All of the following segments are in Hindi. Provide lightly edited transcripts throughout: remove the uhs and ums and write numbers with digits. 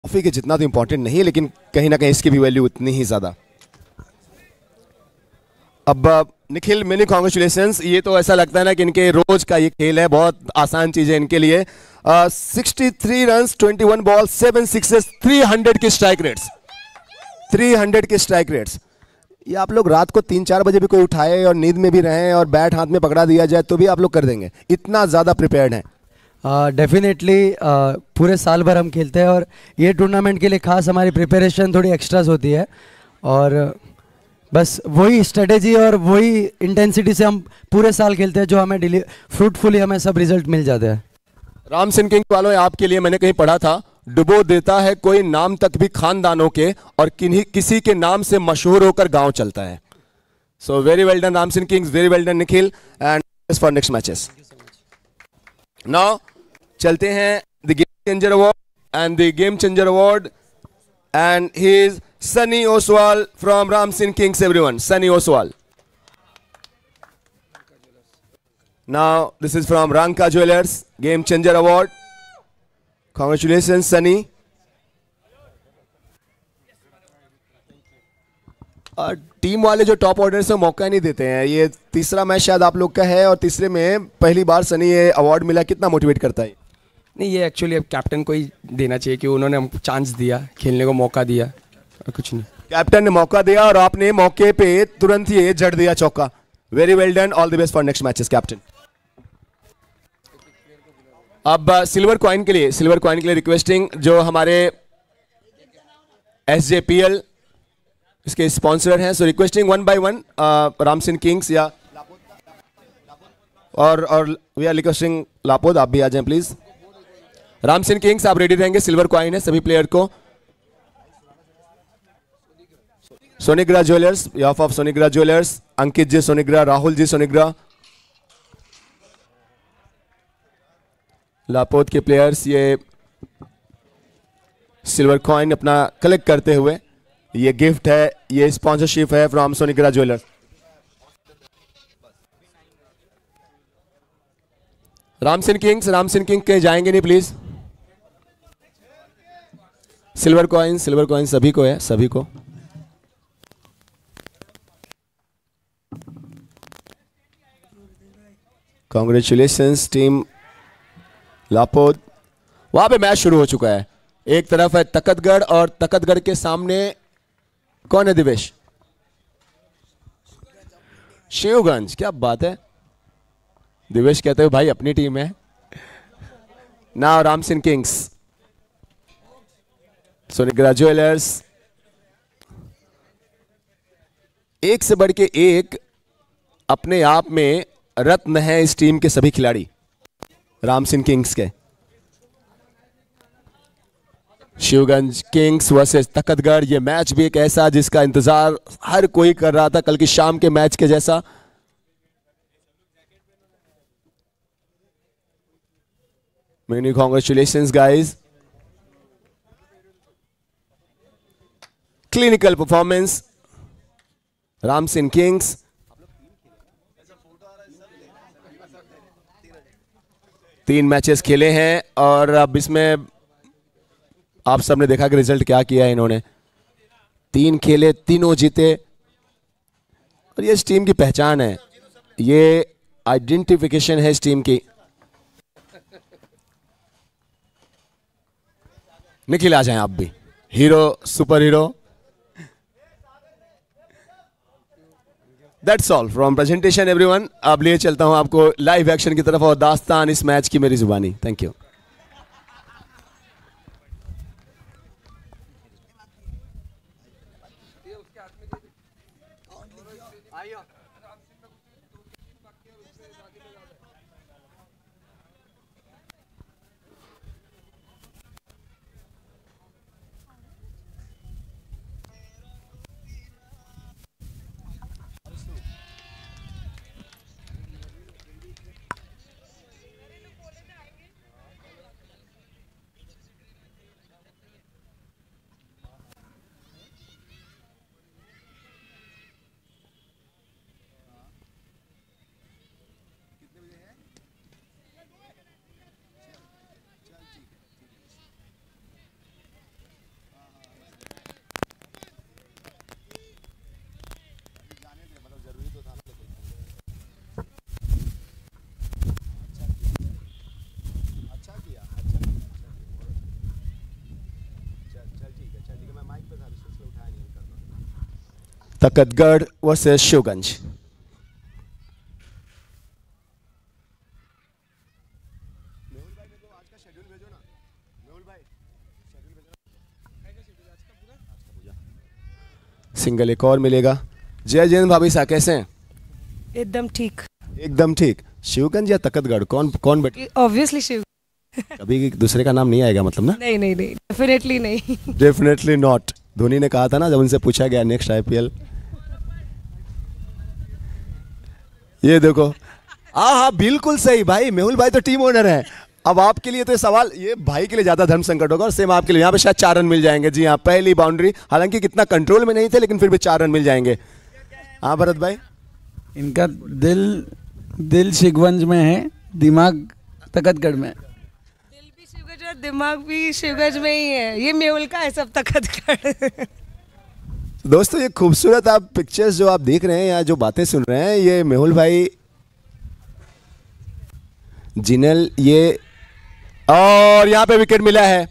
ट्रॉफी के जितना तो इंपॉर्टेंट नहीं है, लेकिन कहीं ना कहीं इसकी भी वैल्यू उतनी ही ज़्यादा। अब निखिल, मेनी कॉन्ग्रेचुलेशंस। ये तो ऐसा लगता है ना कि इनके रोज का ये खेल है, बहुत आसान चीज़ है इनके लिए। 63 रन, 21 बॉल, 7 सिक्सेस, 300 के स्ट्राइक रेट्स, 300 के स्ट्राइक रेट्स। ये आप लोग रात को 3-4 बजे भी कोई उठाए और नींद में भी रहें और बैट हाथ में पकड़ा दिया जाए तो भी आप लोग कर देंगे, इतना ज़्यादा प्रिपेयर्ड हैं। डेफिनेटली पूरे साल भर हम खेलते हैं और ये टूर्नामेंट के लिए खास हमारी प्रिपरेशन थोड़ी एक्स्ट्रास होती है और बस वही स्ट्रेटेजी और वही इंटेंसिटी से हम पूरे साल खेलते हैं जो हमें फ्रूटफुली हमें सब रिजल्ट मिल जाते हैं। राम सिंह किंग वालों, आपके लिए मैंने कहीं पढ़ा था, डुबो देता है कोई नाम तक भी खानदानों के और किन्हीं किसी के नाम से मशहूर होकर गांव चलता है। So very well done Ram Singh Kings, very well done Nikhil, and for next matches. Now चलते हैं the game changer award, and the game changer award and he is Sunny Oswal from Ram Singh Kings. Everyone, Sunny Oswal. Now this is from Ranka Jewelers Game Changer Award. Congratulations, Sunny. Team वाले जो टॉप ऑर्डर से मौका नहीं देते हैं। ये तीसरा मैच शायद आप लोग का है और तीसरे में पहली बार सनी ये अवार्ड मिला, कितना मोटिवेट करता है? नहीं, ये एक्चुअली अब कैप्टन को ही देना चाहिए कि उन्होंने हमको चांस दिया, खेलने को मौका दिया और कुछ नहीं। कैप्टन ने मौका दिया और आपने मौके पे तुरंत ही ये जड़ दिया चौका। Very well done, all the best for next matches captain. अब सिल्वर कॉइन के लिए रिक्वेस्टिंग जो हमारे SJPL इसके स्पॉन्सर हैं, so requesting one by one Ram Singh kings या और वी आर रिक्वेस्टिंग लापोद, आप भी आ जाएं प्लीज। राम सिंह किंग्स आप रेडी रहेंगे, सिल्वर कॉइन है सभी प्लेयर को। सोनिग्रा ज्वेलर्स, ऑफ सोनिग्रा ज्वेलर्स, अंकित जी सोनिग्रा, राहुल जी सोनिग्रा, लापोद के प्लेयर्स ये सिल्वर कॉइन अपना कलेक्ट करते हुए, ये गिफ्ट है, ये स्पॉन्सरशिप है from Sonigra jewellers. Ram Singh king के जाएंगे नहीं प्लीज। सिल्वर कॉइन सभी को है, सभी को। Congratulations team Lapod. वहां पे मैच शुरू हो चुका है। एक तरफ है तकतगढ़ और तकतगढ़ के सामने कौन है? दिवेश, शिवगंज। क्या बात है, दिवेश कहते हुए भाई अपनी टीम है। Now Ram Singh kings, Sonigra jewellers, एक से बढ़ के एक अपने आप में रत्न है इस टीम के सभी खिलाड़ी राम सिंह किंग्स के। शिवगंज किंग्स वर्सेस तकतगढ़, ये मैच भी एक ऐसा जिसका इंतजार हर कोई कर रहा था, कल की शाम के मैच के जैसा। Many congratulations guys, clinical performance Ram Singh Kings. तीन मैचेस खेले हैं और अब इसमें आप सबने देखा कि रिजल्ट क्या किया है इन्होंने। 3 खेले, तीनों जीते और ये इस टीम की पहचान है, ये आइडेंटिफिकेशन है इस टीम की। निखिल आ जाएं आप भी, hero, super hero. That's all from presentation everyone. अब लिए चलता हूं आपको लाइव एक्शन की तरफ और दास्तान इस मैच की मेरी जुबानी। Thank you. Takhatgarh versus Shivganj. Single एक और मिलेगा। जय जैन भाभी सा कैसे हैं? एकदम ठीक। एकदम ठीक। शिवगंज या तकतगढ़, कौन कौन बेटे? ऑब्वियसली शिव। कभी दूसरे का नाम नहीं आएगा मतलब ना? नहीं नहीं नहीं, डेफिनेटली नहीं। Definitely not. धोनी ने कहा था ना जब उनसे पूछा गया नेक्स्ट आईपीएल। ये देखो, हाँ हाँ बिल्कुल सही भाई, मेहुल भाई तो टीम ओनर है। अब आपके लिए तो सवाल, ये भाई के लिए ज्यादा धर्म संकट होगा और सेम आपके लिए। यहाँ पे शायद 4 रन मिल जाएंगे। जी हाँ, पहली बाउंड्री, हालांकि कितना कंट्रोल में नहीं थे लेकिन फिर भी 4 रन मिल जाएंगे। हाँ भरत भाई, इनका दिल शिवगंज में है, दिमाग तकतगढ़ में। दिल भी शिवगंज और दिमाग भी शिवगंज में ही है। ये मेहुल का है सब तकतगढ़। दोस्तों ये खूबसूरत आप पिक्चर्स जो आप देख रहे हैं या जो बातें सुन रहे हैं, ये मेहुल भाई जिनल, ये और यहाँ पे विकेट मिला है।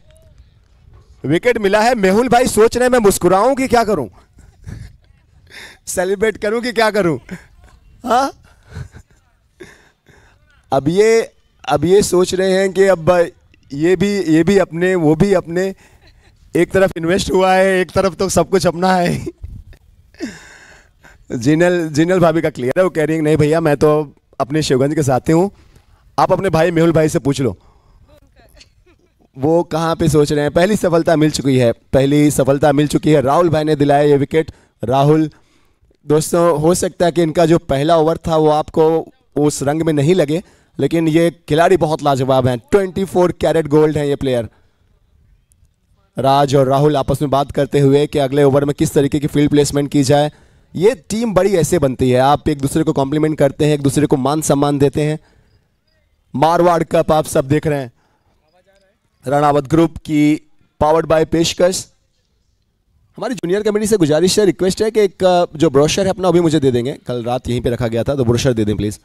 विकेट मिला है। मेहुल भाई सोच रहे हैं मैं मुस्कुराऊं कि क्या करूं, सेलिब्रेट करूं कि क्या करूं। हाँ, अब ये सोच रहे हैं कि अब ये भी अपने, वो भी अपने, एक तरफ इन्वेस्ट हुआ है, एक तरफ तो सब कुछ अपना है। जिनल भाभी का क्लियर है, वो कह रही है नहीं भैया मैं तो अपने शिवगंज के साथ ही हूँ। आप अपने भाई मेहुल भाई से पूछ लो वो कहाँ पे सोच रहे हैं। पहली सफलता मिल चुकी है। राहुल भाई ने दिलाया ये विकेट। राहुल दोस्तों, हो सकता है कि इनका जो पहला ओवर था वो आपको उस रंग में नहीं लगे, लेकिन ये खिलाड़ी बहुत लाजवाब हैं। 24 कैरेट गोल्ड हैं ये प्लेयर। राज और राहुल आपस में बात करते हुए कि अगले ओवर में किस तरीके की फील्ड प्लेसमेंट की जाए। ये टीम बड़ी ऐसे बनती है, आप एक दूसरे को कॉम्प्लीमेंट करते हैं, एक दूसरे को मान सम्मान देते हैं। मारवाड़ कप आप सब देख रहे हैं, रणावत ग्रुप की पावर्ड बाय पेशकश। हमारी जूनियर कमेटी से गुजारिश है, रिक्वेस्ट है कि एक जो ब्रोशर है अपना अभी मुझे दे देंगे, कल रात यहीं पे रखा गया था, तो ब्रोशर दे दें प्लीज।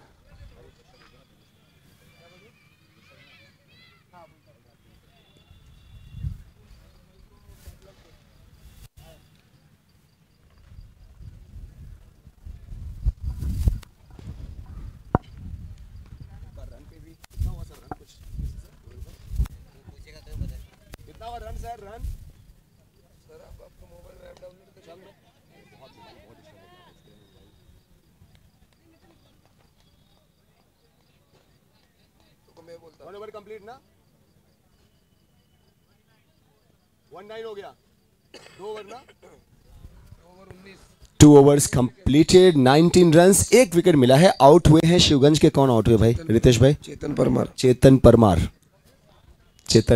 कंप्लीट ना 19 हो गया। 2 ओवर ना, 2 ओवर्स कंप्लीटेड, 19 रन्स, 1 विकेट मिला है। आउट हुए हैं शिवगंज के, कौन आउट हुए भाई? रितेश भाई? चेतन परमार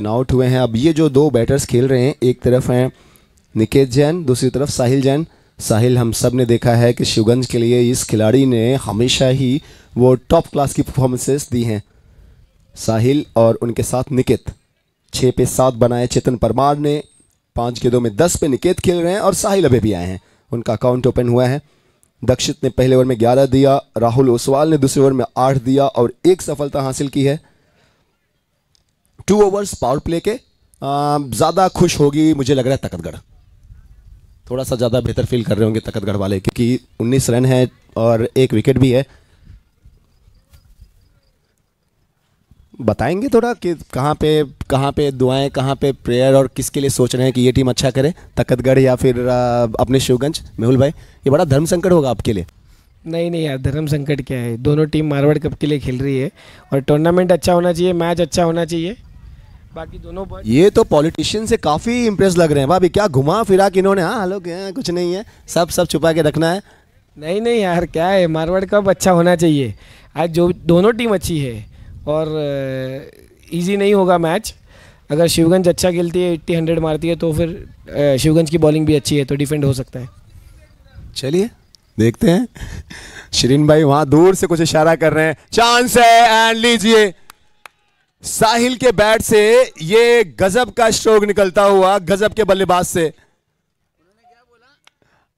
आउट हुए हैं। अब ये जो 2 बैटर्स खेल रहे हैं, एक तरफ हैं निकेत जैन, दूसरी तरफ साहिल जैन। साहिल हम सब ने देखा है कि शिवगंज के लिए इस खिलाड़ी ने हमेशा ही वो टॉप क्लास की परफॉर्मेंसेस दी हैं। साहिल और उनके साथ निकेत 6 पे 7 बनाए। चेतन परमार ने 5 गेंदों में 10 पे, निकेत खेल रहे हैं और साहिल अभी भी आए हैं, उनका अकाउंट ओपन हुआ है। दक्षित ने पहले ओवर में 11 दिया, राहुल ओसवाल ने दूसरे ओवर में 8 दिया और 1 सफलता हासिल की है। 2 ओवर्स पावर प्ले के। ज़्यादा खुश होगी मुझे लग रहा है तकतगढ़, थोड़ा सा ज़्यादा बेहतर फील कर रहे होंगे तकतगढ़ वाले, क्योंकि 19 रन है और 1 विकेट भी है। बताएंगे थोड़ा कि कहाँ पे दुआएं, कहाँ पे प्रेयर और किसके लिए सोच रहे हैं कि ये टीम अच्छा करे, तकतगढ़ या फिर अपने शिवगंज? मेहुल भाई, ये बड़ा धर्म संकट होगा आपके लिए। नहीं यार, धर्म संकट क्या है, दोनों टीम मारवाड़ कप के लिए खेल रही है और टूर्नामेंट अच्छा होना चाहिए, मैच अच्छा होना चाहिए, बाकी दोनों। ये तो पॉलिटिशियन से काफ़ी इंप्रेस लग रहे हैं भाभी, क्या घुमा फिरा कि इन्होंने, हाँ हेलो कुछ नहीं है, सब छुपा के रखना है। नहीं यार, क्या है, मारवाड़ कप अच्छा होना चाहिए। आज जो दोनों टीम अच्छी है और इजी नहीं होगा मैच। अगर शिवगंज अच्छा खेलती है, 80-100 मारती है, तो फिर शिवगंज की बॉलिंग भी अच्छी है, तो डिफेंड हो सकता है। चलिए देखते हैं। शिरीन भाई वहां दूर से कुछ इशारा कर रहे हैं, चांस है, एंड लीजिए साहिल के बैट से ये गजब का स्ट्रोक निकलता हुआ, गजब के बल्लेबाज से।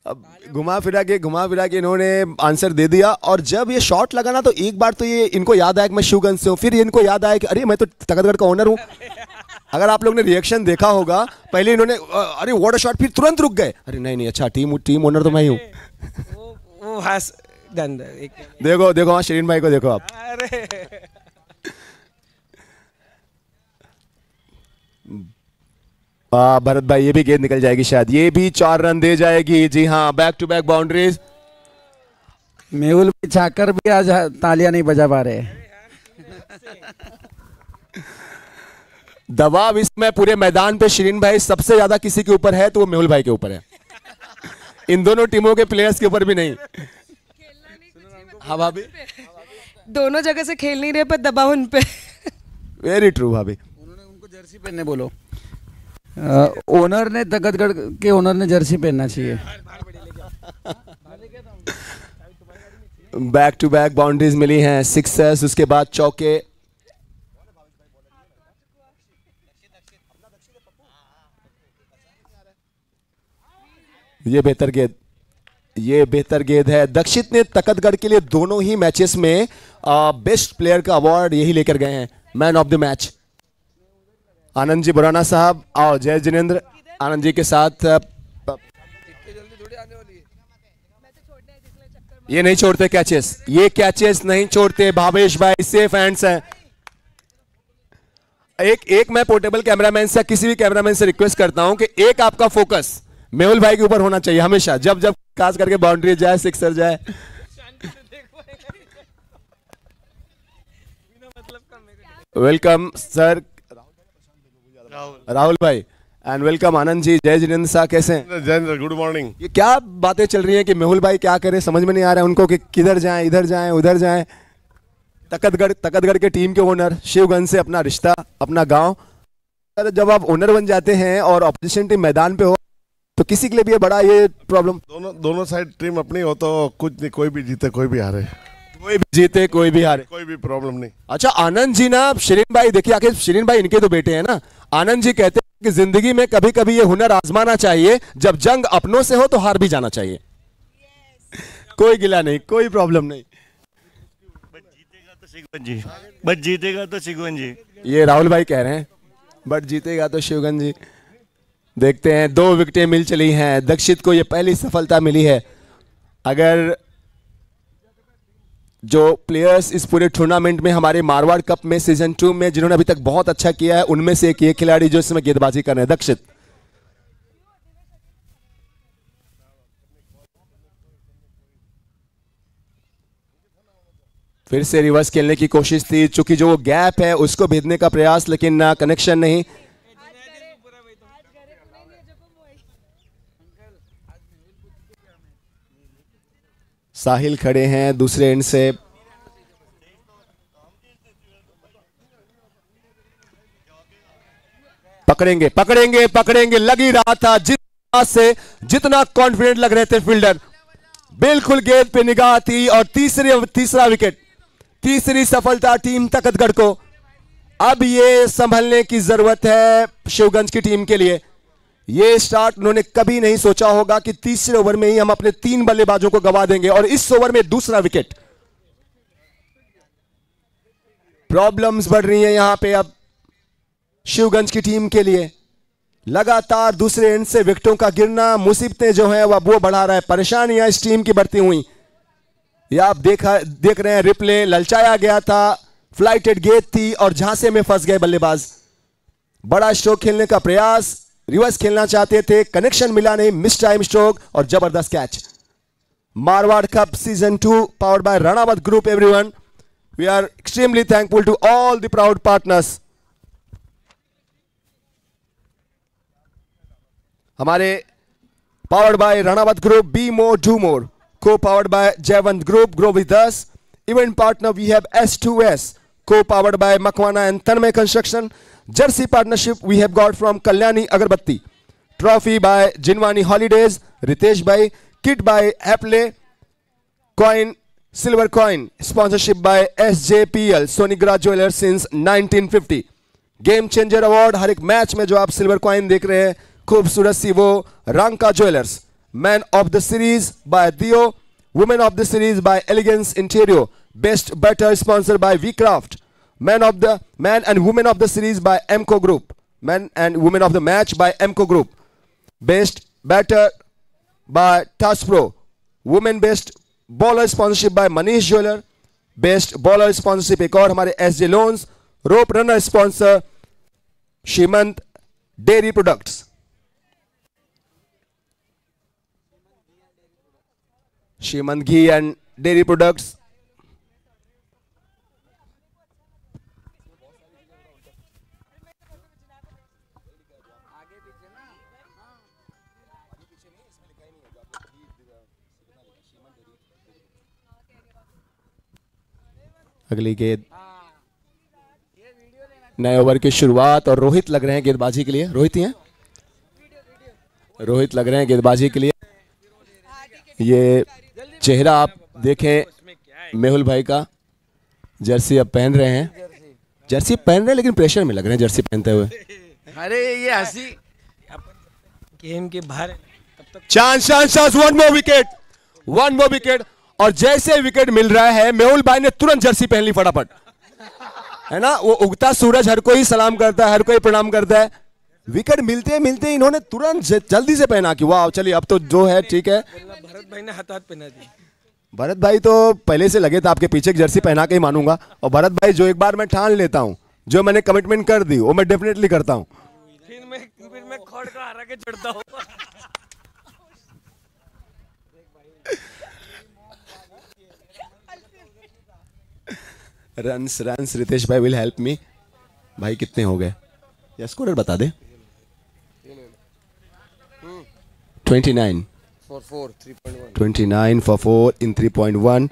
अब घुमा फिरा के इन्होंने आंसर दे दिया। और जब ये शॉट लगा ना, तो एक बार तो ये इनको याद आया कि मैं शिवगंज से हूँ, फिर इनको याद आया कि अरे मैं तो तकतगढ़ का ओनर हूँ। अगर आप लोग ने रिएक्शन देखा होगा, पहले इन्होंने अरे व्हाट अ शॉट, फिर तुरंत रुक गए, अरे नहीं नहीं अच्छा टीम ओनर तो मैं ही हूँ। वो has done देखो देखो हाँ शरीन भाई को देखो आप। अरे भरत भाई ये भी गेंद निकल जाएगी शायद, ये भी 4 रन दे जाएगी। जी हाँ, back to back boundaries. Mehul भी छाकर भी आज तालियां नहीं बजा पा रहे। दबाव इसमें पूरे मैदान पे शरीन भाई सबसे ज्यादा किसी के ऊपर है तो वो मेहुल भाई के ऊपर है, इन दोनों टीमों के प्लेयर्स के ऊपर भी नहीं। हाँ भाभी, दोनों जगह से खेल नहीं रहे पर दबाव उन पे। वेरी ट्रू भाभी। उन्होंने उनको जर्सी पहनने बोलो। ओनर ने तकतगढ़ के ओनर ने जर्सी पहनना चाहिए। बैक टू बैक बाउंड्रीज मिली हैं, सिक्सेस, उसके बाद चौके। ये बेहतर गेंद, ये बेहतर गेंद है। दक्षित ने तकतगढ़ के लिए दोनों ही मैचेस में बेस्ट प्लेयर का अवार्ड यही लेकर गए हैं, man of the match. Anand ji बुराना साहब और जय जिनेंद्र आनंद जी के साथ। ये नहीं छोड़ते कैचेस, ये कैचेस नहीं छोड़ते भावेश भाई, सेफ हैंड्स हैं। एक मैं पोर्टेबल कैमरामैन से, किसी भी कैमरामैन से रिक्वेस्ट करता हूं कि एक आपका फोकस मेहुल भाई के ऊपर होना चाहिए हमेशा, जब जब खास करके बाउंड्री जाए, सिक्सर जाए। वेलकम सर राहुल भाई एंड वेलकम आनंद जी। जय जिनेंद्र साहब कैसे हैं? जय गुड मॉर्निंग। ये क्या बातें चल रही हैं कि मेहुल भाई क्या करें, समझ में नहीं आ रहा है उनको कि किधर जाएं, इधर जाएं, उधर जाएं। तकतगढ़ के टीम के ओनर शिवगंज से अपना रिश्ता, अपना गांव। जब आप ओनर बन जाते हैं और ऑपोजिशन टीम मैदान पे हो तो किसी के लिए भी बड़ा ये प्रॉब्लम। दोनों साइड टीम अपनी हो तो कुछ नहीं, कोई भी जीते कोई भी हारे, कोई भी जीते कोई भी हारे, कोई भी प्रॉब्लम नहीं। अच्छा आनंद जी ना, शरीन भाई देखिए, आखिर शरीन भाई इनके तो बेटे हैं ना। आनंद जी कहते हैं कि जिंदगी में कभी कभी ये हुनर आजमाना चाहिए, जब जंग अपनों से हो तो हार भी जाना चाहिए। कोई गिला नहीं, कोई प्रॉब्लम नहीं। बट जीतेगा तो शिवगंज जी, बट जीतेगा तो शिवगंज जी। ये राहुल भाई कह रहे हैं बट जीतेगा तो शिवगंज जी। देखते हैं, 2 विकेटें मिल चली हैं, दक्षित को ये पहली सफलता मिली है। अगर जो प्लेयर्स इस पूरे टूर्नामेंट में हमारे मारवाड़ कप में सीजन 2 में जिन्होंने अभी तक बहुत अच्छा किया है, उनमें से एक ये खिलाड़ी जो इसमें गेंदबाजी कर रहे हैं, दक्षित। फिर से रिवर्स खेलने की कोशिश थी, चूंकि जो वो गैप है उसको भेदने का प्रयास, लेकिन कनेक्शन नहीं। साहिल खड़े हैं दूसरे एंड से। पकड़ेंगे पकड़ेंगे पकड़ेंगे, लग ही रहा था जितना कॉन्फिडेंट लग रहे थे फील्डर, बिल्कुल गेंद पे निगाह थी। और तीसरा विकेट, तीसरी सफलता टीम तकतगढ़ को। अब ये संभलने की जरूरत है शिवगंज की टीम के लिए। ये स्टार्ट उन्होंने कभी नहीं सोचा होगा कि तीसरे ओवर में ही हम अपने 3 बल्लेबाजों को गवा देंगे, और इस ओवर में दूसरा विकेट। प्रॉब्लम्स बढ़ रही हैं यहां पे अब शिवगंज की टीम के लिए। लगातार दूसरे एंड से विकेटों का गिरना मुसीबतें जो है वो बढ़ा रहा है, परेशानियां इस टीम की बढ़ती हुई। या आप देख रहे हैं रिप्ले, ललचाया गया था, फ्लाइटेड गेंद थी और झांसे में फंस गए बल्लेबाज। बड़ा स्ट्रोक खेलने का प्रयास, रिवर्स खेलना चाहते थे, कनेक्शन मिला नहीं, मिस टाइम स्ट्रोक और जबरदस्त catch. Marwar cup season 2 powered by Ranawat group. Everyone, we are extremely thankful to all the proud partners. हमारे powered by Ranawat group, be more do more, co-powered by Jayavant Group, grow with us. Event partner we have S2S, co-powered by Makwana and Tanmay Construction. Jersey partnership we have got from Kalyani Agarbatti. Trophy by Jinwani Holidays, Ritesh by, kit by Apple, coin, silver coin, sponsorship by SJPL, Sonigra Jewelers since 1950. Game changer award, हर एक मैच में जो आप सिल्वर कॉइन देख रहे हैं खूबसूरत सी, वो Ranka jewellers. Man of the series by Dio, Women of the series by Elegance Interior, Best Better sponsored by V Craft, Man and Women of the series by Emco Group, Men and Women of the Match by Emco Group. Best Batter by Task Pro. Women Best Bowler Sponsorship by Manish Jeweler. Best Bowler Sponsorship एक और हमारे SJ Loans. Rope Runner Sponsor Shimant Dairy Products. Shimant Ghee and Dairy Products. अगली गेंद, नए ओवर की शुरुआत और रोहित लग रहे हैं गेंदबाजी के लिए। रोहित ही हैं, रोहित लग रहे हैं गेंदबाजी के लिए। ये चेहरा आप देखें मेहुल भाई का, जर्सी अब पहन रहे हैं, जर्सी पहन रहे हैं लेकिन प्रेशर में लग रहे हैं जर्सी पहनते हुए। अरे ये हंसी गेम के बाहर चांस वन मोर विकेट। और जैसे विकेट मिल रहा है मेहुल भाई ने तुरंत जर्सी पहन ली फटाफट, है ना। वो उगता सूरज हर कोई सलाम करता है, हर कोई प्रणाम करता है। विकेट मिलते मिलते इन्होंने तुरंत जल्दी से पहना कि वाह चलिए अब तो जो है ठीक है। भरत भाई ने हाथ पहना दी। भरत भाई तो पहले से लगे थे आपके पीछे, जर्सी पहना के ही मानूंगा। और भरत भाई जो एक बार मैं ठान लेता हूं, जो मैंने कमिटमेंट कर दी वो मैं डेफिनेटली करता हूं। फिर मैं खोड़ का हरा के चढ़ता हूं। रन्स रितेश भाई विल हेल्प मी। भाई कितने हो गए या स्कोर बता दे। 29 for 4 in 3.1।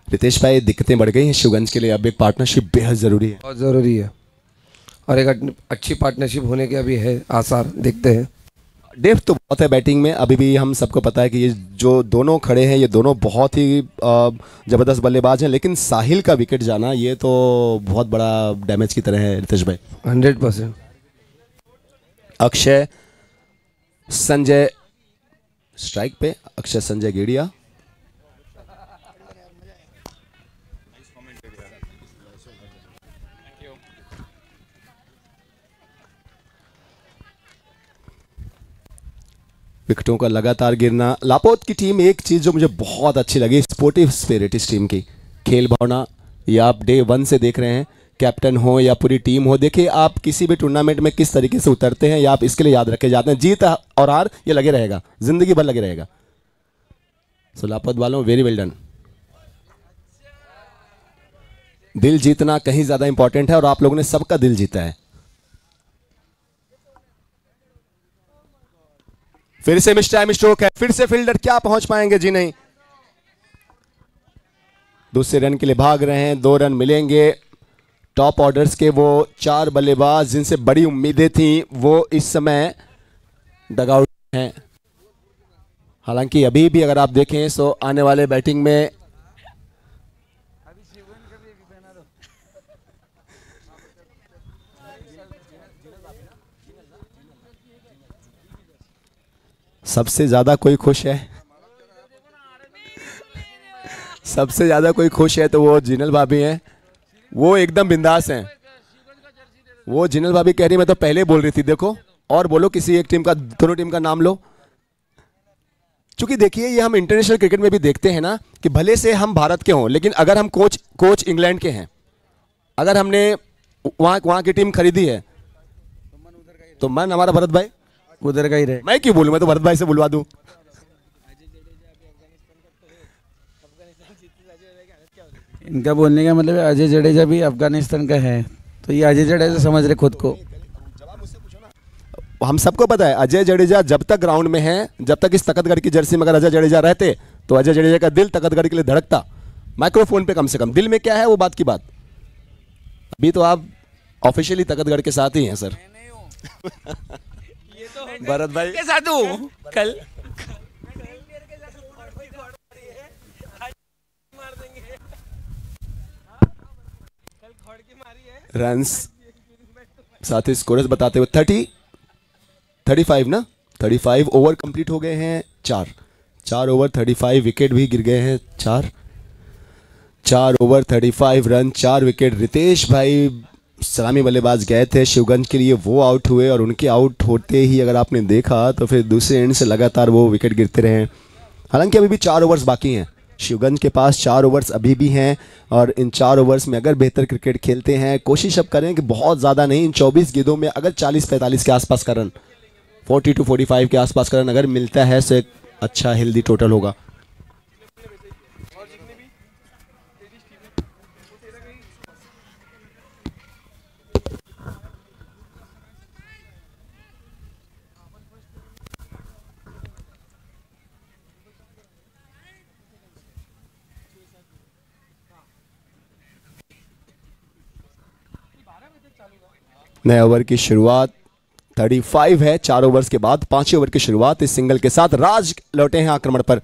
रितेश भाई दिक्कतें बढ़ गई हैं शिवगंज के लिए, अब एक पार्टनरशिप बेहद जरूरी है। बहुत ज़रूरी है और एक अच्छी पार्टनरशिप होने के अभी है आसार, देखते हैं। डेप्थ तो बहुत है बैटिंग में, अभी भी हम सबको पता है कि ये जो दोनों खड़े हैं ये दोनों बहुत ही ज़बरदस्त बल्लेबाज हैं, लेकिन साहिल का विकेट जाना ये तो बहुत बड़ा डैमेज की तरह है रितेश भाई। 100%। अक्षय संजय स्ट्राइक पे, अक्षय संजय गेड़िया। विकेटों का लगातार गिरना। लापोत की टीम, एक चीज जो मुझे बहुत अच्छी लगी, स्पोर्टिव स्पिरिट इस टीम की, खेल भावना। ये आप डे 1 से देख रहे हैं, कैप्टन हो या पूरी टीम हो। देखिए आप किसी भी टूर्नामेंट में किस तरीके से उतरते हैं, या आप इसके लिए याद रखे जाते हैं। जीत और हार ये लगे रहेगा, जिंदगी भर लगे रहेगा। सो लापोत वालों वेरी वेल डन। दिल जीतना कहीं ज्यादा इंपॉर्टेंट है और आप लोगों ने सबका दिल जीता है। फिर से मिस टाइम स्ट्रोक है, फिर से फील्डर क्या पहुंच पाएंगे जी नहीं। दूसरे रन के लिए भाग रहे हैं, 2 रन मिलेंगे। टॉप ऑर्डर्स के वो 4 बल्लेबाज जिनसे बड़ी उम्मीदें थी वो इस समय डगआउट हैं। हालांकि अभी भी अगर आप देखें तो आने वाले बैटिंग में सबसे ज्यादा कोई खुश है, सबसे ज्यादा कोई खुश है तो वो जिनल भाभी हैं। वो एकदम बिंदास हैं। वो जिनल भाभी कह रही मैं तो पहले बोल रही थी, देखो और बोलो किसी एक टीम का, दोनों टीम का नाम लो। क्योंकि देखिए ये हम इंटरनेशनल क्रिकेट में भी देखते हैं ना कि भले से हम भारत के हों, लेकिन अगर हम कोच इंग्लैंड के हैं, अगर हमने वहां की टीम खरीदी है तो मन हमारा भरत भाई उधर का ही रहे। मैं क्यों बोलूं, मैं तो भरत भाई से बुलवा दूं। इनका बोलने का मतलब अजय जडेजा भी अफगानिस्तान का है, तो ये अजय जडेजा समझ रहे खुद को। हम सबको पता है अजय जडेजा जब तक ग्राउंड में है, जब तक इस तकतगढ़ की जर्सी में अगर अजय जडेजा रहते तो अजय जडेजा का दिल तकतगढ़ के लिए धड़कता। माइक्रोफोन पे कम से कम, दिल में क्या है वो बात की बात। अभी तो आप ऑफिशियली तकतगढ़ के साथ ही हैं सर। भरत भाई के साथ हूँ कल। रन्स साथ ही स्कोरर्स बताते हुए 35 ना, 35 ओवर कंप्लीट हो गए हैं। 4 ओवर 35 विकेट भी गिर गए हैं। 4 ओवर 35 रन 4 विकेट। रितेश भाई सलामी बल्लेबाज गए थे शिवगंज के लिए, वो आउट हुए और उनके आउट होते ही अगर आपने देखा तो फिर दूसरे एंड से लगातार वो विकेट गिरते रहे। हालांकि अभी भी 4 ओवर्स बाकी हैं, शिवगंज के पास 4 ओवर्स अभी भी हैं और इन 4 ओवर्स में अगर बेहतर क्रिकेट खेलते हैं, कोशिश अब करें कि बहुत ज़्यादा नहीं, इन 24 गेंदों में अगर 40-45 के आसपास का रन, 40 to 45 के आसपास का रन अगर मिलता है तो एक अच्छा हेल्दी टोटल होगा। नए ओवर की शुरुआत 35 है 4 ओवर्स के बाद, 5वें ओवर की शुरुआत इस सिंगल के साथ। राज लौटे हैं आक्रमण पर।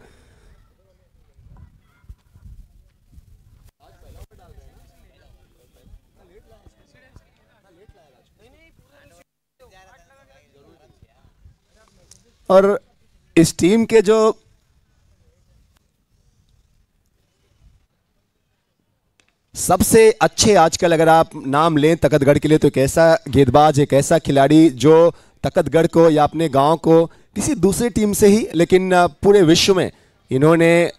और इस टीम के जो सबसे अच्छे आजकल अगर आप नाम लें तकतगढ़ के लिए, तो एक ऐसा गेंदबाज, एक ऐसा खिलाड़ी जो तकतगढ़ को या अपने गांव को किसी दूसरी टीम से ही, लेकिन पूरे विश्व में इन्होंने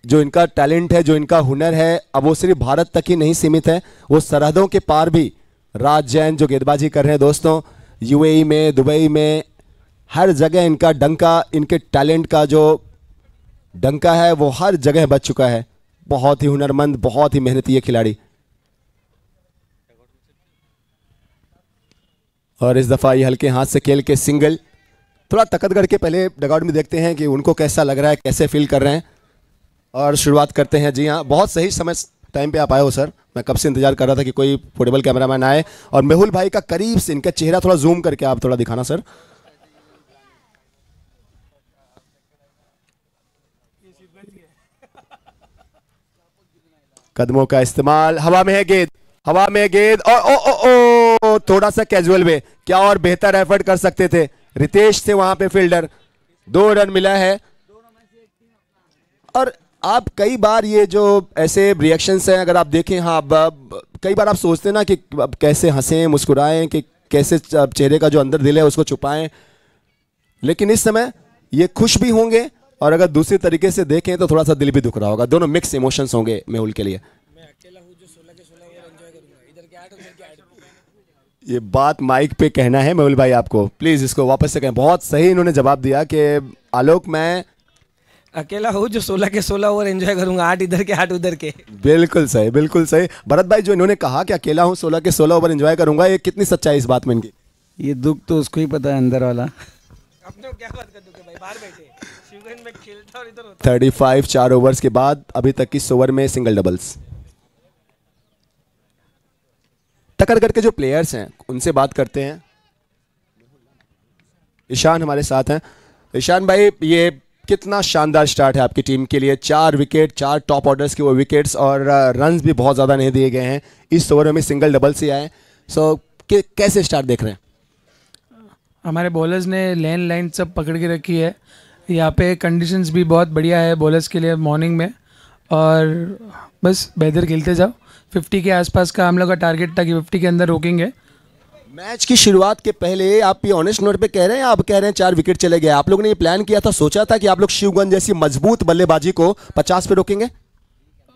जो इनका टैलेंट है, जो इनका हुनर है, अब वो सिर्फ भारत तक ही नहीं सीमित है, वो सरहदों के पार भी राज जैन जो गेंदबाजी कर रहे हैं दोस्तों, यूएई में, दुबई में, हर जगह इनका डंका, इनके टैलेंट का जो डंका है वो हर जगह बज चुका है। बहुत ही हुनरमंद, बहुत ही मेहनती ये खिलाड़ी। और इस दफा ये हल्के हाथ से खेल के सिंगल। थोड़ा तकतगढ़ के पहले डगआउट में देखते हैं कि उनको कैसा लग रहा है, कैसे फील कर रहे हैं और शुरुआत करते हैं। जी हाँ, बहुत सही समय टाइम पे आप आए हो सर, मैं कब से इंतजार कर रहा था कि कोई पोर्टेबल कैमरामैन आए। और मेहुल भाई का करीब से इनका चेहरा थोड़ा जूम करके आप थोड़ा दिखाना सर। कदमों का इस्तेमाल, हवा में है गेंद, हवा में गेंद और ओ ओ ओ थोड़ा सा कैजुअल वे, क्या और बेहतर एफर्ट कर सकते थे। रितेश थे वहां पे फील्डर, 2 रन मिला है। और आप कई बार ये जो ऐसे रिएक्शंस हैं अगर आप देखें, हाँ कई बार आप सोचते हैं ना कि अब कैसे हंसें, मुस्कुराएं, कि कैसे चेहरे का जो अंदर दिल है उसको छुपाएं, लेकिन इस समय ये खुश भी होंगे और अगर दूसरी तरीके से देखें तो थोड़ा सा दिल भी दुख रहा होगा। दोनों मिक्स इमोशंस होंगे मेहुल के लिए। ये बात माइक पे कहना है मेहुल भाई आपको, प्लीज इसको वापस से कहें। बहुत सही इन्होंने जवाब दिया कि आलोक मैं अकेला हूँ जो 16 के 16 ओवर एंजॉय करूंगा, 8 इधर के 8 उधर के। बिल्कुल सही, बिल्कुल सही। भरत भाई जो इन्होंने कहा कि अकेला हूँ 16 के 16 ओवर एंजॉय करूंगा, ये कितनी सच्चाई इस बात में इनकी? ये दुख तो उसको ही पता है अंदर वाला। अपने क्या बात कर दूंगे भाई, बाहर बैठे शिवगंज में खेलता और इधर होता। 35 4 ओवर्स के बाद अभी तक की 100 ओवर में सिंगल डबल्स। तकतगढ़ के जो प्लेयर्स हैं उनसे बात करते हैं। ईशान हमारे साथ हैं। ईशान भाई, ये कितना शानदार स्टार्ट है आपकी टीम के लिए, 4 विकेट, 4 टॉप ऑर्डर्स के वो विकेट्स और रन्स भी बहुत ज़्यादा नहीं दिए गए हैं, इस ओवर में सिंगल डबल से आए। सो कैसे स्टार्ट देख रहे हैं? हमारे बॉलर्स ने लेन लाइन सब पकड़ के रखी है, यहाँ पे कंडीशंस भी बहुत बढ़िया है बॉलर्स के लिए मॉर्निंग में, और बस बेहतर खेलते जाओ। 50 के आसपास का हम लोग का टारगेट था कि 50 के अंदर रोकेंगे। मैच की शुरुआत के पहले आप ये ऑनेस्ट नोट पे कह रहे हैं, आप कह रहे हैं 4 विकेट चले गए, आप लोगों ने ये प्लान किया था, सोचा था कि आप लोग शिवगंज जैसी मजबूत बल्लेबाजी को 50 पे रोकेंगे?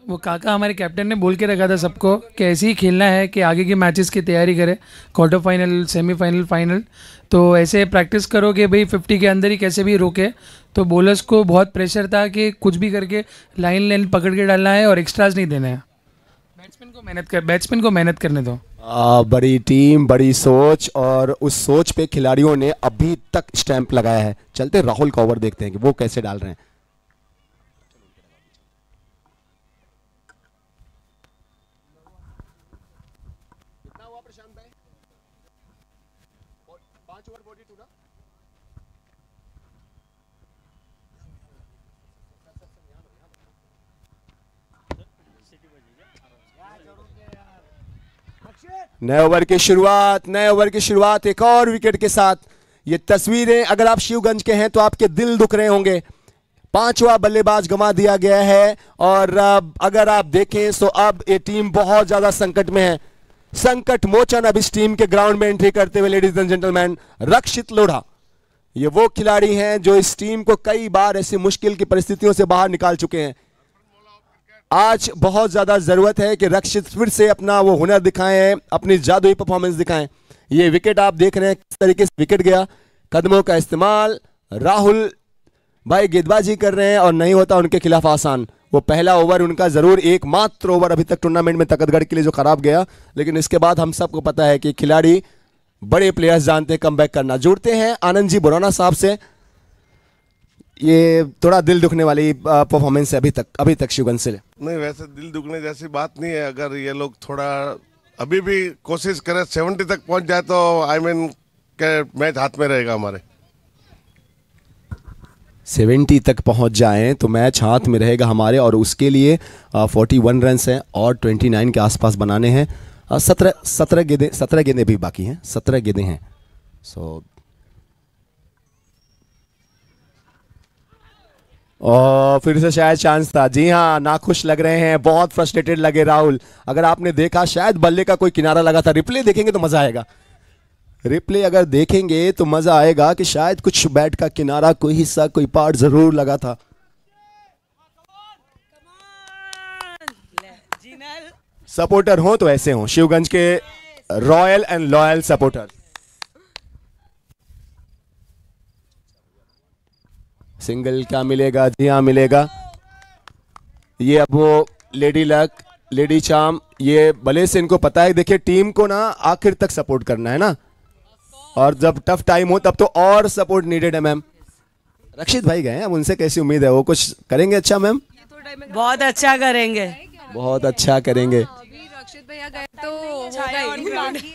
वो काका हमारे कैप्टन ने बोल के रखा था सबको कि ऐसे ही खेलना है कि आगे के मैचेस की तैयारी करें, क्वार्टर फाइनल, सेमीफाइनल, फाइनल, तो ऐसे प्रैक्टिस करो कि भाई 50 के अंदर ही कैसे भी रोके। तो बॉलर्स को बहुत प्रेशर था कि कुछ भी करके लाइन पकड़ के डालना है और एक्स्ट्राज नहीं देना है। बैट्समैन को मेहनत करने दो। बड़ी टीम, बड़ी सोच, और उस सोच पे खिलाड़ियों ने अभी तक स्टैंप लगाया है। चलते राहुल का ओवर देखते हैं कि वो कैसे डाल रहे हैं। कितना हुआ प्रशांत भाई? 5 ओवर 42 ना? नए ओवर की शुरुआत एक और विकेट के साथ। ये तस्वीरें अगर आप शिवगंज के हैं तो आपके दिल दुख रहे होंगे। 5वां बल्लेबाज गंवा दिया गया है और अगर आप देखें तो अब ये टीम बहुत ज्यादा संकट में है। संकट मोचन अब इस टीम के ग्राउंड में एंट्री करते हुए लेडीज एंड जेंटलमैन रक्षित लोढ़ा। ये वो खिलाड़ी हैं जो इस टीम को कई बार ऐसी मुश्किल की परिस्थितियों से बाहर निकाल चुके हैं। आज बहुत ज्यादा जरूरत है कि रक्षित फिर से अपना वो हुनर दिखाएं, अपनी जादुई परफॉर्मेंस दिखाएं। ये विकेट आप देख रहे हैं किस तरीके से विकेट गया, कदमों का इस्तेमाल राहुल भाई गेंदबाजी कर रहे हैं और नहीं होता उनके खिलाफ आसान। वो पहला ओवर उनका जरूर एकमात्र ओवर अभी तक टूर्नामेंट में तकतगढ़ के लिए जो खराब गया, लेकिन इसके बाद हम सबको पता है कि खिलाड़ी बड़े प्लेयर्स जानते हैं कमबैक करना। जुड़ते हैं आनंद जी बुराना साहब से। ये थोड़ा दिल दुखने वाली परफॉर्मेंस है अभी तक शिवगंज से। नहीं, वैसे दिल दुखने जैसी बात नहीं है। अगर ये लोग थोड़ा अभी भी कोशिश करें 70 तक पहुंच जाए तो आई मीन के मैच हाथ में रहेगा हमारे। 70 तक पहुंच जाएं तो मैच हाथ में रहेगा हमारे, और उसके लिए 41 रन हैं और 29 के आसपास बनाने हैं। 17 गेंदें भी बाकी हैं, 17 गेंदें हैं। सो और फिर से शायद चांस था। जी हाँ, नाखुश लग रहे हैं, बहुत फ्रस्ट्रेटेड लगे राहुल। अगर आपने देखा शायद बल्ले का कोई किनारा लगा था। रिप्ले देखेंगे तो मजा आएगा। रिप्ले अगर देखेंगे तो मजा आएगा कि शायद कुछ बैट का किनारा, कोई हिस्सा, कोई पार्ट जरूर लगा था। सपोर्टर हो तो ऐसे हो, शिवगंज के royal and loyal supporter. Single क्या मिलेगा? जी हाँ मिलेगा। ये अब वो लेडी लक, लेडी चार्म, ये भले से इनको पता है। देखिए टीम को ना आखिर तक सपोर्ट करना है ना, और जब टफ टाइम हो तब तो और सपोर्ट नीडेड है मैम। रक्षित भाई गए हैं, अब उनसे कैसी उम्मीद है, वो कुछ करेंगे अच्छा मैम? बहुत अच्छा करेंगे, बहुत अच्छा करेंगे। रक्षित भैया गए तो होगा ही।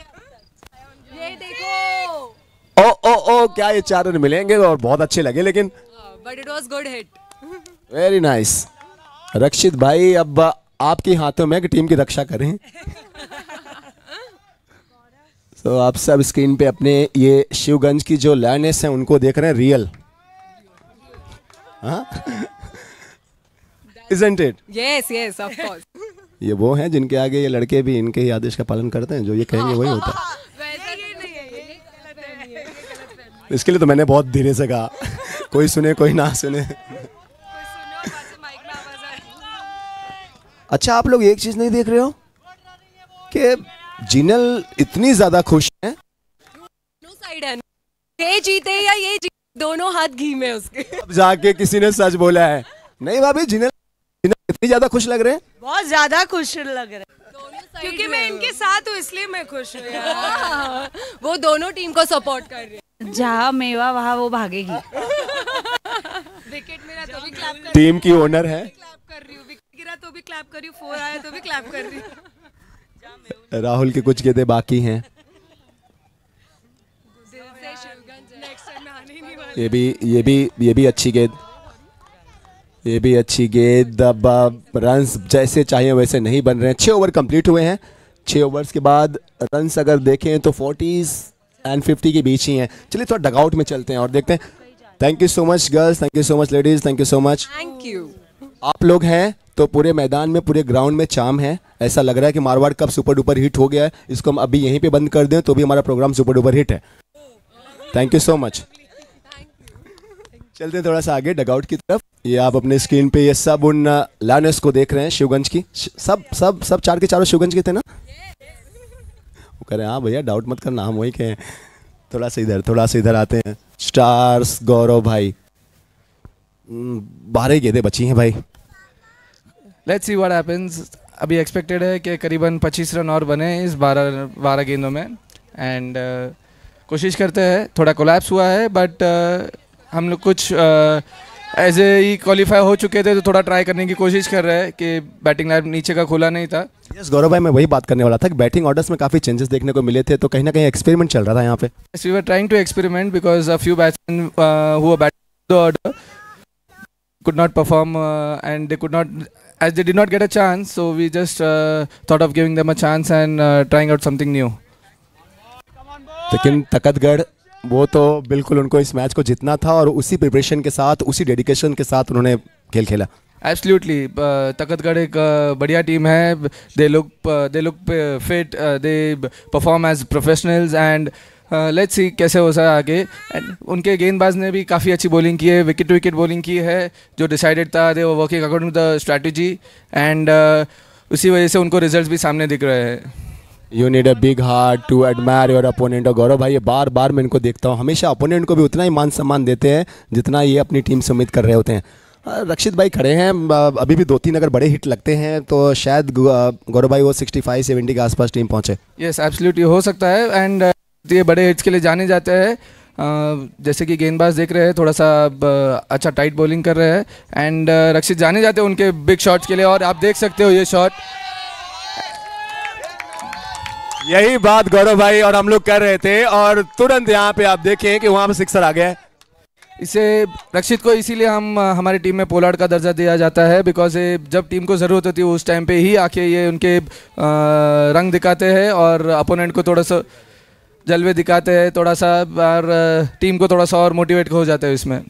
ये देखो, ओ क्या ये 4 रन मिलेंगे और बहुत अच्छे लगे, लेकिन but it was good hit. Very nice. Rakshit भाई अब आपके हाथों में कि टीम की रक्षा करें। तो आप सब स्क्रीन पे अपने ये शिवगंज की जो लर्नेस है उनको देख रहे हैं, real. Isn't it? Yes, yes, of course. ये वो हैं जिनके आगे ये लड़के भी इनके ही आदेश का पालन करते हैं, जो ये कहेंगे वही होता है। इसके लिए तो मैंने बहुत धीरे से कहा, कोई सुने कोई ना सुने। अच्छा, आप लोग एक चीज नहीं देख रहे हो कि जिनल इतनी ज्यादा खुश है। दोनों साइड है, ये जीते या ये जीते, दोनों हाथ घी में उसके। अब जाके किसी ने सच बोला है। नहीं भाभी, जिनल इतनी ज्यादा खुश लग रहे हैं। बहुत ज्यादा खुश लग रहे हैं, क्योंकि मैं इनके साथ हूँ इसलिए मैं खुश हूँ यार। वो दोनों टीम को सपोर्ट कर रहे हैं। जहाँ मेवा वहाँ वो भागेगी। विकेट मेरा तो भी क्लैप कर टीम की ओनर है। क्लैप कर रही हूँ, विकेट गिरा तो भी क्लैप कर रही हूँ, 4 आया तो भी क्लैप कर रही हूँ। राहुल की कुछ गेंदें बाकी हैं। ये भी अच्छी गेंद, ये भी अच्छी गेंद। अब रन्स जैसे चाहिए वैसे नहीं बन रहे हैं। 6 ओवर कंप्लीट हुए हैं। 6 ओवर्स के बाद रन्स अगर देखें तो 40s एंड 50 के बीच ही हैं। चलिए थोड़ा डगआउट में चलते हैं और देखते हैं। Thank you so much girls, thank you so much ladies, thank you so much. Thank you. आप लोग हैं तो पूरे मैदान में, पूरे ग्राउंड में चाम है। ऐसा लग रहा है कि मारवाड़ कब सुपर डुपर हिट हो गया है। इसको हम अभी यहीं पे बंद कर दें तो भी हमारा प्रोग्राम सुपर डुपर हिट है। Thank you so much. चलते हैं थोड़ा सा आगे डगआउट की तरफ। ये आप अपने स्क्रीन पे ये सब उन लानेस को देख रहे हैं शिवगंज की। सब 4 के चारों शिवगंज के थे ना? वो कह रहे हैं हाँ भैया डाउट मत करना, हम वही के हैं। थोड़ा सा इधर आते हैं। स्टार्स गौरव भाई, 12 गेंदें बची हैं भाई। Let's see what happens. अभी एक्सपेक्टेड है कि करीबन 25 रन और बने इस 12 गेंदों में, एंड कोशिश करते हैं। थोड़ा कोलैप्स हुआ है, बट हम लोग कुछ एज ए क्वालिफाई हो चुके थे तो थोड़ा ट्राई करने की कोशिश कर रहे हैं कि बैटिंग लाइन नीचे का खुला नहीं था। यस गौरव भाई, मैं वही बात करने वाला था कि बैटिंग ऑर्डर्स में काफ़ी चेंजेस देखने को मिले थे, तो कहीं ना कहीं एक्सपेरिमेंट चल रहा था यहाँ पे। We were trying to experiment because a few batsman who were batting the order could not perform and they could not, as they did not get a chance, so we just thought of giving them a chance and trying out something new. लेकिन तकतगढ़ वो तो बिल्कुल उनको इस मैच को जीतना था और उसी प्रिपरेशन के साथ, उसी डेडिकेशन के साथ उन्होंने खेल खेला। एब्सोल्युटली तकतगढ़ एक बढ़िया टीम है. They look fit, they perform as professionals and let's see कैसे हो सकता है आगे. एंड उनके गेंदबाज ने भी काफ़ी अच्छी बॉलिंग की है, विकेट टू विकेट बॉलिंग की है. जो डिसाइडेड था they were working according to the strategy and उसी वजह से उनको रिजल्ट्स भी सामने दिख रहे हैं. You need a big heart to admire your opponent. और गौरव भाई ये बार बार मैं इनको देखता हूँ, हमेशा अपोनेंट को भी उतना ही मान सम्मान देते हैं जितना ये अपनी टीम से उम्मीद कर रहे होते हैं. रक्षित भाई खड़े हैं, अभी भी 2-3 अगर बड़े हिट लगते हैं तो शायद गौरव भाई वो 65-70 के आसपास टीम पहुँचे. यस एब्सोल्युटली हो सकता है. एंड ये बड़े हिट्स के लिए जाने जाते हैं. जैसे कि गेंदबाज देख रहे हैं थोड़ा सा अच्छा टाइट बॉलिंग कर रहे हैं. एंड रक्षित जाने जाते हैं उनके बिग शॉट्स के लिए. और आप देख सकते हो ये शॉट, यही बात गौरव भाई और हम लोग कर रहे थे. और तुरंत यहाँ पे आप देखें कि वहाँ पे सिक्सर आ गया है. इसे रक्षित को इसीलिए हम हमारी टीम में पोलार्ड का दर्जा दिया जाता है बिकॉज जब टीम को ज़रूरत होती है उस टाइम पे ही आके ये उनके रंग दिखाते हैं और अपोनेंट को थोड़ा सा जलवे दिखाते हैं थोड़ा सा, और टीम को थोड़ा सा और मोटिवेट हो जाता है इसमें.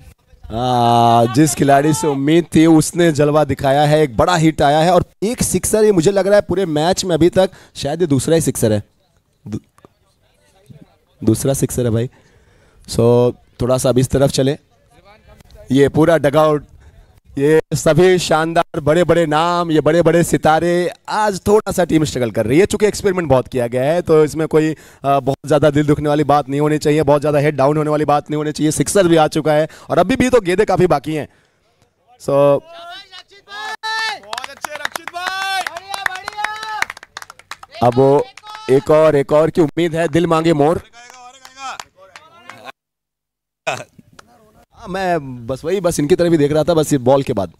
जिस खिलाड़ी से उम्मीद थी उसने जलवा दिखाया है. एक बड़ा हिट आया है और एक सिक्सर, ये मुझे लग रहा है पूरे मैच में अभी तक शायद ये दूसरा ही सिक्सर है. दूसरा सिक्सर है भाई. सो थोड़ा सा अब इस तरफ चले. ये पूरा डगआउट, ये सभी शानदार बड़े बड़े नाम, ये बड़े बड़े सितारे, आज थोड़ा सा टीम स्ट्रगल कर रही है. चूंकि एक्सपेरिमेंट बहुत किया गया है तो इसमें कोई बहुत ज़्यादा दिल दुखने वाली बात नहीं होनी चाहिए, बहुत ज़्यादा हेड डाउन होने वाली बात नहीं होनी चाहिए. सिक्सर भी आ चुका है और अभी भी तो गेंदें काफ़ी बाकी हैं. सो अब वो एक और की उम्मीद है. दिल मांगे मोर. मैं बस इनकी तरफ ही देख रहा था बस ये बॉल के बाद.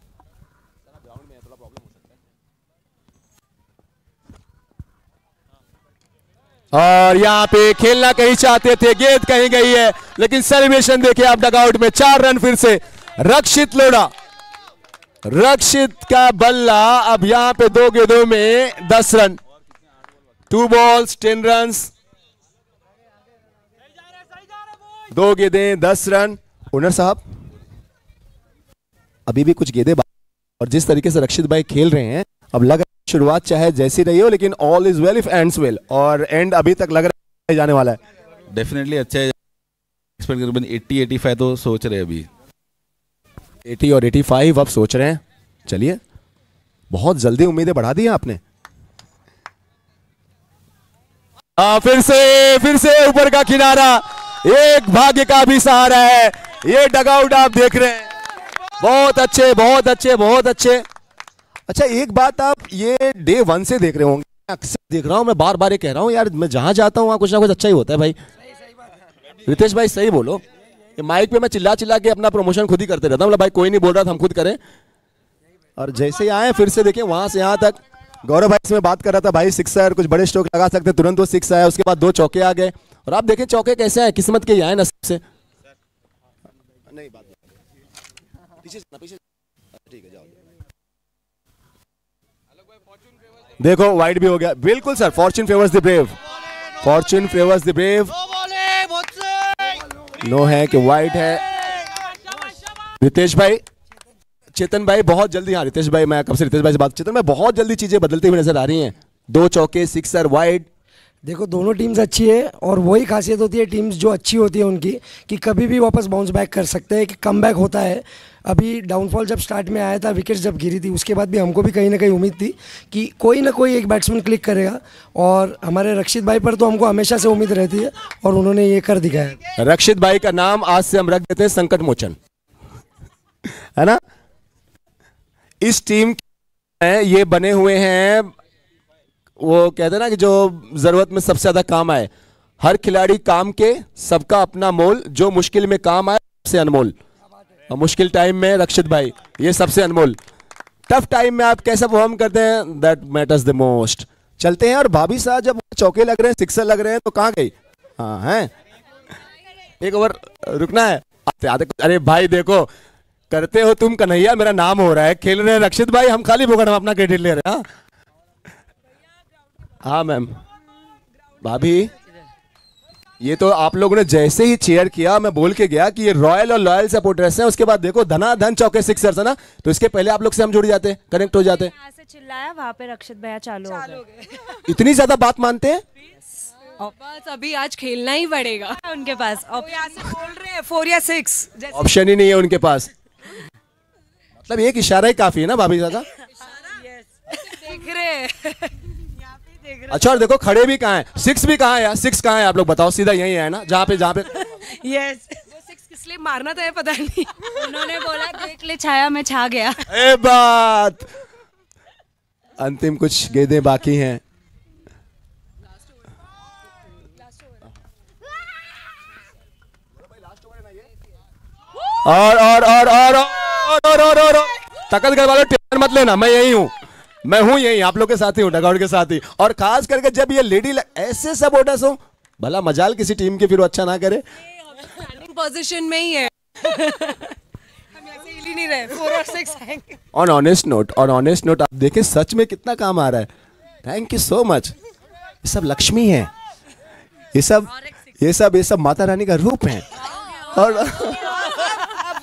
और यहाँ पे खेलना कहीं चाहते थे, गेंद कहीं गई है, लेकिन सेलिब्रेशन देखिए आप डगआउट में. 4 रन फिर से रक्षित लोढ़ा. रक्षित का बल्ला अब यहाँ पे 2 गेंदों में 10 रन. 2 बॉल्स 10 रन, 2 गेंदें 10 रन. ओनर साहब अभी भी कुछ गेंदें और जिस तरीके से रक्षित भाई खेल रहे हैं अब लग रहा है शुरुआत चाहे जैसी रही हो लेकिन all is well if ends well. और एंड अभी तक लग रहा है जाने वाला है. डेफिनेटली अच्छा है. एक्सपेक्ट करीबन 80-85 तो सोच रहे हैं अभी. 80 और 85 अब सोच रहे हैं. चलिए बहुत जल्दी उम्मीदें बढ़ा दी आपने. फिर से ऊपर का किनारा, एक भाग्य का भी सहारा है. ये डगआउट आप देख रहे हैं. बहुत अच्छे बहुत अच्छे बहुत अच्छे. अच्छा एक बात आप ये डे 1 से देख रहे होंगे, अक्सर देख रहा हूं मैं, बार बार ये कह रहा हूं यार मैं जहां जाता हूं वहां कुछ ना कुछ अच्छा ही होता है भाई. रितेश भाई सही बोलो. ये माइक पे मैं चिल्ला चिल्ला के अपना प्रमोशन खुद ही करते रहता हूं. मतलब भाई कोई नहीं बोल रहा था हम खुद करें. और जैसे ही आए फिर से देखें वहां से यहां तक. गौरव भाई इसमें बात कर रहा था भाई सिक्सर कुछ बड़े स्ट्रोक लगा सकते, तुरंत वो 6 आया, उसके बाद 2 चौके आ गए. और आप देखें चौके कैसे आए, किस्मत के ही आए नसीब से. नहीं बात पीछे ठीक है जाओ. देखो वाइड भी हो गया. बिल्कुल sir, fortune favours the brave. Fortune favours the brave. No है कि वाइड है. रितेश भाई, चेतन भाई बहुत जल्दी. हाँ रितेश भाई, मैं कब से रितेश भाई से बात. चेतन भाई बहुत जल्दी चीजें बदलती हुई नजर आ रही हैं. 2 चौके, सिक्सर, वाइड. देखो दोनों टीम्स अच्छी है और वही खासियत होती है टीम्स जो अच्छी होती है उनकी कि कभी भी वापस बाउंस बैक कर सकते हैं, कि कम बैक होता है. अभी डाउनफॉल जब स्टार्ट में आया था, विकेट्स जब गिरी थी, उसके बाद भी हमको भी कहीं ना कहीं उम्मीद थी कि कोई ना कोई एक बैट्समैन क्लिक करेगा. और हमारे रक्षित भाई पर तो हमको हमेशा से उम्मीद रहती है और उन्होंने ये कर दिखाया. रक्षित भाई का नाम आज से हम रख देते हैं संकट मोचन, है ना. इस टीम में ये बने हुए हैं, वो कहते हैं ना कि जो जरूरत में सबसे ज्यादा काम आए. हर खिलाड़ी काम के, सबका अपना मोल, जो मुश्किल में काम आए सबसे अनमोल. और मुश्किल टाइम में रक्षित भाई ये सबसे अनमोल. टफ टाइम में आप कैसा परफॉर्म करते हैं, दैट मैटर्स द मोस्ट. चलते हैं. और भाभी साहब जब चौके लग रहे हैं, सिक्सर लग रहे हैं तो कहाँ गई. हाँ हैं, एक ओवर रुकना है. अरे भाई देखो करते हो तुम कन्हैया, मेरा नाम हो रहा है. खेल रहे हैं रक्षित भाई, हम खाली बोकर हम अपना क्रेडिट ले रहे हैं. हाँ मैम. भाभी ये तो आप लोगों ने जैसे ही चेयर किया मैं बोल के गया कि ये रॉयल और लॉयल सपोर्टर्स हैं, उसके बाद देखो धनाधन चौके सिक्सर्स है ना, तो इसके पहले आप लोग से हम जुड़ जाते, कनेक्ट हो जाते। यहाँ से चिल्लाया, वहाँ पे रक्षित भैया चालू हो गए। इतनी ज्यादा बात मानते हैं। बस अभी आज खेलना ही पड़ेगा उनके पास यहाँ से बोल रहे हैं 4 या 6 ऑप्शन ही नहीं है उनके पास, मतलब एक इशारा ही काफी है ना भाभी ज्यादा। देख रहे हैं। अच्छा और देखो खड़े भी कहाँ हैं, 6 भी कहाँ है यार, 6 कहाँ है आप लोग बताओ, सीधा यही है ना जहाँ पे यस। वो 6 किस लिए मारना था पता नहीं। उन्होंने बोला देख ले छाया में छा गया। ए बात अंतिम कुछ गेंदें बाकी हैं। और तकत घर वालों टेंशन मत लेना, मैं यही हूँ, मैं हूँ यही, आप लोग के साथ ही हूँ, डगआउट के साथ ही। और खास करके जब ये लेडी ऐसे सपोर्टर्स हो, भला मजाल किसी टीम के फिर वो अच्छा ना करे। पोजीशन में ही है। हम ऐसे हिल ही नहीं रहे, 4 और 6 आएंगे। ऑन ऑनेस्ट नोट आप देखें सच में कितना काम आ रहा है। Thank you so much. ये सब लक्ष्मी है, ये सब माता रानी का रूप है। और अब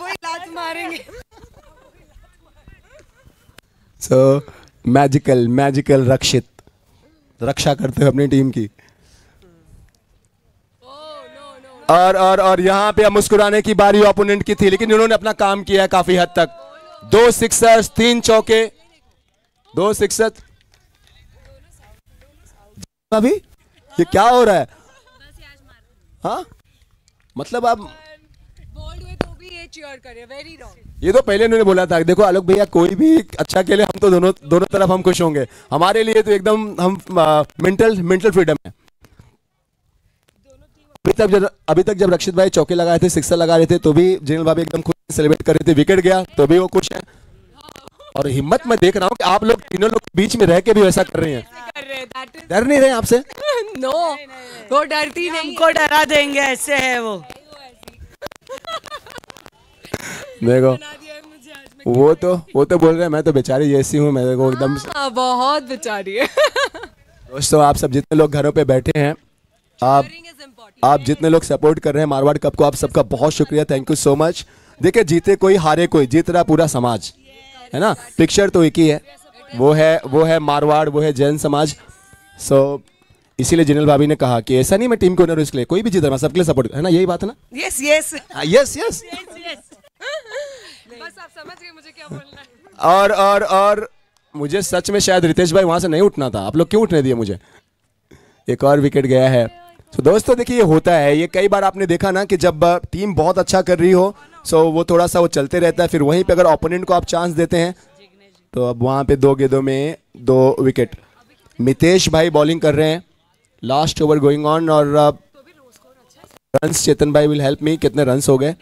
वही लात मारेंगे। सो मैजिकल रक्षित रक्षा करते हुए अपनी टीम की। और यहाँ पे अब मुस्कुराने की बारी ओपोनेंट की थी, लेकिन इन्होंने अपना काम किया काफी हद तक। 2 सिक्सर्स 3 चौके, 2 सिक्सर। अभी ये क्या हो रहा है? हाँ मतलब आप ये तो पहले इन्होंने बोला था, देखो आलोक भैया कोई भी अच्छा खेले हम तो दोनों तरफ हम खुश होंगे, हमारे लिए तो एकदम हम मेंटल फ्रीडम है। अभी तक जब रक्षित भाई चौके लगा रहे थे, सिक्सर लगा रहे थे, तो भी जिनल भाभी एकदम खुश सेलिब्रेट कर रहे थे। विकेट गया तो भी वो खुश है। और हिम्मत मैं देख रहा हूँ कि आप लोग तीनों लोग बीच में रह के भी वैसा कर रहे हैं। डर नहीं रहे आपसे? नो, वो डरती नहीं, हमको डरा देंगे, ऐसे है वो। देखो वो तो बोल रहे हैं मैं तो बेचारी जैसी हूँ, मेरे को एकदम बहुत बेचारी है। दोस्तों आप सब जितने लोग घरों पे बैठे हैं, आप जितने लोग सपोर्ट कर रहे हैं मारवाड़ कप को, आप सबका बहुत शुक्रिया, थैंक यू सो मच। देखिए जीते कोई हारे कोई, जीत रहा पूरा समाज है ना, पिक्चर तो एक ही है, वो है मारवाड़, वो है जैन समाज। सो इसीलिए जिनल भाभी ने कहा कि ऐसा नहीं मैं टीम के ओनर इसके लिए, कोई भी जीत रहा सबके लिए सपोर्ट है ना, यही बात है ना। यस बस आप समझ गए मुझे क्या बोलना है। और मुझे सच में शायद रितेश भाई वहां से नहीं उठना था, आप लोग क्यों उठने दिए मुझे। एक और विकेट गया है। तो दोस्तों देखिए ये होता है, ये कई बार आपने देखा ना कि जब टीम बहुत अच्छा कर रही हो सो वो थोड़ा सा वो चलते रहता है, फिर वहीं पे अगर ओपोनेंट को आप चांस देते हैं तो अब वहाँ पे 2 गेंदों में 2 विकेट। मितेश भाई बॉलिंग कर रहे हैं, लास्ट ओवर गोइंग ऑन। और रन्स चेतन भाई विल हेल्प मी, कितने रन्स हो गए?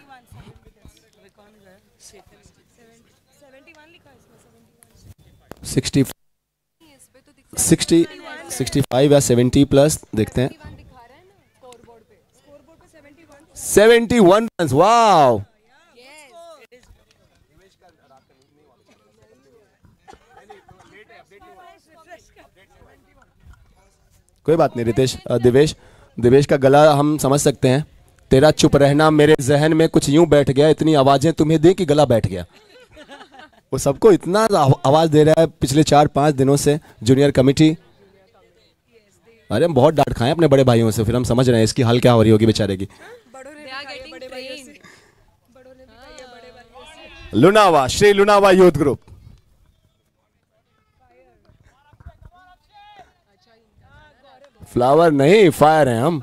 65 या 70 प्लस देखते हैं। 71 रन्स, वाव। कोई बात नहीं रितेश, दिवेश का गला हम समझ सकते हैं। तेरा चुप रहना मेरे जहन में कुछ यूं बैठ गया, इतनी आवाजें तुम्हें दी कि गला बैठ गया। वो सबको इतना आवाज दे रहा है पिछले 4-5 दिनों से जूनियर कमेटी। अरे हम बहुत डांट खाए अपने बड़े भाइयों से, फिर हम समझ रहे हैं इसकी हाल क्या हो रही होगी बेचारे की। Lunawa, Shri Lunawa youth group. Flower नहीं फायर हैं हम।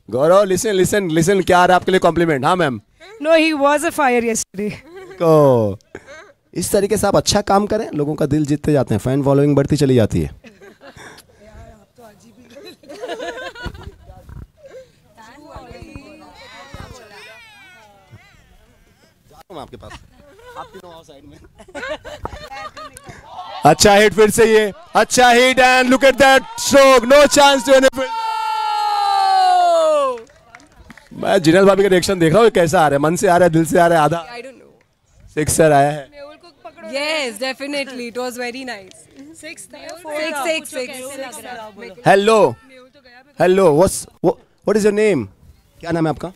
गौरव लिसन क्या आ रहा है आपके लिए कॉम्प्लीमेंट? हाँ ma'am. No he was a fire yesterday. को इस तरीके से आप अच्छा काम करें, लोगों का दिल जीतते जाते हैं, फैन फॉलोइंग बढ़ती चली जाती है। आपके पास आप तीनों आओ साइड में। अच्छा हिट फिर से, ये अच्छा hit and look at that stroke, no chance to any. मैं जिनल भाभी का रिएक्शन देख रहा हूँ, कैसा आ रहा है, मन से आ रहा है, दिल से आ रहा है, आधा सिक्सर आया है। Yes, definitely. It was very nice. Hello hello, what is your name? क्या नाम है आपका?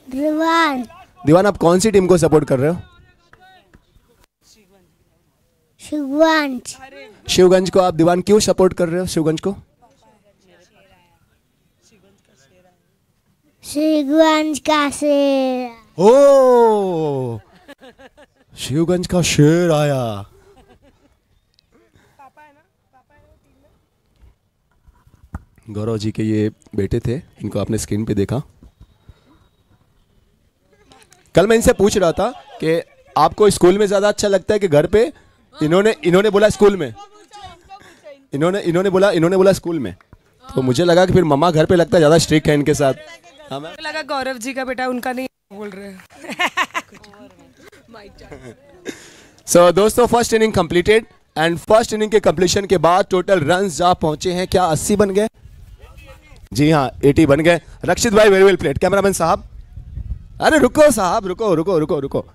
दीवान। दीवान, आप कौन सी टीम को सपोर्ट कर रहे हो? शिवगंज। शिवगंज को। आप दीवान क्यों सपोर्ट कर रहे हो शिवगंज को? शिवगंज का शेर। ओ, शिवगंज का शेर आया। गौरव जी के ये बेटे थे, इनको आपने स्क्रीन पे देखा। कल मैं इनसे पूछ रहा था कि आपको स्कूल में ज्यादा अच्छा लगता है कि घर पे? इन्होंने बोला स्कूल में। इन्होंने बोला स्कूल में। तो मुझे लगा कि फिर मम्मा घर पे लगता है ज्यादा स्ट्रिक्ट है इनके साथ। मुझे लगा गौरव जी का बेटा, उनका नहीं बोल रहे हैं। सो दोस्तों, first inning completed and first inning के कंप्लीशन के बाद टोटल रन्स जहां पहुंचे हैं, क्या 80 बन गए? जी हाँ, 80 बन गए। रक्षित भाई वेरी वेल प्लेड। कैमरामैन साहब, अरे रुको साहब, रुको।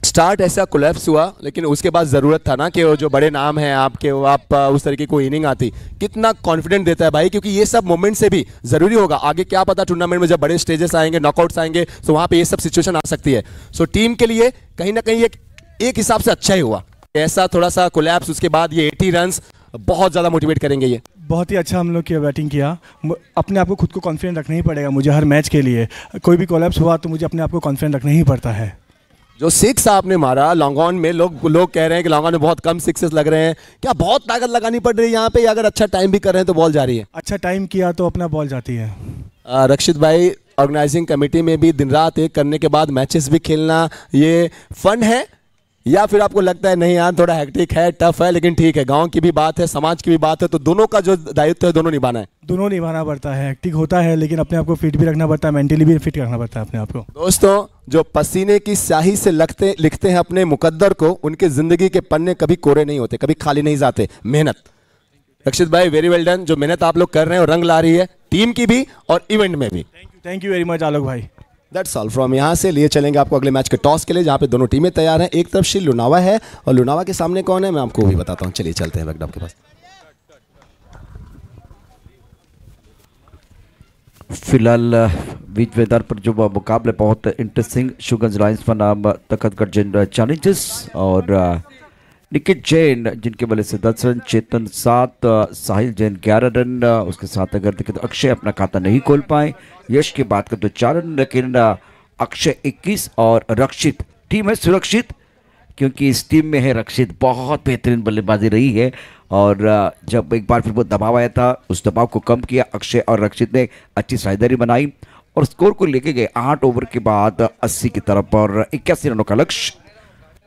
स्टार्ट ऐसा कोलैप्स हुआ, लेकिन उसके बाद जरूरत था ना कि वो जो बड़े नाम हैं आपके, वो आप उस तरीके को इनिंग आती। कितना कॉन्फिडेंट देता है भाई, क्योंकि ये सब मोमेंट से भी जरूरी होगा आगे। क्या पता टूर्नामेंट में जब बड़े स्टेजेस आएंगे, नॉकआउट्स आएंगे, तो वहां पे ये सब सिचुएशन आ सकती है। सो टीम के लिए कहीं ना कहीं एक हिसाब से अच्छा ही हुआ। ऐसा थोड़ा सा कोलैप्स, उसके बाद ये 80 रन्स बहुत ज्यादा मोटिवेट करेंगे। ये बहुत ही अच्छा हम लोग की बैटिंग किया। अपने आप को खुद को कॉन्फिडेंट रखना ही पड़ेगा मुझे हर मैच के लिए। कोई भी कोलैप्स हुआ तो मुझे अपने आप को कॉन्फिडेंट रखना ही पड़ता है। जो 6 आपने मारा लॉन्ग ऑन में, लोग कह रहे हैं कि लॉन्ग ऑन में बहुत कम 6 लग रहे हैं। क्या बहुत ताकत लगानी पड़ रही है यहाँ पे, या अगर अच्छा टाइम भी कर रहे हैं तो बॉल जा रही है? अच्छा टाइम किया तो अपना बॉल जाती है। रक्षित भाई, ऑर्गेनाइजिंग कमेटी में भी दिन रात एक करने के बाद मैचेस भी खेलना, ये फन है या फिर आपको लगता है नहीं यार थोड़ा हेक्टिक है, टफ है, लेकिन ठीक है, गांव की भी बात है, समाज की भी बात है, तो दोनों का जो दायित्व है दोनों निभाना है? दोनों निभाना पड़ता है। हेक्टिक होता है, लेकिन अपने आप को फिट भी रखना पड़ता है, मेंटली भी फिट रखना पड़ता है अपने आप को। दोस्तों, जो पसीने की स्याही से लिखते हैं अपने मुकद्दर को, उनके जिंदगी के पन्ने कभी कोरे नहीं होते, कभी खाली नहीं जाते। मेहनत। रक्षित भाई वेरी वेल डन। जो मेहनत आप लोग कर रहे हैं वो रंग ला रही है, टीम की भी और इवेंट में भी। थैंक यू वेरी मच आलोक भाई। That's all from. यहाँ से लिए चलेंगे आपको अगले मैच के टॉस के लिए, जहाँ पे दोनों टीमें तैयार हैं। एक तरफ श्री लुनावा है और लुनावा के सामने कौन है मैं आपको भी बताता हूँ। चलिए चलते हैं बैकडॉप के पास। फिलहाल बीच वेदर पर जो मुकाबले बहुत इंटरेस्टिंग, शिवगंज लायंस का नाम तखतगढ़ जैन चैलेंजर्स और निकित जैन जिनके वजह से 10 रन, चेतन 7, साहिल जैन 11 रन। उसके साथ अगर देखें तो अक्षय अपना खाता नहीं खोल पाए। यश की बात करें तो 4 रन, लेकिन अक्षय 21 और रक्षित। टीम है सुरक्षित, क्योंकि इस टीम में है रक्षित। बहुत बेहतरीन बल्लेबाजी रही है और जब एक बार फिर वो दबाव आया था, उस दबाव को कम किया अक्षय और रक्षित ने। अच्छी साझेदारी बनाई और स्कोर को लेके गए 8 ओवर के बाद 80 की तरफ और 81 रनों का लक्ष्य।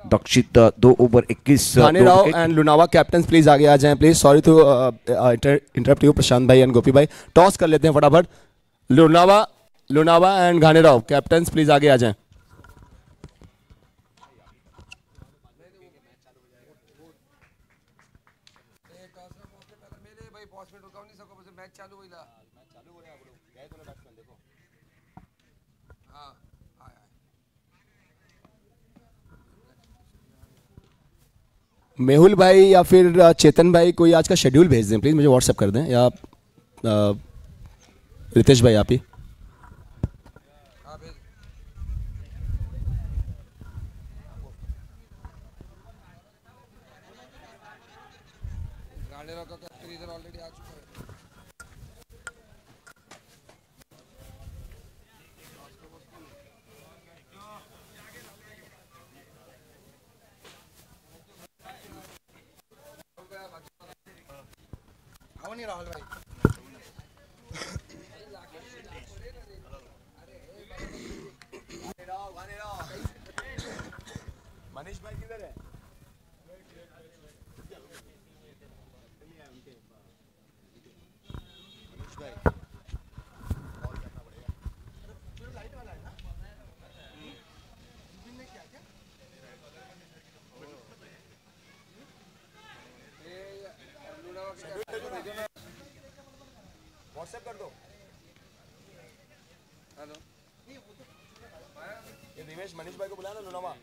Dakshit 2 over 21। Rao and Lunawa captain please आगे आ जाएं please. Sorry to interrupt you Prashant भाई एंड गोपी भाई। टॉस कर लेते हैं फटाफट। Lunawa and Ghanerao captain please आगे आ जाएं। मेहुल भाई या फिर चेतन भाई कोई आज का शेड्यूल भेज दें प्लीज, मुझे व्हाट्सएप कर दें, या रितेश भाई आप ही। मनीष भाई किधर है? व्हाट्सएप कर दो। हेलो, ये दिवेश मनीष भाई को बुलाया ना लुनावा।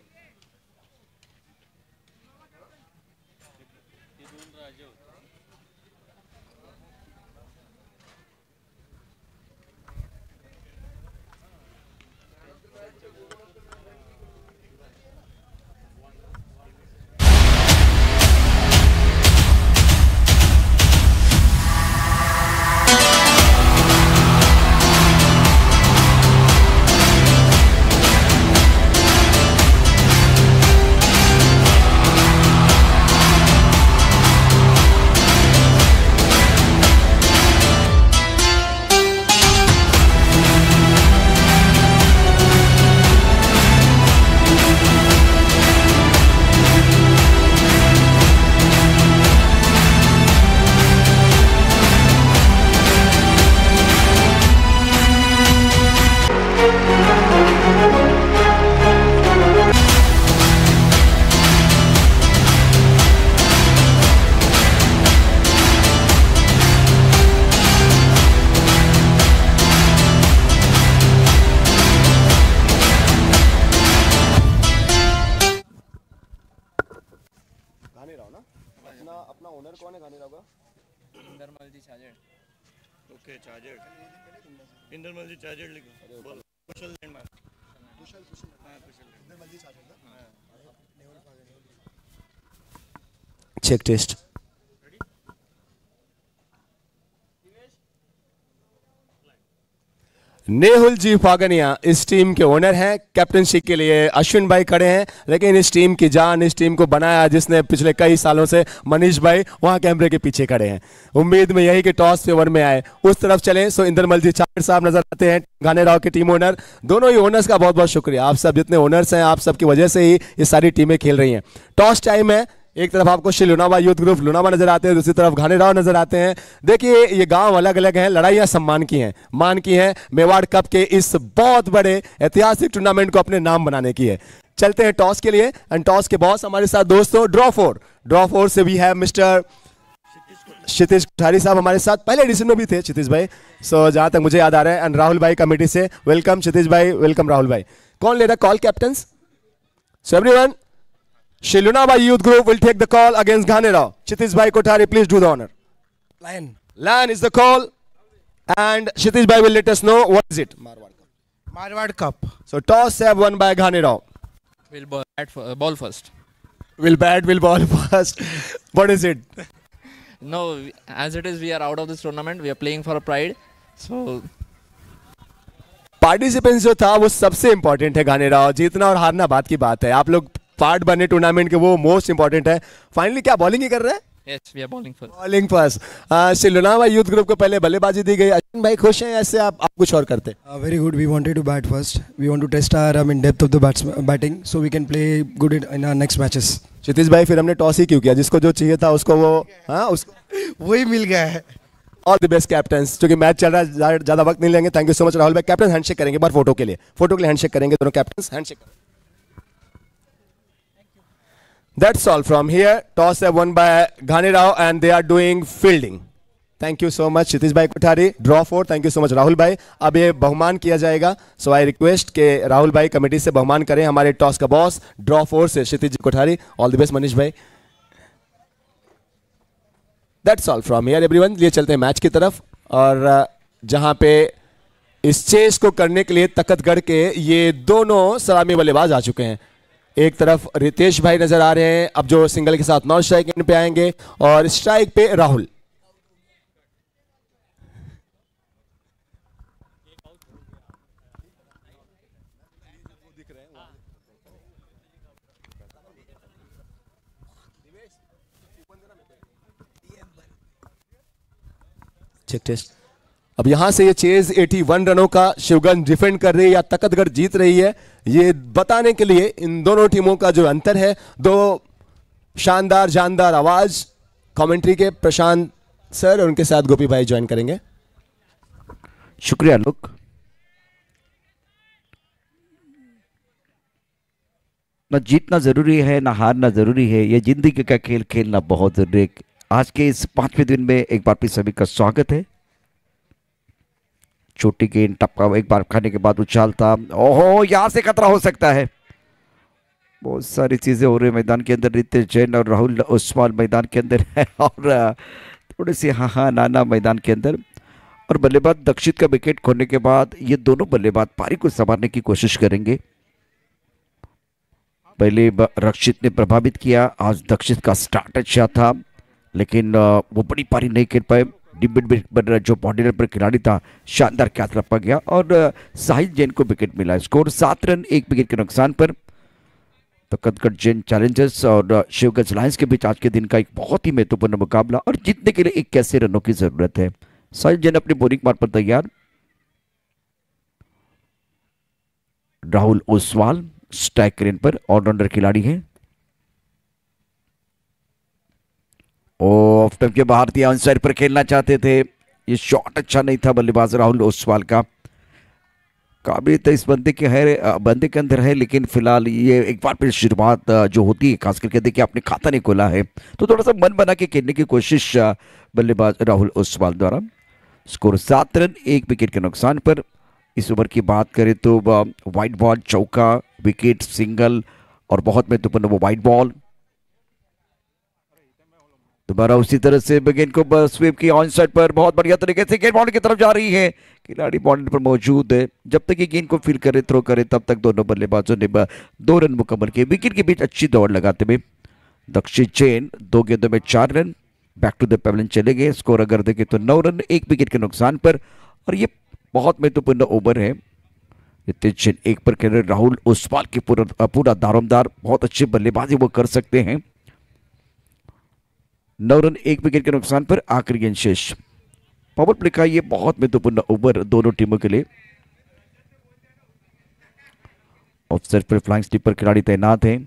अपना ओनर कौन है घानीराव का? इंदरमल जी चार्जर। ओके चार्जर, इंदरमल जी चार्जर लिखो। बोलो कुशल लैंडमार्क। कुशल हां कुशल इंदरमल जी चार्जर ना। हां चेक टेस्ट। नेहुल जी फागनिया इस टीम के ओनर हैं। कैप्टनशिप के लिए अश्विन भाई खड़े हैं, लेकिन इस टीम की जान, इस टीम को बनाया जिसने पिछले कई सालों से, मनीष भाई वहां कैमरे के पीछे खड़े हैं। उम्मीद में यही कि टॉस फेवर में आए, उस तरफ चलें। सो इंदरमल जी चार साहब नजर आते हैं, घानीराव के टीम ओनर। दोनों ही ओनर्स का बहुत बहुत शुक्रिया। आप सब जितने ओनर्स हैं, आप सबकी वजह से ही ये सारी टीमें खेल रही हैं। टॉस टाइम है। एक तरफ आपको श्री लुनावा यूथ ग्रुप लुनावा नजर आते हैं, दूसरी तरफ घानीराव नजर आते हैं। देखिए ये गांव अलग अलग हैं, लड़ाइयां सम्मान की हैं, मान की हैं। मेवाड़ कप के इस बहुत बड़े ऐतिहासिक टूर्नामेंट को अपने नाम बनाने की है। चलते हैं टॉस के लिए। एंड टॉस के बॉस हमारे साथ दोस्तों ड्रॉ फोर से भी है मिस्टर क्षितिज कोठारी साहब हमारे साथ, पहले एडिशन में भी थे क्षितिज भाई। सो जहां तक मुझे याद आ रहा है। एंड राहुल भाई कमेटी से वेलकम क्षितिज भाई, वेलकम राहुल भाई। कौन ले रहा call captains? So everyone, Shri Lunava Youth Group will take the call against Ghanerav. Kshitiz Bhai Kothari, please do the honor. Lion. Lion is the call, and Kshitiz Bhai will let us know what is it. Marwad Cup. So toss have won by Ghanerav. We'll ball first. Will ball first. What is it? No, as it is, we are out of this tournament. We are playing for a pride. So participants जो था वो सबसे इंपॉर्टेंट है। घानीराव जीतना और हारना बात की बात है, आप लोग पार्ट बने टूर्नामेंट के, वो मोस्ट इंपॉर्टेंट है। फाइनली क्या बॉलिंग ही कर रहे हैं? yes, we are bowling first. Bowling first. Shri Lunawa youth group को पहले बल्लेबाजी दी गई। अश्विन भाई खुश हैं ऐसे? आप कुछ और करते? Very good. We wanted to bat first. We want to test our depth of the batting, so we can play good in our next matches. क्षितिज भाई फिर हमने टॉस ही क्यों किया? जिसको जो चाहिए था उसको वो, हाँ उसको वही मिल गया है। ऑल द बेस्ट कैप्टन्स, क्योंकि मैच चल रहा है, ज्यादा वक्त नहीं लेंगे। Thank you so much Rahul भाई। कैप्टन हैंडशेक करेंगे बार फोटो के लिए हैंडशेक करेंगे दोनों captains. Handshake. That's all from here. Toss have won by Ghanerav and they are doing fielding. Thank you so much क्षितिज भाई Kothari. Draw 4, thank you so much Rahul भाई। अब ये बहुमान किया जाएगा, सो आई रिक्वेस्ट के राहुल भाई कमेटी से बहुमान करें हमारे टॉस का बॉस ड्रॉ 4 से Kshitij Kothari. All the best Manish भाई। That's all from here everyone। लिए चलते हैं मैच की तरफ, और जहां पे इस चेस को करने के लिए तकतगढ़ के ये दोनों सलामी बल्लेबाज आ चुके हैं। एक तरफ रितेश भाई नजर आ रहे हैं, अब जो सिंगल के साथ नॉन स्ट्राइक एंड पे आएंगे, और स्ट्राइक पे राहुल। Check test. अब यहां से ये चेज 81 रनों का शिवगंज डिफेंड कर रही है या तकतगढ़ जीत रही है, ये बताने के लिए इन दोनों टीमों का जो अंतर है, दो शानदार जानदार आवाज कमेंट्री के प्रशांत सर और उनके साथ गोपी भाई ज्वाइन करेंगे। शुक्रिया लोग। ना जीतना जरूरी है ना हारना जरूरी है, ये जिंदगी का खेल खेलना बहुत जरूरी है। आज के इस 5वें दिन में एक बार फिर सभी का स्वागत है। छोटी गेंद टपका एक बार खाने के बाद उछालता, ओहो यहां से खतरा हो सकता है। बहुत सारी चीजें हो रही है मैदान के अंदर। नितिन जैन और राहुल ओसवाल मैदान के अंदर है और थोड़ी सी हाँ नाना मैदान के अंदर। और बल्लेबाज दक्षित का विकेट खोने के बाद ये दोनों बल्लेबाज पारी को संभालने की कोशिश करेंगे। पहले रक्षित ने प्रभावित किया, आज दक्षित का स्टार्ट अच्छा था लेकिन वो बड़ी पारी नहीं खेल पाए। डिब्बे पर जो बॉर्डर पर खिलाड़ी था शानदार कैच रखा गया और साहिल जैन को विकेट मिला। स्कोर 7 रन 1 विकेट के नुकसान पर। तकतगढ़ जैन चैलेंजर्स और शिवगंज लायंस के बीच आज के दिन का एक बहुत ही महत्वपूर्ण मुकाबला और जीतने के लिए 81 रनों की जरूरत है। साहिल जैन अपनी बॉलिंग मार्ग पर तैयार। राहुल ओसवाल स्ट्राइक रेन पर ऑलराउंडर खिलाड़ी हैं। ऑफ स्टंप के बाहर दिया, ऑन साइड पर खेलना चाहते थे। ये शॉट अच्छा नहीं था बल्लेबाज राहुल ओसवाल का। काबिलियत इस बंदे के अंदर है लेकिन फिलहाल ये एक बार फिर शुरुआत जो होती है खास करके देखिए आपने खाता नहीं खोला है तो थोड़ा सा मन बना के खेलने की कोशिश बल्लेबाज राहुल ओसवाल द्वारा। स्कोर 7 रन 1 विकेट के नुकसान पर। इस ओवर की बात करें तो वाइड बॉल, चौका, विकेट, सिंगल और बहुत महत्वपूर्ण वो वाइड बॉल। दोबारा उसी तरह से गेंद को स्वीप की ऑन साइड पर बहुत बढ़िया तरीके से गेंद बाउंड्री की तरफ जा रही है। खिलाड़ी बाउंड्री पर मौजूद है। जब तक ये गेंद को फील करे थ्रो करे तब तक दोनों बल्लेबाजों ने 2 रन मुकम्मल किए। विकेट के बीच अच्छी दौड़ लगाते हुए दक्षिण जैन 2 गेंदों में 4 run back to the pavilion चले गए। स्कोर अगर देखें तो 9 रन 1 विकेट के नुकसान पर और ये बहुत महत्वपूर्ण ओवर है। नितिन जैन 1 पर खेल रहे। राहुल ओसवाल के पूरा दारोमदार बहुत अच्छी बल्लेबाजी वो कर सकते हैं। 9 रन 1 विकेट के नुकसान पर आखिरी गेंद शेष। पावर प्ले का ये बहुत महत्वपूर्ण ओवर दोनों टीमों के लिए। ऑफसाइड पर फ्लाइंग स्टिक पर खिलाड़ी तैनात हैं।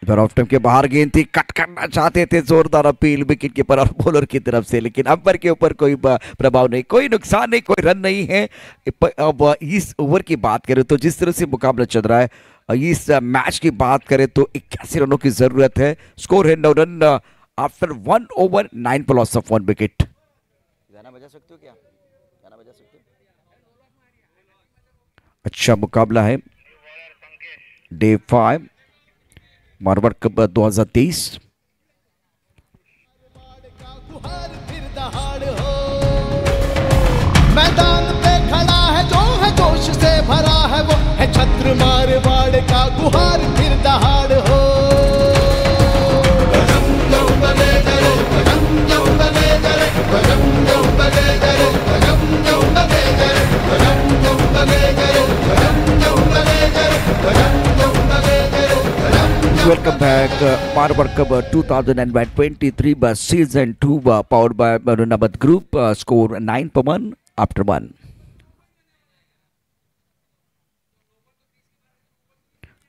इधर ऑफ टाइम के बाहर गेंद थी, कट करना चाहते थे, जोरदार अपील विकेट कीपर और बॉलर की तरफ से लेकिन अंपायर के ऊपर कोई प्रभाव नहीं, कोई नुकसान नहीं, कोई रन नहीं है। अब इस ओवर की बात करें तो जिस तरह से मुकाबला चल रहा है इस मैच की बात करें तो 81 रनों की जरूरत है। स्कोर है 9 रन आफ्टर 1 ओवर 9 पर लॉस ऑफ 1 विकेट। गाना बजा सकते हो क्या? गाना बजा सकते हो? अच्छा मुकाबला है। Day 5 Marwar cup 2023। मैदान पे खड़ा है जो है जोश से भरा है वो है छत्र मारवाड़ का गुहार फिर दहाड़ हो। Welcome back, Marwar Cup 2023 Season 2 powered by Marunabad Group. Score 9 per 1 after 1.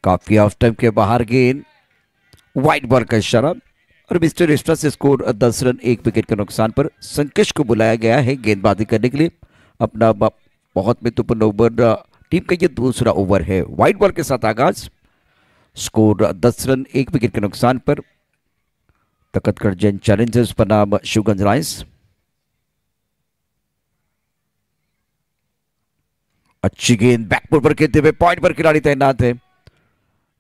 काफी ऑफ टाइम के बाहर गेंद, वाइड बॉल का इशारा और मिस्टर एक्स्ट्रा से स्कोर 10 रन 1 विकेट के नुकसान पर। संकेश को बुलाया गया है गेंदबाजी करने के लिए। अपना बहुत महत्वपूर्ण ओवर टीम का ये दूसरा ओवर है। वाइड बॉल के साथ आगाज। स्कोर 10 रन 1 विकेट के नुकसान पर। तकतगढ़ जैन चैलेंजर्स बनाम शिवगंज लायंस। अच्छी गेंद बैकफुट पर खेलते हुए पॉइंट पर खिलाड़ी तैनात है।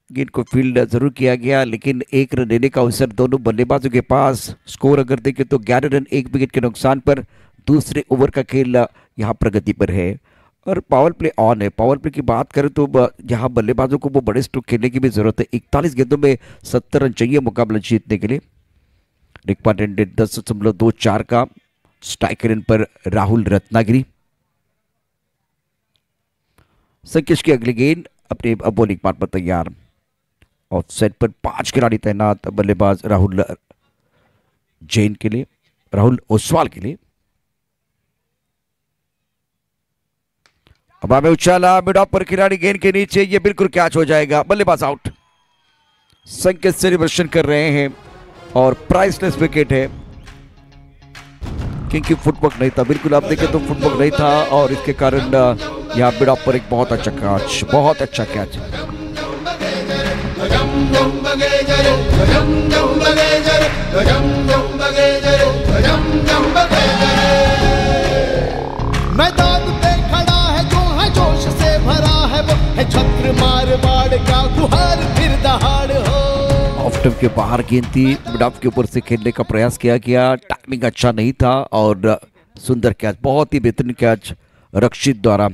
गेंद को फील्ड जरूर किया गया लेकिन 1 रन लेने का अवसर दोनों बल्लेबाजों के पास। स्कोर अगर देखें तो 11 रन 1 विकेट के नुकसान पर। दूसरे ओवर का खेल यहां प्रगति पर है और पावर प्ले ऑन है। पावर प्ले की बात करें तो यहाँ बल्लेबाजों को वो बड़े स्ट्रोक खेलने की भी जरूरत है। 41 गेंदों में 70 रन चाहिए मुकाबला जीतने के लिए। रिक्वायर्ड 10.24 का। स्ट्राइक रेन पर राहुल रत्नागिरी। संकेश की अगली गेंद अपने बॉलिंग पार्ट पर तैयार। ऑफ साइड पर 5 खिलाड़ी तैनात बल्लेबाज राहुल जैन के लिए, राहुल ओसवाल के लिए। हवा में उछाला, मिड ऑफ पर खिलाड़ी गेंद के नीचे, ये बिल्कुल कैच हो जाएगा। बल्लेबाज आउट। संकेत सेलिब्रेशन कर रहे हैं और प्राइसलेस विकेट है क्योंकि फुटवर्क नहीं था। बिल्कुल आप देखें तो फुटवर्क नहीं था और इसके कारण यहाँ मिड ऑफ पर एक बहुत अच्छा कैच, बहुत अच्छा कैच। मैदान पे खड़ा है जो है जोश से भरा है वो है छत्र मारवाड़ का गुहार फिर दहाड़ हो। ऑफ स्टंप के बाहर गेंद थी, मिड ऑफ के ऊपर से खेलने का प्रयास किया गया, टाइमिंग अच्छा नहीं था और सुंदर कैच, बहुत ही बेहतरीन कैच रक्षित द्वारा।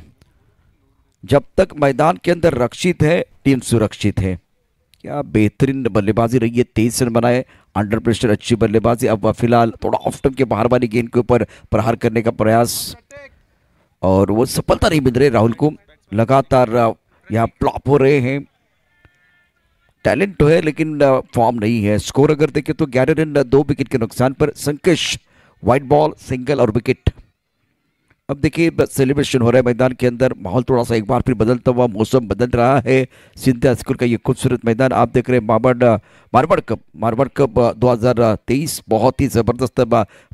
जब तक मैदान के अंदर रक्षित है टीम सुरक्षित है। क्या बेहतरीन बल्लेबाजी रही है, 23 रन बनाए अंडर प्रेशर, अच्छी बल्लेबाजी। अब फिलहाल थोड़ा ऑफ स्टंप के बाहर वाली गेंद के ऊपर प्रहार करने का प्रयास और वो सफलता नहीं मिल रही राहुल को, लगातार यहाँ फ्लॉप हो रहे हैं। टैलेंट तो है लेकिन फॉर्म नहीं है। स्कोर अगर देखें तो 11 रन 2 विकेट के नुकसान पर संकेश, वाइट बॉल, सिंगल और विकेट। अब देखिए सेलिब्रेशन हो रहा है मैदान के अंदर, माहौल थोड़ा सा एक बार फिर बदलता हुआ मौसम बदल रहा है। सिंधिया स्कूल का ये खूबसूरत मैदान आप देख रहे हैं। मारवाड़ कप 2023 बहुत ही जबरदस्त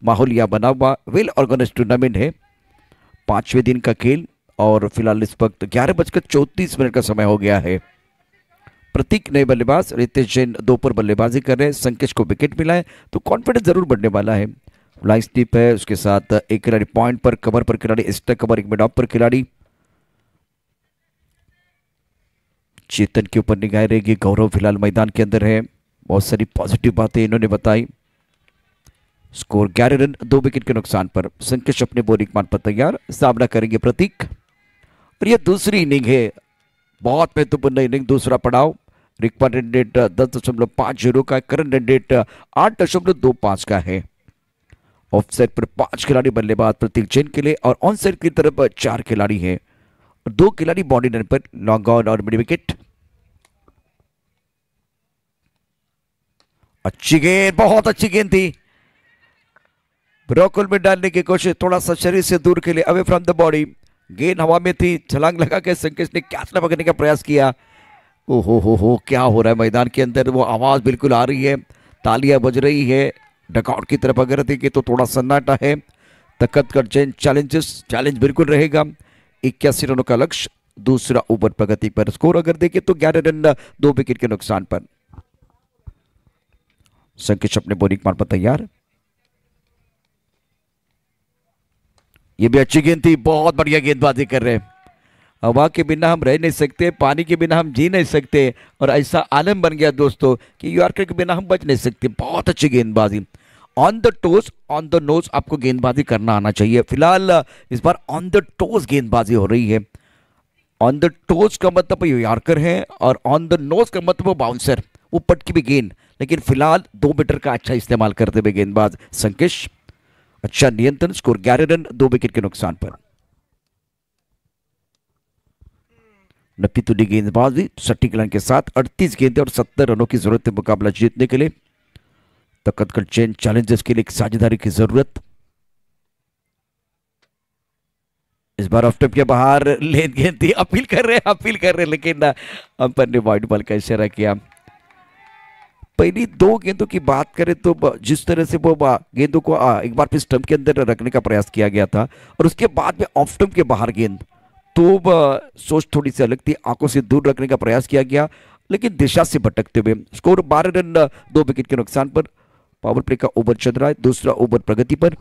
माहौल यहाँ बना हुआ, वेल ऑर्गेनाइज टूर्नामेंट है, 5वें दिन का खेल और फिलहाल इस वक्त 11:34 का समय हो गया है। प्रतीक नए बल्लेबाज, रितेश जैन 2 पर बल्लेबाजी कर रहे हैं। संकेश को विकेट मिला है तो कॉन्फिडेंस जरूर बढ़ने वाला है। फ्लाइंग स्टिप है, उसके साथ एक खिलाड़ी पॉइंट पर, कवर पर खिलाड़ी, एक्स्ट्रा कवर, एक मिड ऑफ पर खिलाड़ी। चेतन के ऊपर निगाह रहेगी, गौरव फिलहाल मैदान के अंदर है। बहुत सारी पॉजिटिव बातें इन्होंने बताई। स्कोर 11 रन 2 विकेट के नुकसान पर संकेश अपने बॉलिंग मान पर तैयार, सामना करेंगे प्रतीक। और यह दूसरी इनिंग है, बहुत महत्वपूर्ण इनिंग, दूसरा पड़ाव। रिक्वायर्ड रन रेट 10.50 का, करंट रन रेट 8.25 का है। ऑफसाइड पर 5 खिलाड़ी बल्लेबाज प्रतीक जैन के लिए और ऑन साइड की तरफ 4 खिलाड़ी हैं और 2 खिलाड़ी बाउंड्री लाइन पर, लॉन्ग ऑन और मिड विकेट। अच्छी गेंद, बहुत अच्छी गेंद थी, ब्रोकल में डालने की कोशिश, थोड़ा सा शरीर से दूर के लिए, अवे फ्रॉम द बॉडी। गेंद हवा में थी, छलांग लगा के संकेश ने कैच न पकड़ने का प्रयास किया। ओहो हो क्या हो रहा है मैदान के अंदर, वो आवाज बिल्कुल आ रही है, तालियां बज रही है। डकआउट की तरफ अगर देखें तो थोड़ा सन्नाटा है। तखतगढ़ जैन चैलेंज बिल्कुल रहेगा। 81 रनों का लक्ष्य, दूसरा ओवर प्रगति पर। स्कोर अगर देखें तो 11 रन 2 विकेट के नुकसान पर। संकेश अपने बॉलिंग मान पर तैयार। ये भी अच्छी गेंद थी, बहुत बढ़िया गेंदबाजी कर रहे हैं। हवा के बिना हम रह नहीं सकते, पानी के बिना हम जी नहीं सकते और ऐसा आलम बन गया दोस्तों कि यॉर्कर के बिना हम बच नहीं सकते। बहुत अच्छी गेंदबाजी, on the toss on the nose आपको गेंदबाजी करना आना चाहिए। फिलहाल इस बार ऑन द टोस गेंदबाजी हो रही है। ऑन द टोस का मतलब यॉर्कर है और ऑन द नोज का मतलब बाउंसर, वो पटकी भी गेंद, लेकिन फिलहाल 2 मीटर का अच्छा इस्तेमाल करते हुए गेंदबाज संकेश। अच्छा नियंत्रण, स्कोर 11 रन 2 विकेट के नुकसान पर। नपी तुली गेंदबाजी सटीक रन के साथ 38 गेंदें और 70 रनों की जरूरत है मुकाबला जीतने के लिए। तखतगढ़ जैन चैलेंजर्स के लिए एक साझेदारी की जरूरत। इस बार ऑफ स्टंप के बाहर लेन गेंद थी, अपील कर रहे लेकिन अंपायर ने वाइड बॉल का इशारा किया। पहली 2 गेंदों की बात करें तो जिस तरह से वो गेंदों को एक बार फिर स्टंप के अंदर रखने का प्रयास किया गया था और उसके बाद में ऑफ स्टंप के बाहर गेंद, तो सोच थोड़ी सी अलग थी, आंखों से दूर रखने का प्रयास किया गया लेकिन दिशा से भटकते हुए। स्कोर 12 रन 2 विकेट के नुकसान पर। पावर प्ले का ओवर चल रहा है, दूसरा ओवर प्रगति पर।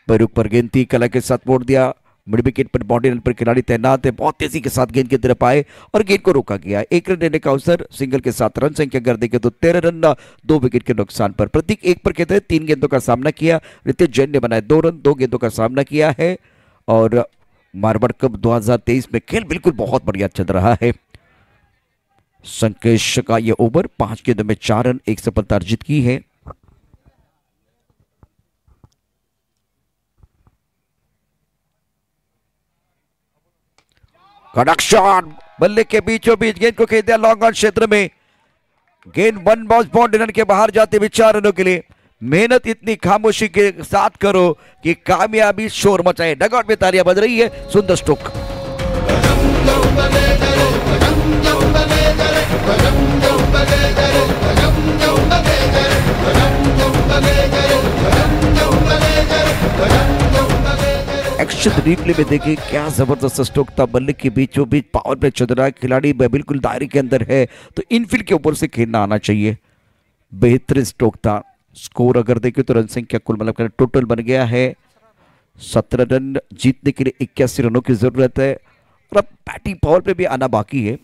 पैरुक पर गेंद थी, कला के साथ मोड़ दिया, मिड विकेट पर बाउंड्री लाइन पर खिलाड़ी तैनात है, बहुत तेजी के साथ गेंद की तरफ आए और गेंद को रोका गया। 1 रन लेने का अवसर, सिंगल के साथ रन संख्या कर देंगे तो 13 रन 2 विकेट के नुकसान पर। प्रतीक 1 पर कहते हैं 3 गेंदों का सामना किया। रितेश जैन ने बनाए 2 रन, 2 गेंदों का सामना किया है और मारवाड़ कप 2023 में खेल बिल्कुल बहुत बढ़िया चल रहा है। संकेश का यह ओवर 5 गेंदों में 4 रन, 1 सफलता अर्जित की है। कड़क शॉट, बल्ले के बीचों बीच गेंद को खेल दिया लॉन्ग ऑन क्षेत्र में। गेंद 1 बाउंस बाउंड्री लाइन के बाहर जाते हुए 4 रनों के लिए। मेहनत इतनी खामोशी के साथ करो कि कामयाबी शोर मचाए। डगआउट में तालियां बज रही है, सुंदर स्ट्रोक। एक्शन रिप्ले में देखें क्या जबरदस्त स्ट्रोक था, बल्ले के बीचों बीच पावर प्ले चल रहा है, खिलाड़ी बिल्कुल दायरे के अंदर है तो इनफील्ड के ऊपर से खेलना आना चाहिए। बेहतरीन स्ट्रोक था। स्कोर अगर देखें तो रन संख्या कुल मतलब टोटल बन गया है 17 रन जीतने के लिए 81 रनों की जरूरत है और अब बैटिंग पावर पे भी आना बाकी है।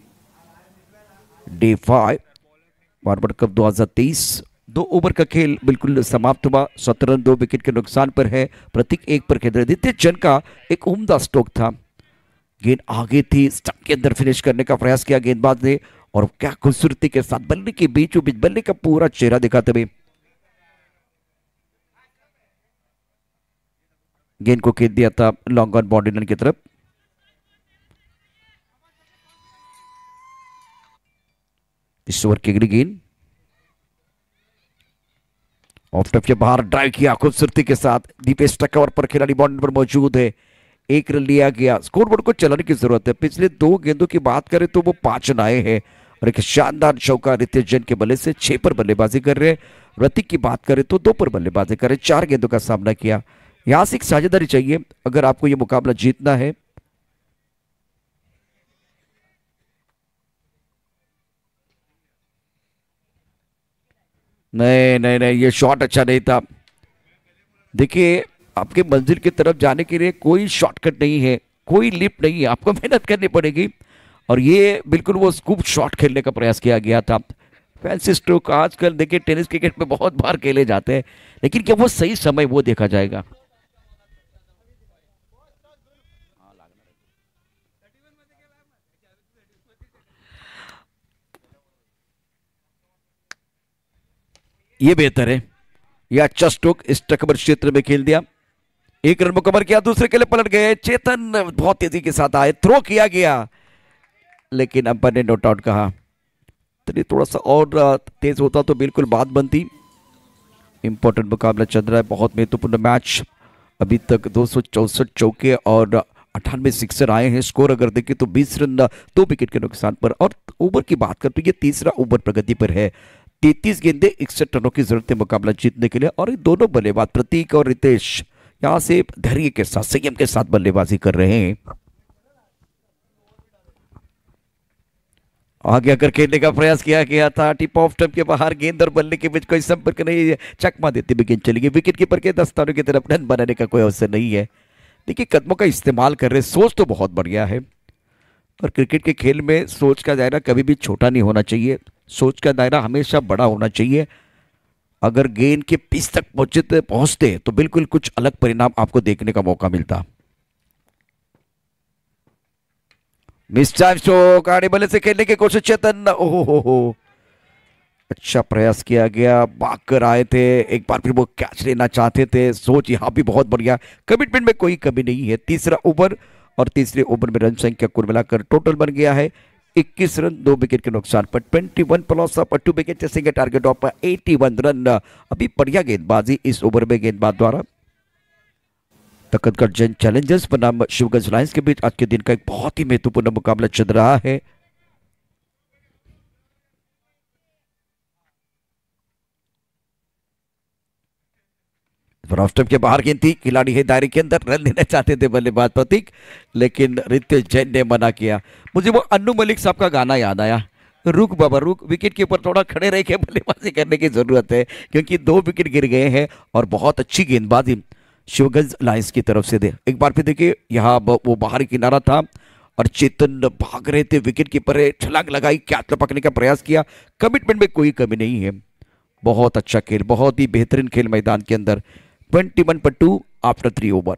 डे 5 मार्बल कप 2023 2 ओवर का खेल बिल्कुल समाप्त हुआ। 17 रन 2 विकेट के नुकसान पर है। प्रतीक 1 पर खेल रहे। नित्य जैन का एक उम्दा स्ट्रोक था, गेंद आगे थी, स्टंप के अंदर फिनिश करने का प्रयास किया गेंदबाज ने और क्या खूबसूरती के साथ बल्ले के बीचों बीच बल्ले का पूरा चेहरा दिखाते हुए गेंद को खेल दिया था लॉन्ग ऑन बाउंड्री लाइन की तरफ। इस ओवर की अगली गेंद ऑफ टफ के बाहर ड्राइव किया खूबसूरती के साथ। दीपेश टकवर पर खिलाड़ी बाउंड्री पर मौजूद है। 1 रन लिया गया। स्कोरबोर्ड को चलाने की जरूरत है। पिछले 2 गेंदों की बात करें तो वो 5 रन आए हैं और एक शानदार चौका रितेश जैन के बल्ले से 6 पर बल्लेबाजी कर रहे। रतिक की बात करें तो 2 पर बल्लेबाजी कर रहे। 4 गेंदों का सामना किया। यहां से एक साझेदारी चाहिए अगर आपको यह मुकाबला जीतना है। नहीं, ये शॉट अच्छा नहीं था। देखिए आपके मंजिल की तरफ जाने के लिए कोई शॉर्टकट नहीं है, कोई लिफ्ट नहीं है, आपको मेहनत करनी पड़ेगी और ये बिल्कुल वो स्कूप शॉट खेलने का प्रयास किया गया था। फैंसी स्ट्रोक आजकल देखिए टेनिस क्रिकेट में बहुत बार खेले जाते हैं, लेकिन क्या वो सही समय वो देखा जाएगा। ये बेहतर है। यह अच्छा स्ट्रोक इस टकबर क्षेत्र में खेल दिया। 1 रन मुकम्मल किया। दूसरे के लिए पलट गए। चेतन बहुत तेजी के साथ आए, थ्रो किया गया लेकिन अंपायर ने नोट आउट कहा। तो थोड़ा सा और तेज होता तो बिल्कुल बात बनती। इंपॉर्टेंट मुकाबला चल रहा है, बहुत महत्वपूर्ण मैच। अभी तक 264 चौके और 98 सिक्सर आए हैं। स्कोर अगर देखें तो 20 रन 2 विकेट के नुकसान पर। और ओवर की बात करें तो ये तीसरा ओवर प्रगति पर है। 33 गेंदें 61 रनों की जरूरत है मुकाबला जीतने के लिए और ये दोनों बल्लेबाज प्रतीक और रितेश यहां से धैर्य के साथ संयम के साथ बल्लेबाजी कर रहे हैं। आगे आकर खेलने का प्रयास किया गया था। टिप ऑफ स्टंप के बाहर गेंद और बल्ले के बीच कोई संपर्क नहीं। चकमा देते हुए गेंद चली गई। विकेट कीपर के दस्तानों की तरफ रन बनाने का कोई अवसर नहीं है। देखिए कदमों का इस्तेमाल कर रहे। सोच तो बहुत बढ़िया है और क्रिकेट के खेल में सोच का दायरा कभी भी छोटा नहीं होना चाहिए। सोच का दायरा हमेशा बड़ा होना चाहिए। अगर गेंद के पिच तक पहुंचते तो बिल्कुल कुछ अलग परिणाम आपको देखने का मौका मिलता। मिस टाइम स्ट्रोक, आड़े बल्ले से खेलने की कोशिश चेतन। ओहो, अच्छा प्रयास किया गया। भाग कर आए थे, एक बार फिर वो कैच लेना चाहते थे। सोच यहाँ भी बहुत बढ़िया। कमिटमेंट में कोई कमी नहीं है। तीसरा ओवर और तीसरे ओवर में रन संख्या कुल मिलाकर टोटल बन गया है 21 रन 2 विकेट के नुकसान पर। 21 plus 2 wicket chasing target of 81 run. अभी बढ़िया गेंदबाजी इस ओवर में गेंदबाज द्वारा। तखतगढ़ जैन चैलेंजर्स बनाम शिवगंज लायंस के बीच आज के दिन का एक बहुत ही महत्वपूर्ण मुकाबला चल रहा है। स्टंप के बाहर गेंद थी। खिलाड़ी है दायरे के अंदर, रन लेना चाहते थे बल्लेबाज प्रतीक, लेकिन रितेश जैन ने मना किया। मुझे वो अन्नू मलिक साहब का गाना याद आया, रुक बाबा रुक। विकेट के ऊपर थोड़ा खड़े रह के बल्लेबाजी करने की जरूरत है क्योंकि 2 विकेट गिर गए हैं और बहुत अच्छी गेंदबाजी शिवगंज लायंस की तरफ से दे। एक बार फिर देखिए यहाँ वो बाहरी किनारा था और चेतन भाग रहे थे। विकेट कीपर है, छलांग लगाई, कैच पकड़ने का प्रयास किया। कमिटमेंट में कोई कमी नहीं है। बहुत अच्छा खेल, बहुत ही बेहतरीन खेल मैदान के अंदर। 21 पर 2 आफ्टर 3 ओवर।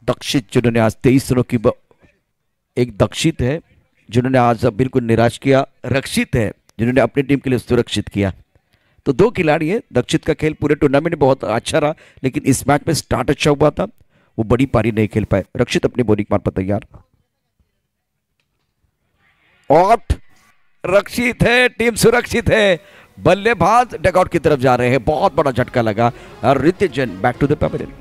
दक्षित जिन्होंने आज 23 रनों की एक दक्षित है जिन्होंने आज बिल्कुल निराश किया। रक्षित है जिन्होंने अपनी टीम के लिए सुरक्षित किया। तो 2 खिलाड़ी है। दक्षित का खेल पूरे टूर्नामेंट में बहुत अच्छा रहा, लेकिन इस मैच में स्टार्ट अच्छा हुआ था, वो बड़ी पारी नहीं खेल पाए। रक्षित अपनी बॉलिंग मार पर तैयार। और रक्षित है, टीम सुरक्षित है। बल्लेबाज डगआउट की तरफ जा रहे हैं। बहुत बड़ा झटका लगा और Ritesh Jain back to the pavilion.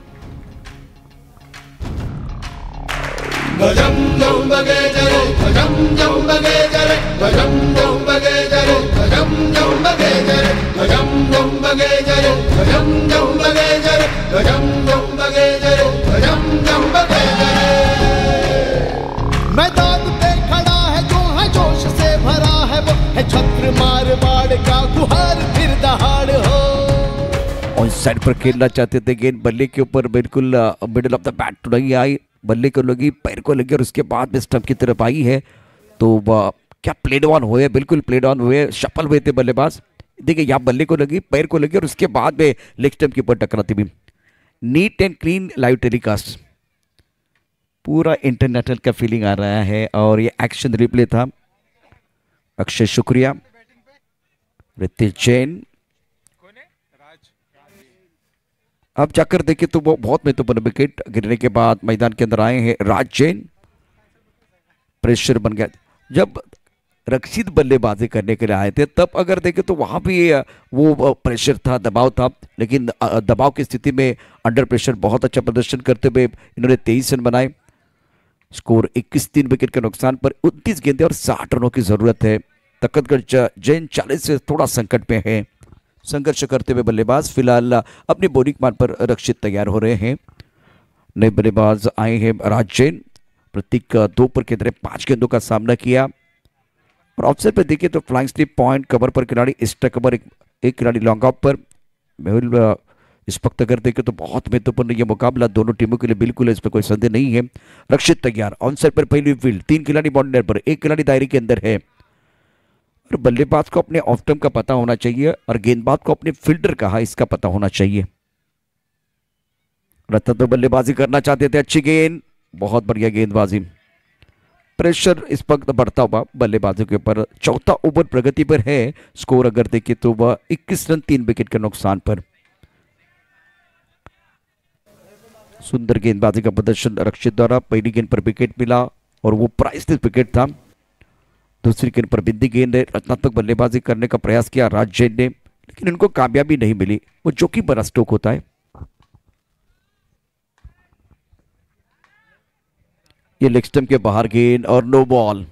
गजम जम बगे जरे, गजम जम बगे जरे, गजम जम बगे जरे, गजम जम बगे जरे, गजम जम बगे जरे, गजम जम बगे जरे, गजम जम बगे साइड पर खेलना चाहते थे, गेंद बल्ले के ऊपर बिल्कुल मिडल ऑफ द बैट नहीं आई, बल्ले को लगी, पैर को लगी और उसके बाद में स्टंप की तरफ आई है। तो क्या प्लेड ऑन हुए, बिल्कुल प्लेड ऑन हुए, सफल हुए थे बल्लेबाज। देखिए यहाँ बल्ले को लगी, पैर को लगी और उसके बाद में लेग स्टंप के ऊपर टकराती भी। Neat and clean live telecast, पूरा इंटरनेशनल का फीलिंग आ रहा है। और ये एक्शन रिप्ले था। अक्षय शुक्रिया, रितेश जैन। अब जाकर देखें तो वो बहुत महत्वपूर्ण विकेट गिरने के बाद मैदान के अंदर आए हैं राज जैन। प्रेशर बन गया। जब रक्षित बल्लेबाजी करने के लिए आए थे तब अगर देखें तो वहां भी वो प्रेशर था, दबाव था, लेकिन दबाव की स्थिति में अंडर प्रेशर बहुत अच्छा प्रदर्शन करते हुए इन्होंने 23 रन बनाए। स्कोर 21, 3 विकेट के नुकसान पर 29 गेंदें और 60 रनों की जरूरत है। तखतगढ़ जैन 40 से थोड़ा संकट में है। संघर्ष करते हुए बल्लेबाज फिलहाल अपनी बॉलिंग मान पर रक्षित तैयार हो रहे हैं। नए बल्लेबाज आए हैं राज जैन। प्रतीक 2 पर के अंदर 5 गेंदों का सामना किया। और ऑफसाइड पर देखिए तो फ्लाइंग स्लिप पॉइंट कवर पर खिलाड़ी, एक्स्ट्रा कवर एक खिलाड़ी लॉन्ग ऑफ पर। मेहुल इस वक्त अगर देखें तो बहुत महत्वपूर्ण यह मुकाबला दोनों टीमों के लिए बिल्कुल है, इसमें कोई संदेह नहीं है। रक्षित तैयार, ऑन साइड पर पहली फील्ड, 3 खिलाड़ी बाउंड्री पर, 1 खिलाड़ी दायरे के अंदर है। और बल्लेबाज को अपने ऑफ टर्म का पता होना चाहिए और गेंदबाज को अपने फील्डर का इसका पता होना चाहिए। रतन तो बल्लेबाजी करना चाहते थे, अच्छी गेंद, बहुत बढ़िया गेंदबाजी। प्रेशर इस वक्त बढ़ता हुआ बल्लेबाजों के ऊपर। चौथा ओवर प्रगति पर है। स्कोर अगर देखें तो वह 21 रन 3 विकेट के नुकसान पर। सुंदर गेंदबाजी का प्रदर्शन रक्षित द्वारा। पहली गेंद पर विकेट मिला और वो प्राइसलेस विकेट था। दूसरी गेंद पर बिंदी गेंद है। रचनात्मक बल्लेबाजी करने का प्रयास किया राज जैन ने, लेकिन उनको कामयाबी नहीं मिली। वो जोखिम भरा स्ट्रोक होता है। ये लेग स्टंप के बाहर गेंद और नो बॉल।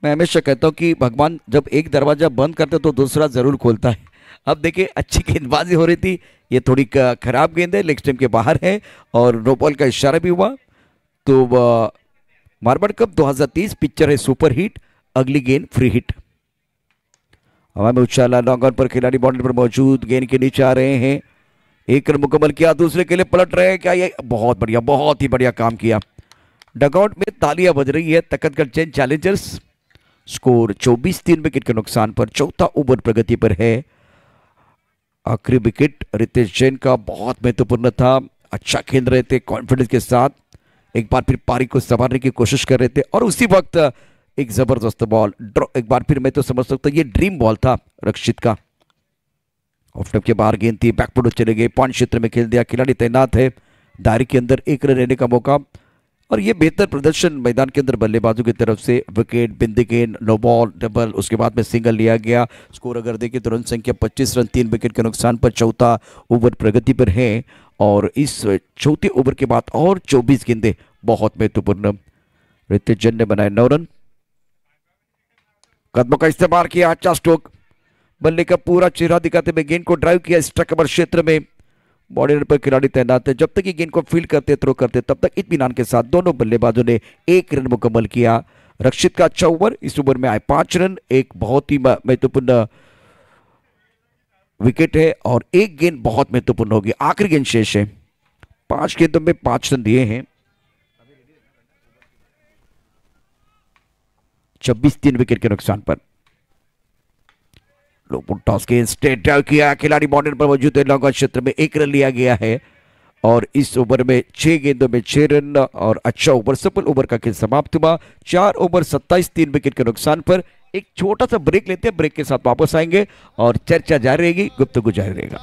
मैं हमेशा कहता हूं कि भगवान जब एक दरवाजा बंद करते तो दूसरा जरूर खोलता है। अब देखिए अच्छी गेंदबाजी हो रही थी, ये थोड़ी खराब गेंद है, लेग स्टंप के बाहर है और नो बॉल का इशारा भी हुआ। तो मार्बल कप 2030 पिक्चर है सुपर हिट, अगली गेंद फ्री हिट। हवा में उछाला, लॉन्ग ऑन पर खिलाड़ी बाउंड्री पर मौजूद, गेंद के नीचे आ रहे हैं। 1 रन मुकम्मल किया, दूसरे के लिए पलट रहे हैं क्या? ये बहुत बढ़िया, बहुत ही बढ़िया काम किया। डगआउट में तालियां बज रही है Takhatgarh Jain Challengers. Score 24, 3 wicket के नुकसान पर। चौथा ओवर प्रगति पर है। आखिरी विकेट रितेश जैन का बहुत महत्वपूर्ण था। अच्छा खेल रहे थे कॉन्फिडेंस के साथ, एक बार फिर पारी को संभालने की कोशिश कर रहे थे और उसी वक्त एक जबरदस्त बॉल। एक बार फिर मैं तो समझ सकता हूं ये ड्रीम बॉल था रक्षित का। ऑफ स्टंप के बाहर गेंद थी, बैकफुट चले गए, पॉइंट क्षेत्र में खेल दिया, खिलाड़ी तैनात है, दायरे के अंदर 1 रन रहने का मौका। और ये बेहतर प्रदर्शन मैदान के अंदर बल्लेबाजों की तरफ से। विकेट, बिंदी गेंद, नो बॉल, डबल, उसके बाद में सिंगल लिया गया। स्कोर अगर देखें तो रन संख्या 25 रन 3 विकेट के नुकसान पर। चौथा ओवर प्रगति पर है और इस चौथे ओवर के बाद और 24 गेंदें बहुत महत्वपूर्ण। रितेश जैन ने बनाए 9 रन। कदमों का इस्तेमाल किया, अच्छा स्ट्रोक, बल्ले का पूरा चेहरा दिखाते हुए गेंद को ड्राइव किया स्ट्राइक कवर क्षेत्र में। बॉर्डर पर खिलाड़ी तैनात है, जब तक ये गेंद को फील्ड करते थ्रो करते तब तक इत्मीनान के साथ दोनों बल्लेबाजों ने 1 रन मुकम्मल किया। रक्षित का अच्छा ओवर, इस ओवर में आए 5 रन, एक बहुत ही महत्वपूर्ण विकेट है और एक गेंद बहुत महत्वपूर्ण होगी। आखिरी गेंद शेष है, 5 गेंदों में 5 रन दिए हैं। 26, 3 विकेट के नुकसान पर। टॉस गेंद स्ट्रेट ड्राइव किया, खिलाड़ी बाउंड्री पर मौजूद है, लॉन्ग ऑन क्षेत्र में 1 रन लिया गया है और इस ओवर में 6 गेंदों में 6 रन और अच्छा ओवर, सफल ओवर का खेल समाप्त हुआ। 4 ओवर 27, 3 विकेट के नुकसान पर। एक छोटा सा ब्रेक लेते हैं, ब्रेक के साथ वापस आएंगे और चर्चा जारी रहेगी, गुफ्तगू जारी रहेगा।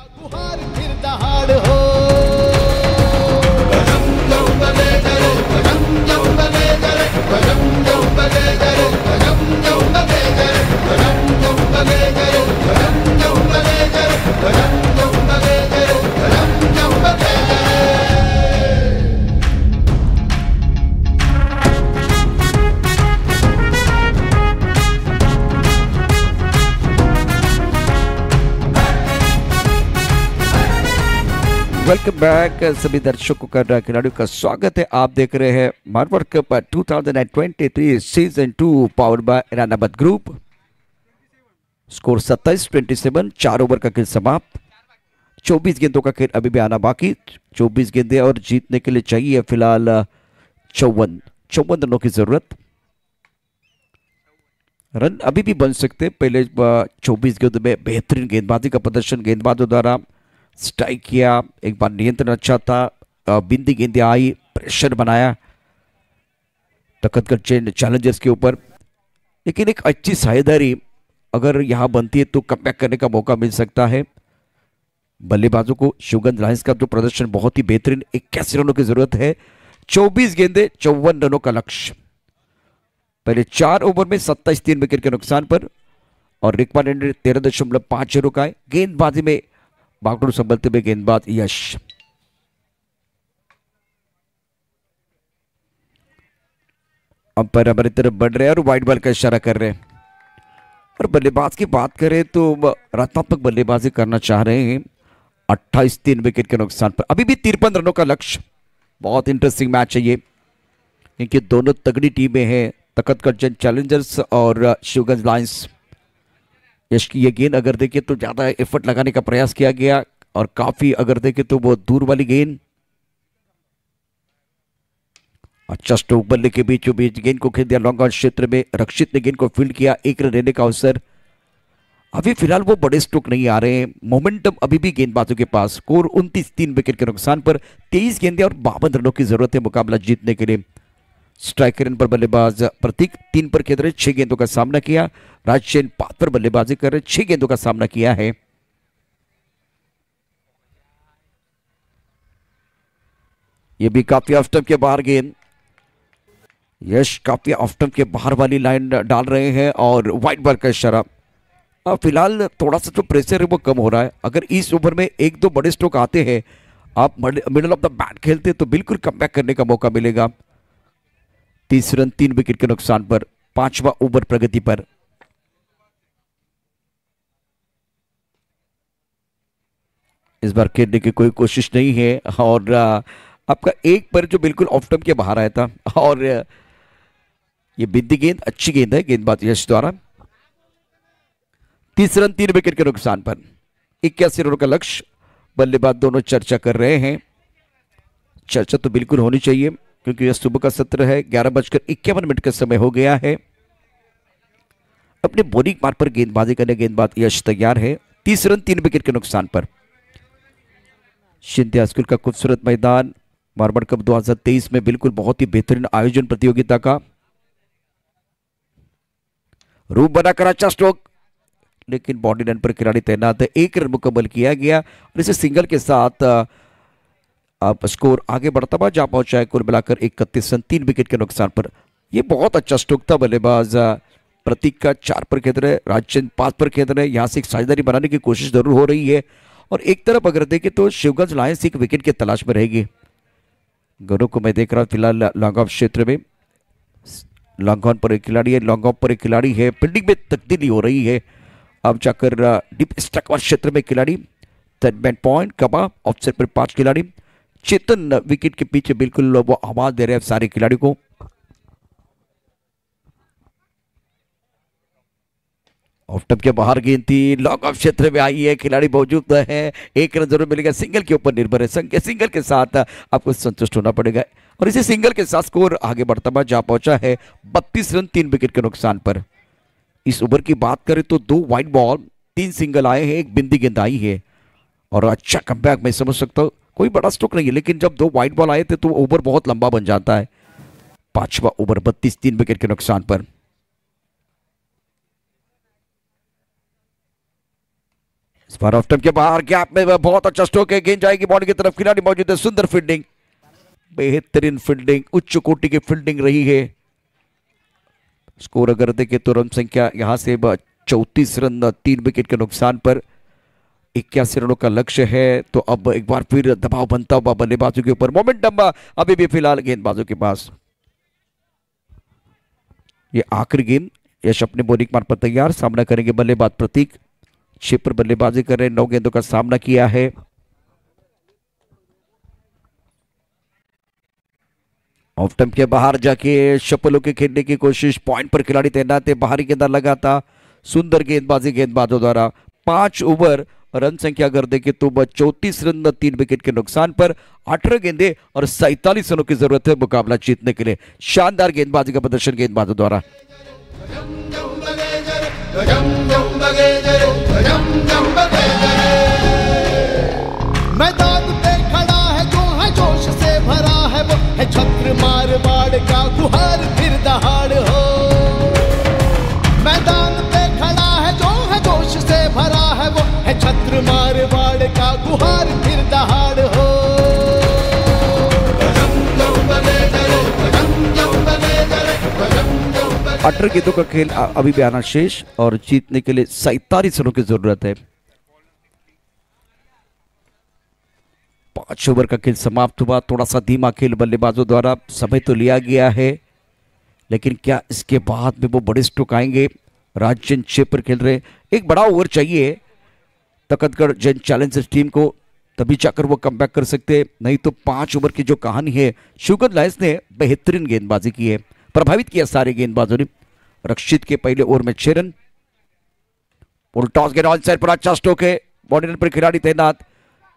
वेलकम बैक सभी दर्शकों का, खिलाड़ियों का स्वागत है। आप देख रहे हैं marble cup 2023 season 2 powered by Iranabad group. Score 27-27, 4 over का खेल समाप्त। 24 गेंदों का खेल अभी भी आना बाकी, 24 गेंदें और जीतने के लिए चाहिए फिलहाल 54 रनों की जरूरत। रन अभी भी बन सकते, पहले 24 गेंदों में बेहतरीन गेंदबाजी का प्रदर्शन गेंदबाजों द्वारा, स्ट्राइक किया, एक बार नियंत्रण अच्छा था, बिंदी गेंदें आई, प्रेशर बनाया तखतगढ़ चैलेंजर्स के ऊपर, लेकिन एक अच्छी साझेदारी अगर यहां बनती है तो कमबैक करने का मौका मिल सकता है बल्लेबाजों को। शिवगंज लायंस का जो प्रदर्शन बहुत ही बेहतरीन, 81 रनों की जरूरत है, 24 गेंदें 54 रनों का लक्ष्य। पहले 4 ओवर में 27 3 विकेट के नुकसान पर और रिक्वायरमेंट 13.5 रनों का है। गेंदबाजी में बागडोर संभलते हुए गेंदबाज यश। अंपायर हमारी तरफ बढ़ रहे हैं और वाइड बॉल का इशारा कर रहे हैं। और बल्लेबाज की बात करें तो रचनात्मक बल्लेबाजी करना चाह रहे हैं। 28 3 विकेट के नुकसान पर अभी भी 53 रनों का लक्ष्य। बहुत इंटरेस्टिंग मैच है ये, क्योंकि दोनों तगड़ी टीमें हैं, तखतगढ़ चैलेंजर्स और शिवगंज लायंस। यश की ये गेंद अगर देखें तो ज्यादा एफर्ट लगाने का प्रयास किया गया और काफी अगर देखें तो वो दूर वाली गेंद। अच्छा स्ट्रोक बल्ले के बीचों बीच गेंद को खेल दिया लॉन्ग ऑन क्षेत्र में, रक्षित ने गेंद को फील्ड किया, 1 रन लेने का अवसर। अभी फिलहाल वो बड़े स्ट्रोक नहीं आ रहे हैं, मोमेंटम अभी भी गेंदबाजों के पास। स्कोर 29 3 विकेट के नुकसान पर 23 गेंदें और 52 रनों की जरूरत है मुकाबला जीतने के लिए। स्ट्राइकर इन पर बल्लेबाज प्रतीक 3 पर खेल रहे, 6 गेंदों का सामना किया। राजचैन 5 पर बल्लेबाजी कर रहे, 6 गेंदों का सामना किया है। ये भी काफी ऑफ स्टंप के बाहर गेंद। यश काफी ऑफ स्टंप के बाहर वाली लाइन डाल रहे हैं और वाइड बॉल का इशारा। फिलहाल थोड़ा सा जो प्रेशर है वो कम हो रहा है। अगर इस ओवर में 1-2 बड़े स्ट्रोक आते हैं, आप मिडल ऑफ द बैट खेलते तो बिल्कुल कमबैक करने का मौका मिलेगा। 30 रन 3 विकेट के नुकसान पर, 5वां ओवर प्रगति पर। इस बार खेलने की कोई कोशिश नहीं है और आपका एक पर जो बिल्कुल ऑफ स्टंप के बाहर आया था और ये बिंदी गेंद अच्छी गेंद है गेंदबाज यश द्वारा। 30 रन 3 विकेट के नुकसान पर 81 रनों का लक्ष्य। बल्लेबाज दोनों चर्चा कर रहे हैं। चर्चा तो बिल्कुल होनी चाहिए क्योंकि यह सुबह का सत्र है। 11:51 का समय हो गया है। अपने बॉलिंग मार्ग पर गेंदबाजी करने गेंदबाज यश तैयार है। 30 रन 3 विकेट के नुकसान पर। शिंदे स्कूल का खूबसूरत मैदान, मारवाड़ कप 2023 में बिल्कुल बहुत ही बेहतरीन आयोजन प्रतियोगिता का रूप बनाकर अच्छा स्ट्रोक, लेकिन बॉडी रन पर खिलाड़ी तैनात है। 1 रन मुकम्मल किया गया और इसे सिंगल के साथ आप स्कोर आगे बढ़ता हुआ जा पहुंचा है। कुल मिलाकर 31 रन 3 विकेट के नुकसान पर। यह बहुत अच्छा स्ट्रोक था। बल्लेबाज प्रतीक का 4 पर खेल रहे, राजचंद 5 पर खेल रहे। यहां से एक साझेदारी बनाने की कोशिश जरूर हो रही है और एक तरफ अगर देखें तो शिवगंज लायंस एक विकेट की तलाश में रहेगी। गौरव को मैं देख रहा हूं फिलहाल लॉन्ग ऑफ क्षेत्र में। लॉन्ग ऑन पर एक खिलाड़ी है, लॉन्ग ऑफ पर एक खिलाड़ी है। फील्डिंग में तब्दीली हो रही है। अब जाकर डीप स्टक क्षेत्र में खिलाड़ी, थर्ड मैन पॉइंट कबा ऑफसेट पर 5 खिलाड़ी। चेतन विकेट के पीछे बिल्कुल वो आवाज दे रहे हैं सारे खिलाड़ी को। ऑफ टप के बाहर गेंद थी, लॉन्ग ऑफ क्षेत्र में आई है, खिलाड़ी मौजूद है। 1 रन जरूर मिलेगा। सिंगल के ऊपर निर्भर है। सिंगल के साथ आपको संतुष्ट होना पड़ेगा और इसी सिंगल के साथ स्कोर आगे बढ़ता हुआ जा पहुंचा है 32 रन 3 विकेट के नुकसान पर। इस ओवर की बात करें तो 2 वाइड बॉल, 3 सिंगल आए हैं, 1 बिंदी गेंद आई है और अच्छा कमबैक मैं समझ सकता हूं। कोई बड़ा स्ट्रोक नहीं है, लेकिन जब 2 वाइड बॉल आए थे तो ओवर बहुत लंबा बन जाता है। 5वां ओवर 32 3 विकेट के नुकसान पर। इस बार ऑफ टर्म के बाहर गैप में बहुत अच्छा स्ट्रोक है। गेंद जाएगी बॉडी की तरफ, खिलाड़ी मौजूद है। सुंदर फील्डिंग, बेहतरीन फील्डिंग, उच्च कोटि की फील्डिंग रही है। स्कोर अगर देखें तो रन संख्या यहां से 34 रन 3 विकेट के नुकसान पर। 81 रनों का लक्ष्य है तो अब एक बार फिर दबाव बनता हुआ बल्लेबाजों के ऊपर। मोमेंटम अभी भी फिलहाल गेंदबाजों के पास। ये आखिरी गेंद, यश अपने बॉलिंग मार्ग पर तैयार, सामना करेंगे बल्लेबाज प्रतीक। 6 पर बल्लेबाजी कर रहे, 9 गेंदों का सामना किया है। ऑफ टम्प के बाहर जाके शपलों के खेलने की कोशिश, पॉइंट पर खिलाड़ी तैनात है, बाहरी गेंदा लगा था। सुंदर गेंदबाजी गेंदबाजों द्वारा। 5 ओवर रन संख्या अगर देखें तो 34 रन 3 विकेट के नुकसान पर 18 गेंदे और 47 रनों की जरूरत है मुकाबला जीतने के लिए। शानदार गेंदबाजी का प्रदर्शन गेंदबाजों द्वारा। मैदान पे खड़ा है जो है जोश से भरा है वो है छत्र मारवाड़ का गुहार फिर दहाड़ हो। मैदान पे खड़ा है जो है जोश से भरा है वो है छत्र मारवाड़ का गुहार फिर दहाड़ हो। अठारह गेंदों का खेल अभी भी आना शेष और जीतने के लिए 47 रनों की जरूरत है। 5 ओवर का खेल समाप्त हुआ। थोड़ा सा धीमा खेल बल्लेबाजों द्वारा, समय तो लिया गया है लेकिन क्या इसके बाद में वो बड़े स्ट्रोक आएंगे? राजन चेपर खेल रहे, एक बड़ा ओवर चाहिए तखतगढ़ जैन चैलेंजर्स टीम को, तभी जाकर वो कमबैक कर सकते, नहीं तो 5 ओवर की जो कहानी है। शुगन लायंस ने बेहतरीन गेंदबाजी की है, प्रभावित किया सारे गेंदबाजों ने। रक्षित के पहले ओवर में 6 रन। टॉस गेंद ऑन साइड पर अच्छा स्ट्रोक है, बॉडी पर खिलाड़ी तैनात,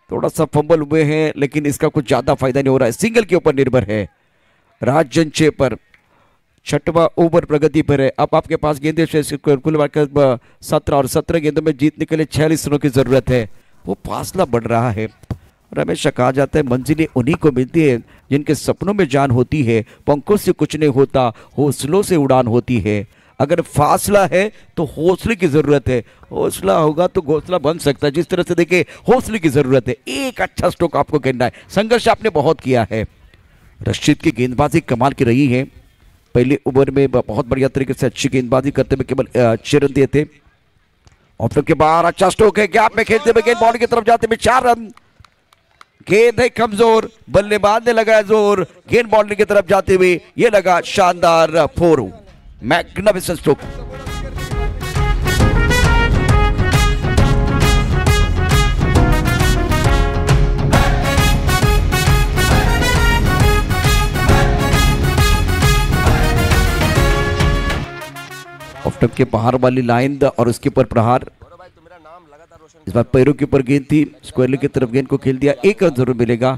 थोड़ा सा फंबल हुए हैं लेकिन इसका कुछ ज्यादा फायदा नहीं हो रहा है, सिंगल के ऊपर निर्भर है राजन चेपर। 6वां ओवर प्रगति पर है। अब आपके पास गेंदे कुल मिलाकर 17 और 17 गेंदों में जीतने के लिए 46 रनों की जरूरत है। वो फासला बढ़ रहा है और हमेशा कहा जाता है मंजिलें उन्हीं को मिलती है जिनके सपनों में जान होती है, पंखों से कुछ नहीं होता, हौसलों से उड़ान होती है। अगर फासला है तो हौसले की जरूरत है, हौसला होगा तो घोंसला बन सकता है। जिस तरह से देखिए हौसले की जरूरत है। एक अच्छा स्ट्रोक आपको खेलना है, संघर्ष आपने बहुत किया है। रशीद की गेंदबाजी कमाल की रही है, पहले ओवर में बहुत बढ़िया तरीके से अच्छी गेंदबाजी करते हुए केवल 6 रन दिए थे। ऑफ के बाहर अच्छा स्ट्रोक है, गैप में खेलते हुए गेंद बॉल की तरफ जाते हुए 4 रन। गेंद है कमजोर, बल्लेबाज ने लगाया जोर, गेंद बॉल की तरफ जाते हुए ये लगा शानदार 4, मैग्निफिसेंट स्ट्रोक। ऑफ के बाहर वाली लाइन और उसके ऊपर प्रहार, इस बार पैरों के ऊपर गेंद थी, स्क्वायर की तरफ गेंद को खेल दिया, 1 रन जरूर मिलेगा।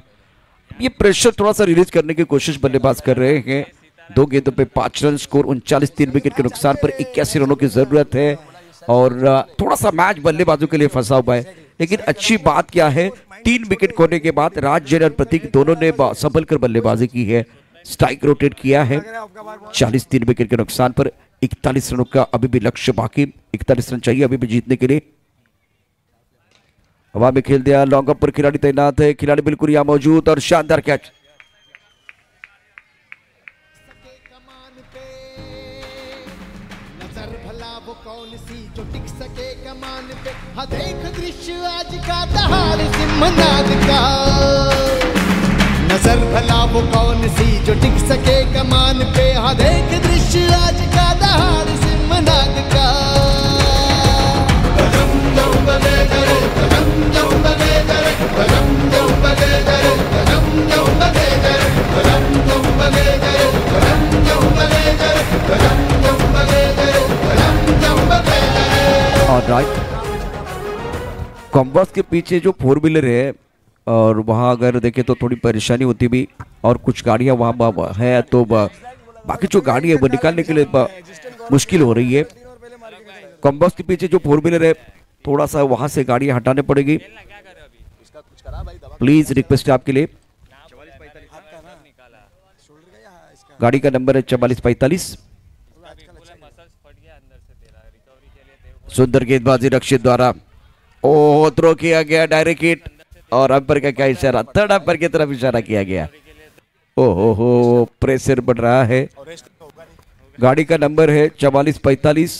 ये प्रेशर थोड़ा सा रिलीज करने की कोशिश बल्लेबाज कर रहे हैं। 2 गेंदों पे 5 रन, स्कोर 39, 3 विकेट के नुकसान पर 81 रनों की जरूरत है और थोड़ा सा मैच बल्लेबाजों के लिए फंसा हुआ है। लेकिन अच्छी बात क्या है, 3 विकेट खोने के बाद राज जैन और प्रतीक दोनों ने संभल कर बल्लेबाजी की है, स्ट्राइक रोटेट किया है। 40, 3 विकेट के नुकसान पर 41 रनों का अभी भी लक्ष्य बाकी, 41 रन चाहिए अभी भी जीतने के लिए। हवा में खेल दिया, लॉन्ग अप पर खिलाड़ी तैनात है, खिलाड़ी बिल्कुल यहां मौजूद और शानदार कैच। देख दृश्य आज का दहाड़ सिंहनाद का, नजर भला वो कौन सी जो टिक सके कमान पे। हाँ देख दृश्य आज का दहाड़ सिंहनाद का। गजम जम बगे जरे, गजम जम बगे जरे, गजम जम बगे जरे, गजम जम बगे जरे, गजम जम बगे जरे, गजम जम बगे जरे, गजम जम बगे जरे, गजम जम बगे जरे। और राइट कॉम्बस के पीछे जो 4 व्हीलर है और वहाँ अगर देखें तो थोड़ी परेशानी होती भी, और कुछ गाड़ियाँ वहाँ है तो बाकी जो गाड़ी है वो निकालने के लिए मुश्किल हो रही है। कॉम्बस के पीछे जो 4 व्हीलर है थोड़ा सा वहाँ से गाड़ियाँ हटाने पड़ेगी, प्लीज रिक्वेस्ट है आपके लिए। गाड़ी का नंबर है 4445। सुंदर गेंदबाजी रक्षित द्वारा, ओ थ्रो किया गया डायरेक्ट हिट और अंपर का क्या इशारा, थर्ड अंपर की तरफ इशारा किया गया। ओहो प्रेशर बढ़ रहा है। गाड़ी का नंबर है 4445,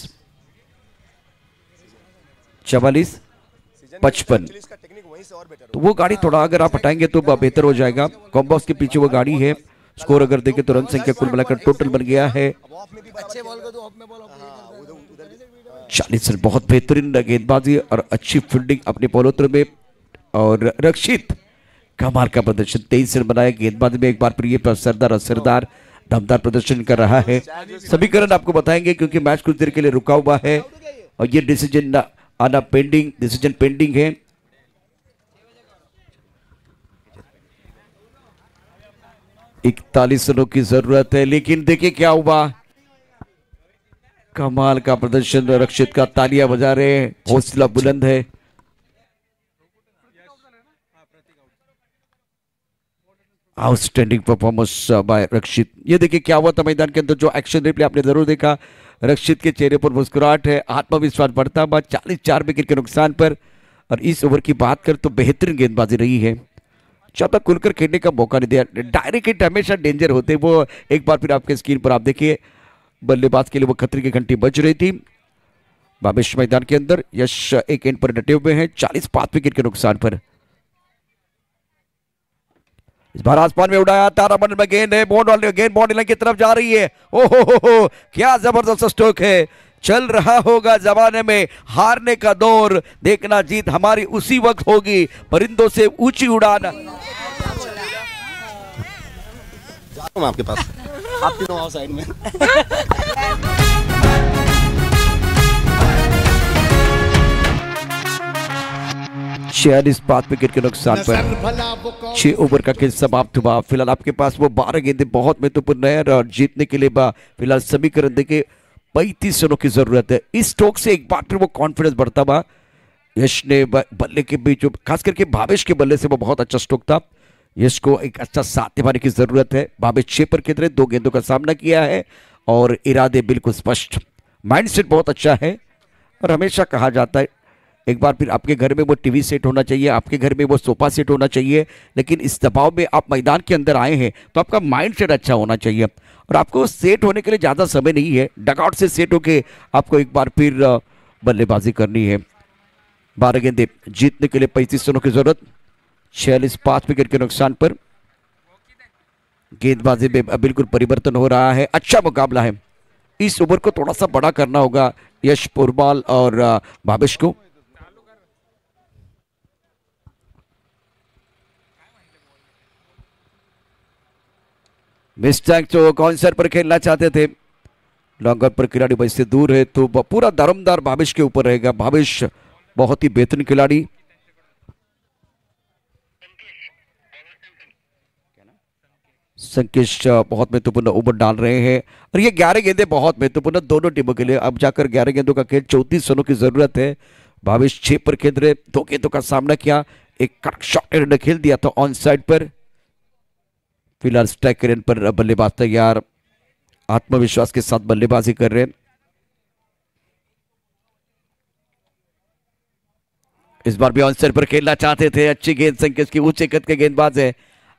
4455। तो वो गाड़ी थोड़ा अगर आप हटाएंगे तो बेहतर हो जाएगा। कॉम्बॉक्स के पीछे वो गाड़ी है। स्कोर अगर देखें तो रन संख्या कुल मिलाकर टोटल बन गया है 40 रन। बहुत बेहतरीन गेंदबाजी और अच्छी फील्डिंग अपने बॉलों में, और रक्षित कमाल का प्रदर्शन, 23 रन बनाया गेंदबाजी में। एक बार फिर ये सरदार असरदार दमदार प्रदर्शन कर रहा है। समीकरण आपको बताएंगे क्योंकि मैच कुछ देर के लिए रुका हुआ है और ये डिसीजन आना पेंडिंग, डिसीजन पेंडिंग है। 41 रनों की जरूरत है, लेकिन देखिए क्या हुआ। कमाल का प्रदर्शन रक्षित का, तालियां बजा रहे हैं, हौसला बुलंद है। आउटस्टैंडिंग परफॉर्मेंस बाय रक्षित। ये देखिए क्या हुआ था मैदान के अंदर, जो एक्शन रिप्ले आपने जरूर देखा। रक्षित के चेहरे पर मुस्कुराहट है, आत्मविश्वास बढ़ता हुआ। 44 विकेट के नुकसान पर, और इस ओवर की बात कर तो बेहतरीन गेंदबाजी रही है। ज्यादा खुलकर खेलने का मौका नहीं दिया। डायरेक्ट हिट हमेशा डेंजर होते, वो एक बार फिर आपके स्क्रीन पर आप देखिए, बल्लेबाज के लिए वो खतरे की घंटी बज रही थी। बाबिश मैदान के अंदर, यश एक एंड पर डटे हुए हैं 45 विकेट के नुकसान पर। इस बार आसमान में उड़ाया, 18 रन में गेंद है, गेंद बाउंड्री लाइन की तरफ जा रही है। ओहो, क्या जबरदस्त स्ट्रोक है। चल रहा होगा जमाने में हारने का दौर, देखना जीत हमारी उसी वक्त होगी। परिंदों से ऊंची उड़ान। आपके पास आप तीनों आओ साइड में। 46 विकेट के नुकसान पर 6 ओवर का खेल समाप्त हुआ। फिलहाल आपके पास वो 12 गेंदें बहुत महत्वपूर्ण है, और जीतने के लिए फिलहाल समीकरण देखे 35 रनों की जरूरत है। इस स्ट्रोक से एक बार फिर वो कॉन्फिडेंस बढ़ता हुआ। यश ने बल्ले के बीच, खास करके भावेश के बल्ले से वो बहुत अच्छा स्ट्रोक था। यश को एक अच्छा साथ निभाने की जरूरत है। भावेश 6 पर खेल रहे, 2 गेंदों का सामना किया है, और इरादे बिल्कुल स्पष्ट। माइंडसेट बहुत अच्छा है, और हमेशा कहा जाता है एक बार फिर आपके घर में वो टीवी सेट होना चाहिए, आपके घर में वो सोफा सेट होना चाहिए, लेकिन इस दबाव में आप मैदान के अंदर आए हैं तो आपका माइंडसेट अच्छा होना चाहिए, और आपको सेट होने के लिए ज़्यादा समय नहीं है। डगआउट से सेट होके आपको एक बार फिर बल्लेबाजी करनी है। 12 गेंदे जीतने के लिए 35 रनों की जरूरत। 46 विकेट के नुकसान पर गेंदबाजी में बिल्कुल परिवर्तन हो रहा है। अच्छा मुकाबला है। इस ओवर को थोड़ा सा बड़ा करना होगा यश पुरमाल और भावेश को। मिस्टैक जो कॉन्सर पर खेलना चाहते थे, लॉन्गर पर खिलाड़ी वैसे से दूर है, तो पूरा दारोमदार भावेश के ऊपर रहेगा। भावेश बहुत ही बेहतरीन खिलाड़ी। संकेश बहुत महत्वपूर्ण ओवर डाल रहे हैं, और ये 11 गेंदें बहुत महत्वपूर्ण दोनों टीमों के लिए। अब जाकर 11 गेंदों का खेल, 34 रनों की जरूरत है। भावेश 6 पर खेल रहे, 2 गेंदों का सामना किया, एक कड़क शॉट खेल दिया था ऑन साइड पर। फिलहाल स्ट्राइक रेन पर बल्लेबाज तैयार, आत्मविश्वास के साथ बल्लेबाजी कर रहे हैं। इस बार भी ऑनसाइड पर खेलना चाहते थे। अच्छी गेंद संकेत की, ऊंचे कद के गेंदबाज है,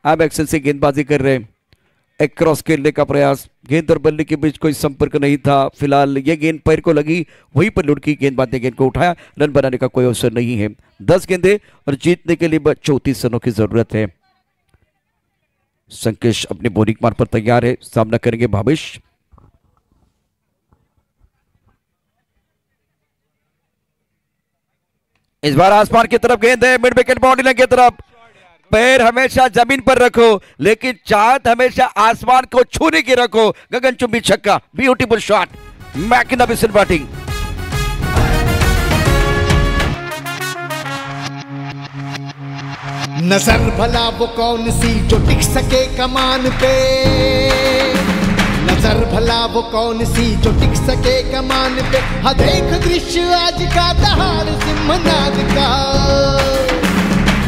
अब एक्शन से गेंदबाजी कर रहे हैं। एक क्रॉस खेलने का प्रयास, गेंद और बल्ले के बीच कोई संपर्क नहीं था। फिलहाल ये गेंद पैर को लगी, वहीं पर लुढ़की, गेंदबाज ने गेंद को उठाया। रन बनाने का कोई अवसर नहीं है। 10 गेंदे और जीतने के लिए 34 रनों की जरूरत है। संकेश अपने बॉलिंग मार्ग पर तैयार है, सामना करेंगे भावेश। इस बार आसमान की तरफ गेंद है, मिड विकेट बाउंड्री लाइन की तरफ। पैर हमेशा जमीन पर रखो, लेकिन चाहत हमेशा आसमान को छूने की रखो। गगनचुंबी छक्का, ब्यूटीफुल शॉट, मैग्निफिसेंट बैटिंग। नजर भला वो कौन सी जो टिक सके कमान पे, नजर भला वो कौन सी जो टिक सके कमान पे। हाँ देख दृश्य आज का दहाड़ सिंहनाद का,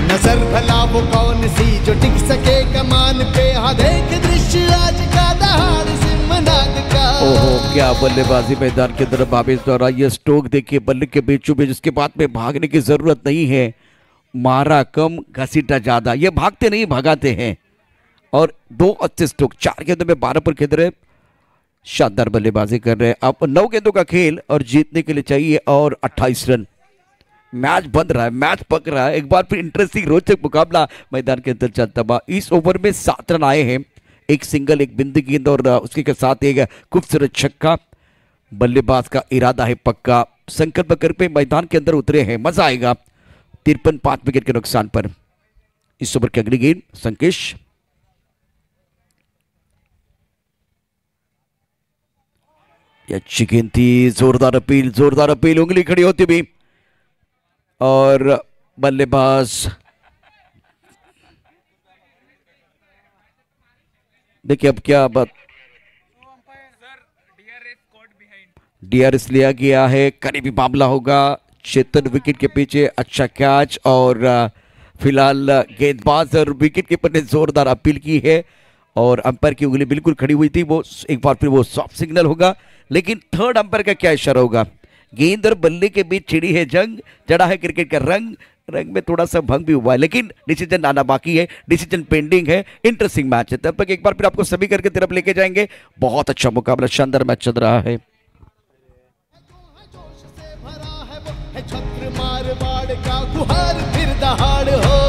नजर भला वो कौन सी जो टिक सके कमान पे। हाँ देख दृश्य आज का दहाड़ सिंहनाद का। ओहो, क्या बल्लेबाजी मैदान के अंदर भावेश द्वारा। ये स्ट्रोक देखिए, बल्ले के बीचों बीच, जिसके बाद में भागने की जरूरत नहीं है। मारा कम, घसीटा ज्यादा, ये भागते नहीं भगाते हैं। और 2 अच्छे स्ट्रोक, 4 गेंदों में 12 पर खेल रहे, शानदार बल्लेबाजी कर रहे हैं। अब 9 गेंदों का खेल, और जीतने के लिए चाहिए और 28 रन। मैच बन रहा है, मैच पक रहा है। एक बार फिर इंटरेस्टिंग रोचक मुकाबला मैदान के अंदर चलता हुआ। इस ओवर में 7 रन आए हैं, एक सिंगल, एक बिंदी गेंद, और उसके के साथ एक खूबसूरत छक्का। बल्लेबाज का इरादा है पक्का, संकल्प करके मैदान के अंदर उतरे हैं, मजा आएगा। 53 विकेट के नुकसान पर इस ओवर की अगली गेंद संकेश। अच्छी गेंद थी, जोरदार अपील, उंगली खड़ी होती भी, और बल्लेबाज देखिए अब क्या बात, डीआरएस लिया गया है, करीबी मामला होगा। चेतन विकेट के पीछे, अच्छा कैच, और फिलहाल गेंदबाज और विकेट कीपर ने जोरदार अपील की है और अंपायर की उंगली बिल्कुल खड़ी हुई थी। वो एक बार फिर वो सॉफ्ट सिग्नल होगा, लेकिन थर्ड अंपायर का क्या इशारा होगा? गेंद और बल्ले के बीच छिड़ी है जंग, चढ़ा है क्रिकेट का रंग, रंग में थोड़ा सा भंग भी हुआ है, लेकिन डिसीजन आना बाकी है, डिसीजन पेंडिंग है। इंटरेस्टिंग मैच है, तब तक एक बार फिर आपको सभी करके तरफ लेके जाएंगे। बहुत अच्छा मुकाबला, शानदार मैच चल रहा है। छत्र मारवाड़ का गुहार फिर दहाड़ हो,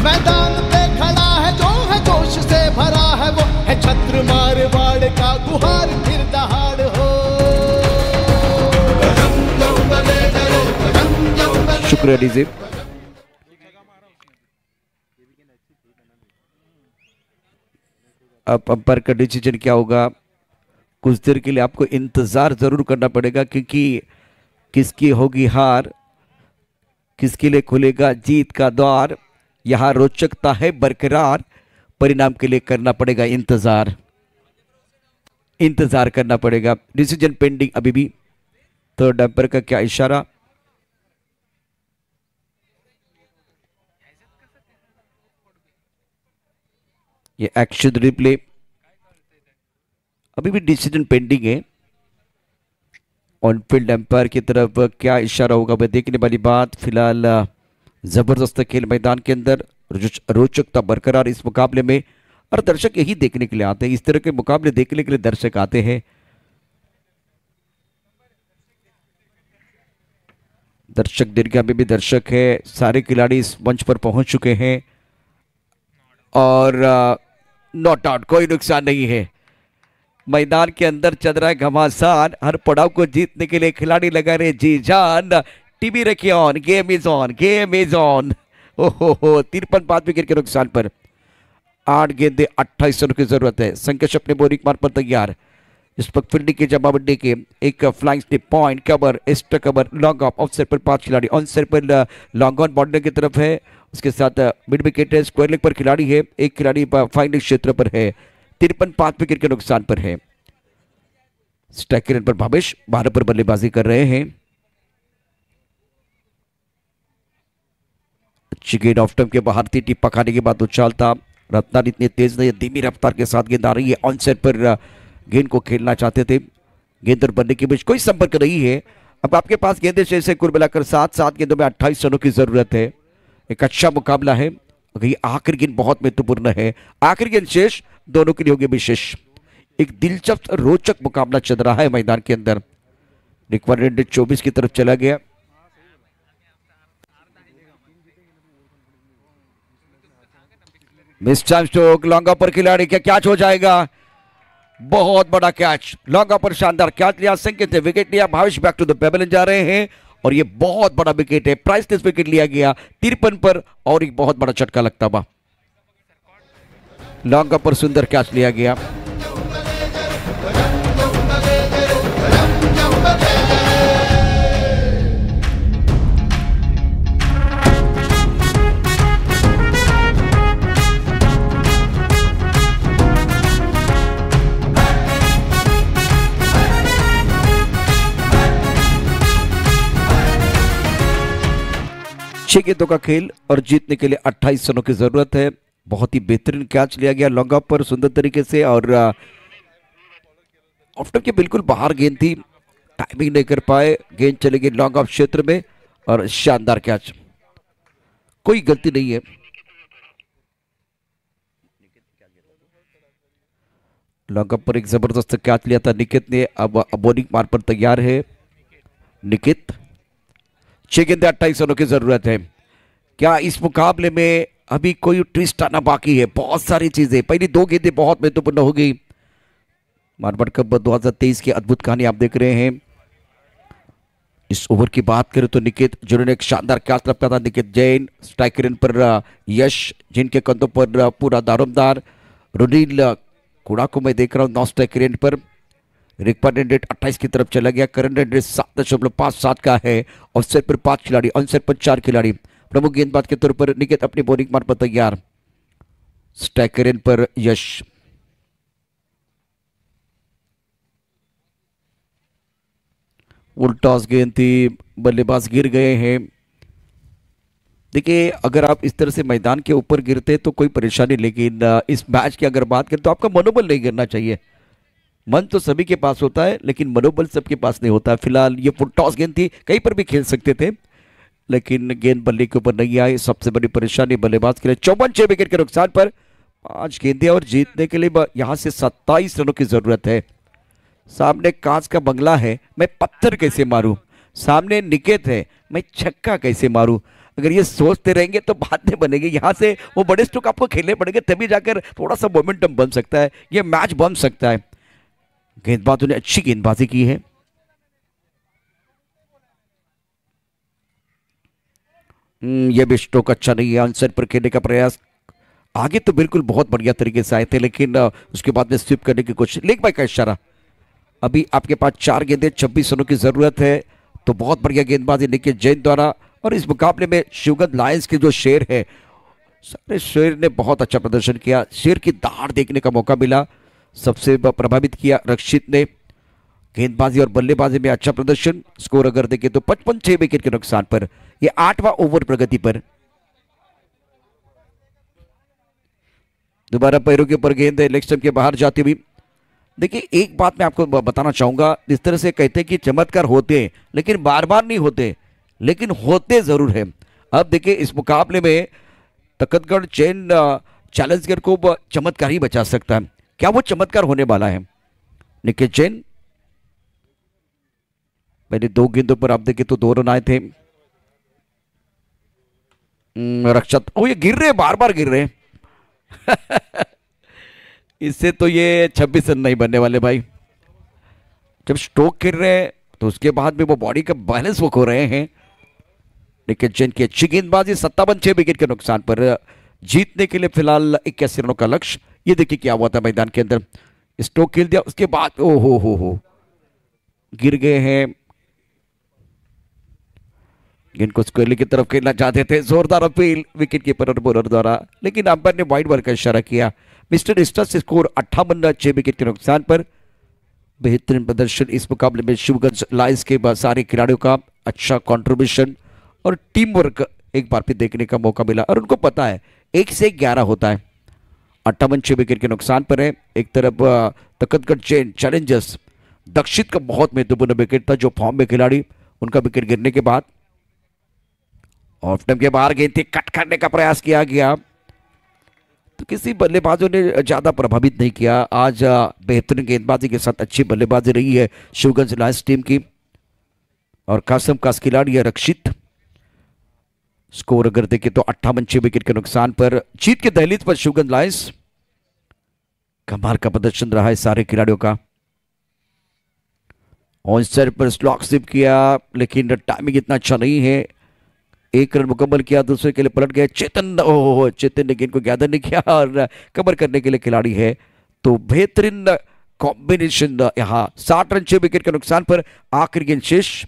मैदान पे खड़ा है जो है जोश से भरा है, वो है छत्र मारवाड़ का गुहार फिर दहाड़ हो। शुक्रिया डीजे। अब अंपायर का डिसीजन क्या होगा? कुछ देर के लिए आपको इंतजार जरूर करना पड़ेगा, क्योंकि किसकी होगी हार, किसके लिए खुलेगा जीत का द्वार, यहां रोचकता है बरकरार। परिणाम के लिए करना पड़ेगा इंतजार, इंतजार करना पड़ेगा। डिसीजन पेंडिंग अभी भी। थर्ड अंपायर का क्या इशारा? ये एक्शन रिप्ले, अभी भी डिसीजन पेंडिंग है। ऑन फील्ड एम्पायर की तरफ क्या इशारा होगा वह देखने वाली बात। फिलहाल जबरदस्त खेल मैदान के अंदर, रोचकता बरकरार इस मुकाबले में, और दर्शक यही देखने के लिए आते हैं, इस तरह के मुकाबले देखने के लिए दर्शक आते हैं। दर्शक दीर्घा में भी दर्शक है, सारे खिलाड़ी इस मंच पर पहुंच चुके हैं और नॉट आउट, कोई नुकसान नहीं है। मैदान के अंदर चल रहा है घमासान, हर पड़ाव को जीतने के लिए खिलाड़ी लगा रहे जी जान। टीवी रखिए on, game is on, game is on. ओहो 53 5 विकेट के नुकसान पर 8 गेंदे 28 रनों की जरूरत है। संकेश अपने बोरिंग मार्ग पर तैयार, इस वक्त फील्डिंग की जमाबंदी के एक flying snip, point cover, extra cover, long off, of side पर 5 खिलाड़ी, ऑन साइड पर लॉन्ग ऑन बाउंड्री की तरफ है, उसके साथ मिड विकेट है, स्क्वायर लेग पर खिलाड़ी है, एक खिलाड़ी फाइनल क्षेत्र पर है। 53 5 विकेट के नुकसान पर है। स्ट्राइक रेट पर भावेश 12 पर बल्लेबाजी कर रहे हैं। अच्छी गेंद ऑफ टर्म के बाहर थी, टिप्पा खाने के बाद उछालता। रत्नार इतनी तेज नहीं, धीमी रफ्तार के साथ गेंद आ रही है। ऑन साइड पर गेंद को खेलना चाहते थे, गेंद और बल्ले के बीच कोई संपर्क नहीं है। अब आपके पास गेंदे शेष है कुल मिलाकर 7 गेंदों में 28 रनों की जरूरत है। एक अच्छा मुकाबला है, ये आखिरी गेंद बहुत महत्वपूर्ण है। आखिरी गेंद शेष, दोनों के लिए होगी विशेष। एक दिलचस्प रोचक मुकाबला चल रहा है मैदान के अंदर। रिक्वायरमेंट 24 की तरफ चला गया। Miss chance stroke, long off पर खिलाड़ी, क्या कैच हो जाएगा? बहुत बड़ा कैच, लॉन्ग ऑफ पर शानदार कैच लिया, संकेत ने विकेट लिया। Bhavesh back to the pavilion जा रहे हैं और ये बहुत बड़ा विकेट है, प्राइसलेस विकेट लिया गया 53 पर, और एक बहुत बड़ा झटका लगता हुआ। लॉन्ग ऑफ पर सुंदर कैच लिया गया। छह गेंदों का खेल और जीतने के लिए 28 रनों की जरूरत है। बहुत ही बेहतरीन कैच लिया गया लॉन्ग ऑफ पर सुंदर तरीके से, और ऑफ के बिल्कुल बाहर गेंद थी, टाइमिंग नहीं कर पाए, गेंद चली गई लॉन्ग ऑफ क्षेत्र में और शानदार कैच, कोई गलती नहीं है। लॉन्ग ऑफ पर एक जबरदस्त कैच लिया था निकित ने। अब बॉलिंग मार पर तैयार है निकित। 6 गेंदे 28 रनों की जरूरत है। क्या इस मुकाबले में अभी कोई ट्विस्ट आना बाकी है? बहुत सारी चीजें, पहली 2 गेंदें बहुत महत्वपूर्ण हो गई। मारवाड़ कप 2023 की अद्भुत कहानी आप देख रहे हैं। इस ओवर की बात करें तो निकित, जिन्होंने एक शानदार कैच रखा था, निकित जैन। स्ट्राइक रेट पर यश, जिनके कंधों पर पूरा दारोमदार। रुनील कुड़ा को मैं देख रहा हूँ 9 स्ट्राइक रेट पर। रिक्वायर्ड रेट 28 की तरफ चला गया। करंट रेट 7.57 का है। ऑफ साइड पर 5 खिलाड़ी, ऑन साइड पर 4 खिलाड़ी। प्रमुख गेंदबाज के तौर पर निकेत अपनी बॉलिंग मार पर तैयार। स्टैकरन पर यश। फुल टॉस गेंद थी, बल्लेबाज गिर गए हैं। देखिए अगर आप इस तरह से मैदान के ऊपर गिरते तो कोई परेशानी, लेकिन इस मैच की अगर बात करें तो आपका मनोबल नहीं गिरना चाहिए। मन तो सभी के पास होता है लेकिन मनोबल सबके पास नहीं होता। फिलहाल ये फुल टॉस गेंद थी, कहीं पर भी खेल सकते थे लेकिन गेंद बल्ले के ऊपर नहीं आई। सबसे बड़ी परेशानी बल्लेबाज के लिए। 54 विकेट के नुकसान पर 5 गेंदें और जीतने के लिए यहां से 27 रनों की जरूरत है। सामने कांच का बंगला है, मैं पत्थर कैसे मारूं। सामने निकेत है, मैं छक्का कैसे मारूं। अगर ये सोचते रहेंगे तो बात नहीं बनेगी। यहाँ से वो बड़े स्ट्रोक आपको खेलने पड़ेंगे तभी जाकर थोड़ा सा मोमेंटम बन सकता है, ये मैच बन सकता है। गेंदबाजों ने अच्छी गेंदबाजी की है। ये भी स्ट्रोक अच्छा नहीं है। आंसर पर खेलने का प्रयास, आगे तो बिल्कुल बहुत बढ़िया तरीके से आए थे लेकिन उसके बाद में स्वीप करने की कोशिश। लेग बाय का इशारा। अभी आपके पास 4 गेंदें 26 रनों की जरूरत है, तो बहुत बढ़िया गेंदबाजी निखिल जैन द्वारा। और इस मुकाबले में शिवगंज लायंस के जो शेर है, सारे शेर ने बहुत अच्छा प्रदर्शन किया। शेर की दहाड़ देखने का मौका मिला। सबसे प्रभावित किया रक्षित ने। गेंदबाजी और बल्लेबाजी में अच्छा प्रदर्शन। स्कोर अगर देखें तो 55 विकेट के नुकसान पर, यह 8वां ओवर प्रगति पर। दोबारा पैरों के ऊपर गेंद लेग स्टंप के बाहर जाती हुई। देखिए एक बात मैं आपको बताना चाहूंगा, जिस तरह से कहते हैं कि चमत्कार होते हैं लेकिन बार बार नहीं होते, लेकिन होते जरूर हैं। अब देखिए इस मुकाबले में तखतगढ़ चैन चैलेंजर को चमत्कार ही बचा सकता है। क्या वो चमत्कार होने वाला है? निखिल जैन पहले 2 गेंदों पर आप देखें तो 2 रन आए थे। रक्षत, ओ ये गिर रहे, बार बार गिर रहे इससे तो ये 26 रन नहीं बनने वाले भाई। जब स्ट्रोक गिर रहे हैं तो उसके बाद भी वो बॉडी का बैलेंस वो खो रहे हैं। निखिल जैन की अच्छी गेंदबाजी। 57 विकेट के नुकसान पर जीतने के लिए फिलहाल 81 रनों का लक्ष्य। ये देखिए क्या हुआ था मैदान के अंदर, स्ट्रोक खेल दिया उसके बाद ओ हो गिर गए हैं। गेंद को स्क्वेयरली की तरफ खेलना चाहते थे, जोरदार अपील विकेट कीपर और बॉलर द्वारा, लेकिन अंपायर ने वाइड बॉल का इशारा किया। मिस्टर स्टस स्कोर 58 विकेट के नुकसान पर। बेहतरीन प्रदर्शन इस मुकाबले में शिवगंज लायंस के सारे खिलाड़ियों का। अच्छा कंट्रीब्यूशन और टीम वर्क एक बार फिर देखने का मौका मिला और उनको पता है 1 से 11 होता है। 58 विकेट के नुकसान पर है। एक तरफ तखतगढ़ चैन चैलेंजर्स, दक्षित का बहुत महत्वपूर्ण विकेट था, जो फॉर्म में खिलाड़ी, उनका विकेट गिरने के बाद ऑफ स्टंप के बाहर गेंद थी, कट करने का प्रयास किया गया तो किसी बल्लेबाजों ने ज्यादा प्रभावित नहीं किया। आज बेहतरीन गेंदबाजी के साथ अच्छी बल्लेबाजी रही है शिवगंज लायंस टीम की और कासम का खिलाड़ी है रक्षित। स्कोर अगर देखें तो 58 विकेट के नुकसान पर जीत के दहलीज पर शिवगंज लायंस। कमाल का प्रदर्शन रहा है सारे खिलाड़ियों का। ऑन साइड पर स्लॉक स्लिप किया लेकिन टाइमिंग इतना अच्छा नहीं है। 1 रन मुकम्मल किया, दूसरे के लिए पलट गए चेतन। ओह, चेतन ने गेंद को गैदर नहीं किया और कवर करने के लिए खिलाड़ी है, तो बेहतरीन कॉम्बिनेशन यहाँ। 60 रन 6 विकेट के नुकसान पर आखिरी गेंद शेष।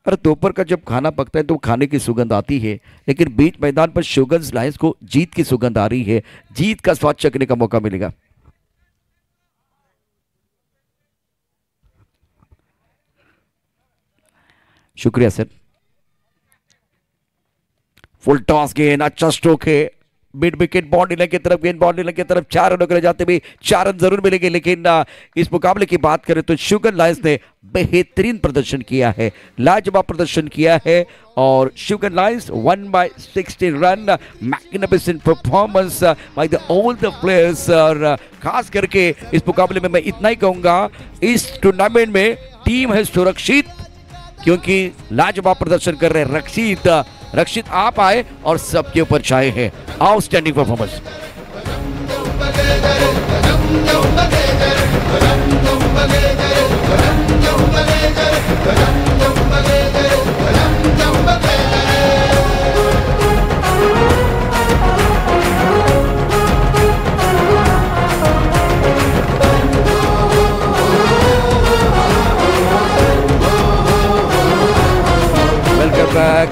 और दोपहर का जब खाना पकता है तो खाने की सुगंध आती है, लेकिन बीच मैदान पर शिवगंज लायंस को जीत की सुगंध आ रही है। जीत का स्वाद चखने का मौका मिलेगा। शुक्रिया सर। फुल टॉस गेंद, अच्छा स्ट्रोक है, मिड विकेट बाउंड्री लाइन की तरफ, गेंद बाउंड्री लाइन की तरफ 4 रनों के लिए जाते हुए 4 रन जरूर मिलेंगे, लेकिन इस मुकाबले की बात करें तो शिवगंज लायंस ने बेहतरीन प्रदर्शन किया है, लाजवाब प्रदर्शन किया है और Shivganj Lions 1/60 run. Magnificent performance by the all the players. और खास करके इस मुकाबले में मैं इतना ही कहूंगा, इस टूर्नामेंट में टीम है सुरक्षित, क्योंकि लाजवाब प्रदर्शन कर रहे रक्षित। रक्षित आप आए और सबके ऊपर छाए हैं। Outstanding performance.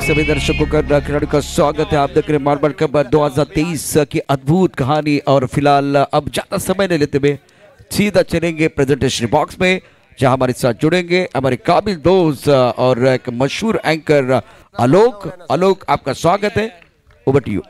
सभी दर्शकों का खिलाड़ी का स्वागत है। आप देख रहे हैं मार्बल कप 2023 की अद्भुत कहानी। और फिलहाल अब ज्यादा समय नहीं लेते हुए सीधा चलेंगे प्रेजेंटेशन बॉक्स में, जहां हमारे साथ जुड़ेंगे हमारे काबिल दोस्त और एक मशहूर एंकर आलोक। आलोक, आपका स्वागत है, over to you.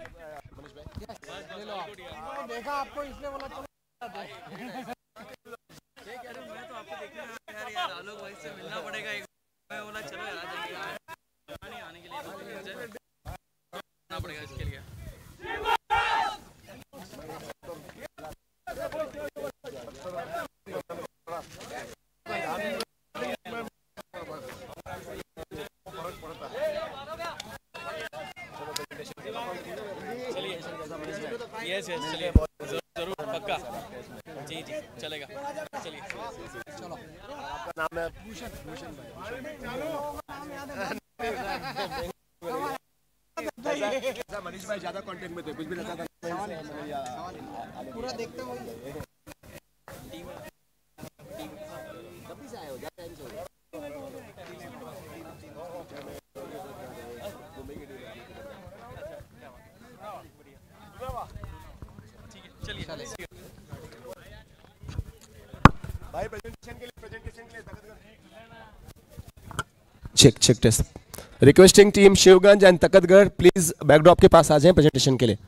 Yes yes, चलिए जरूर पक्का। जी जी चलेगा, चलिए चलो। नाम है भूषण। भूषण भाई मनीष भाई ज्यादा कंटेंट में थे, कुछ भी रहता था पूरा देखते हुए कभी से आए हो ज्यादा टाइम से हो। भाई प्रेजेंटेशन के लिए check check test. Requesting team Shivganj and Takhatgarh please backdrop के पास आ जाएं प्रेजेंटेशन के लिए।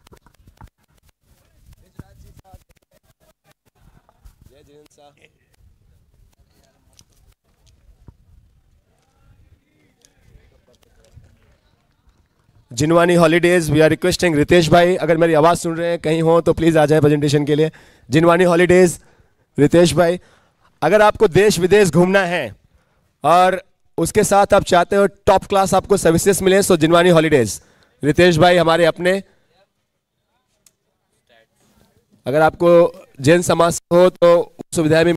Jinvani holidays we are requesting Ritesh भाई, अगर मेरी आवाज सुन रहे हैं कहीं हो तो प्लीज आ जाएं प्रेजेंटेशन के लिए। जिनवानी हॉलीडेज रितेश भाई, अगर आपको देश विदेश घूमना है और उसके साथ आप चाहते हो टॉप क्लास आपको सर्विसेज मिले, सो जिनवानी हॉलीडेज रितेश भाई हमारे अपने। अगर आपको जैन समाज हो तो सुविधाएं भी मिले।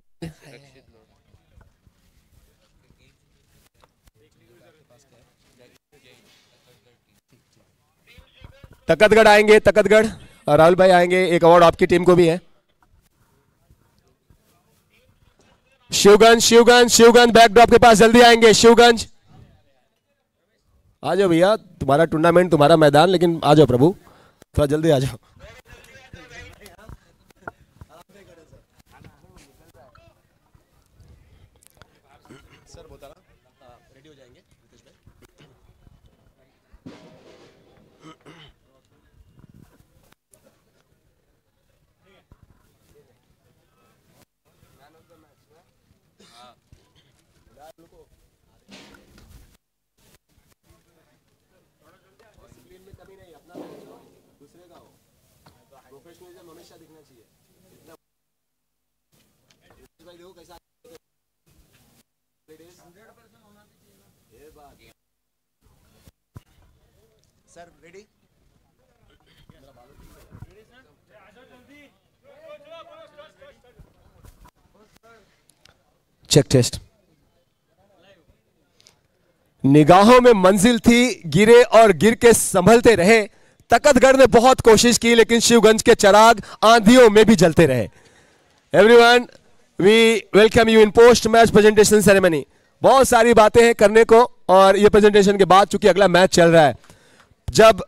तकतगढ़ आएंगे, तकतगढ़ और राहुल भाई आएंगे, एक अवार्ड आपकी टीम को भी है। शिवगंज शिवगंज शिवगंज बैकड्रॉप के पास जल्दी आएंगे। शिवगंज आ जाओ भैया, तुम्हारा टूर्नामेंट तुम्हारा मैदान, लेकिन आ जाओ प्रभु, थोड़ा जल्दी आ जाओ। सर बता रहा रेडी हो जाएंगे रितेश भाई। प्रोफेशनलिज्म हमेशा दिखना चाहिए। इतना भाई देखो कैसा ये बात। Sir ready? Check test. निगाहों में मंजिल थी, गिरे और गिर के संभलते रहे। तकतगढ़ ने बहुत कोशिश की लेकिन शिवगंज के चिराग आंधियों में भी जलते रहे। Everyone we welcome you in post match presentation ceremony. बहुत सारी बातें हैं करने को और ये प्रेजेंटेशन के बाद चूंकि अगला मैच चल रहा है, जब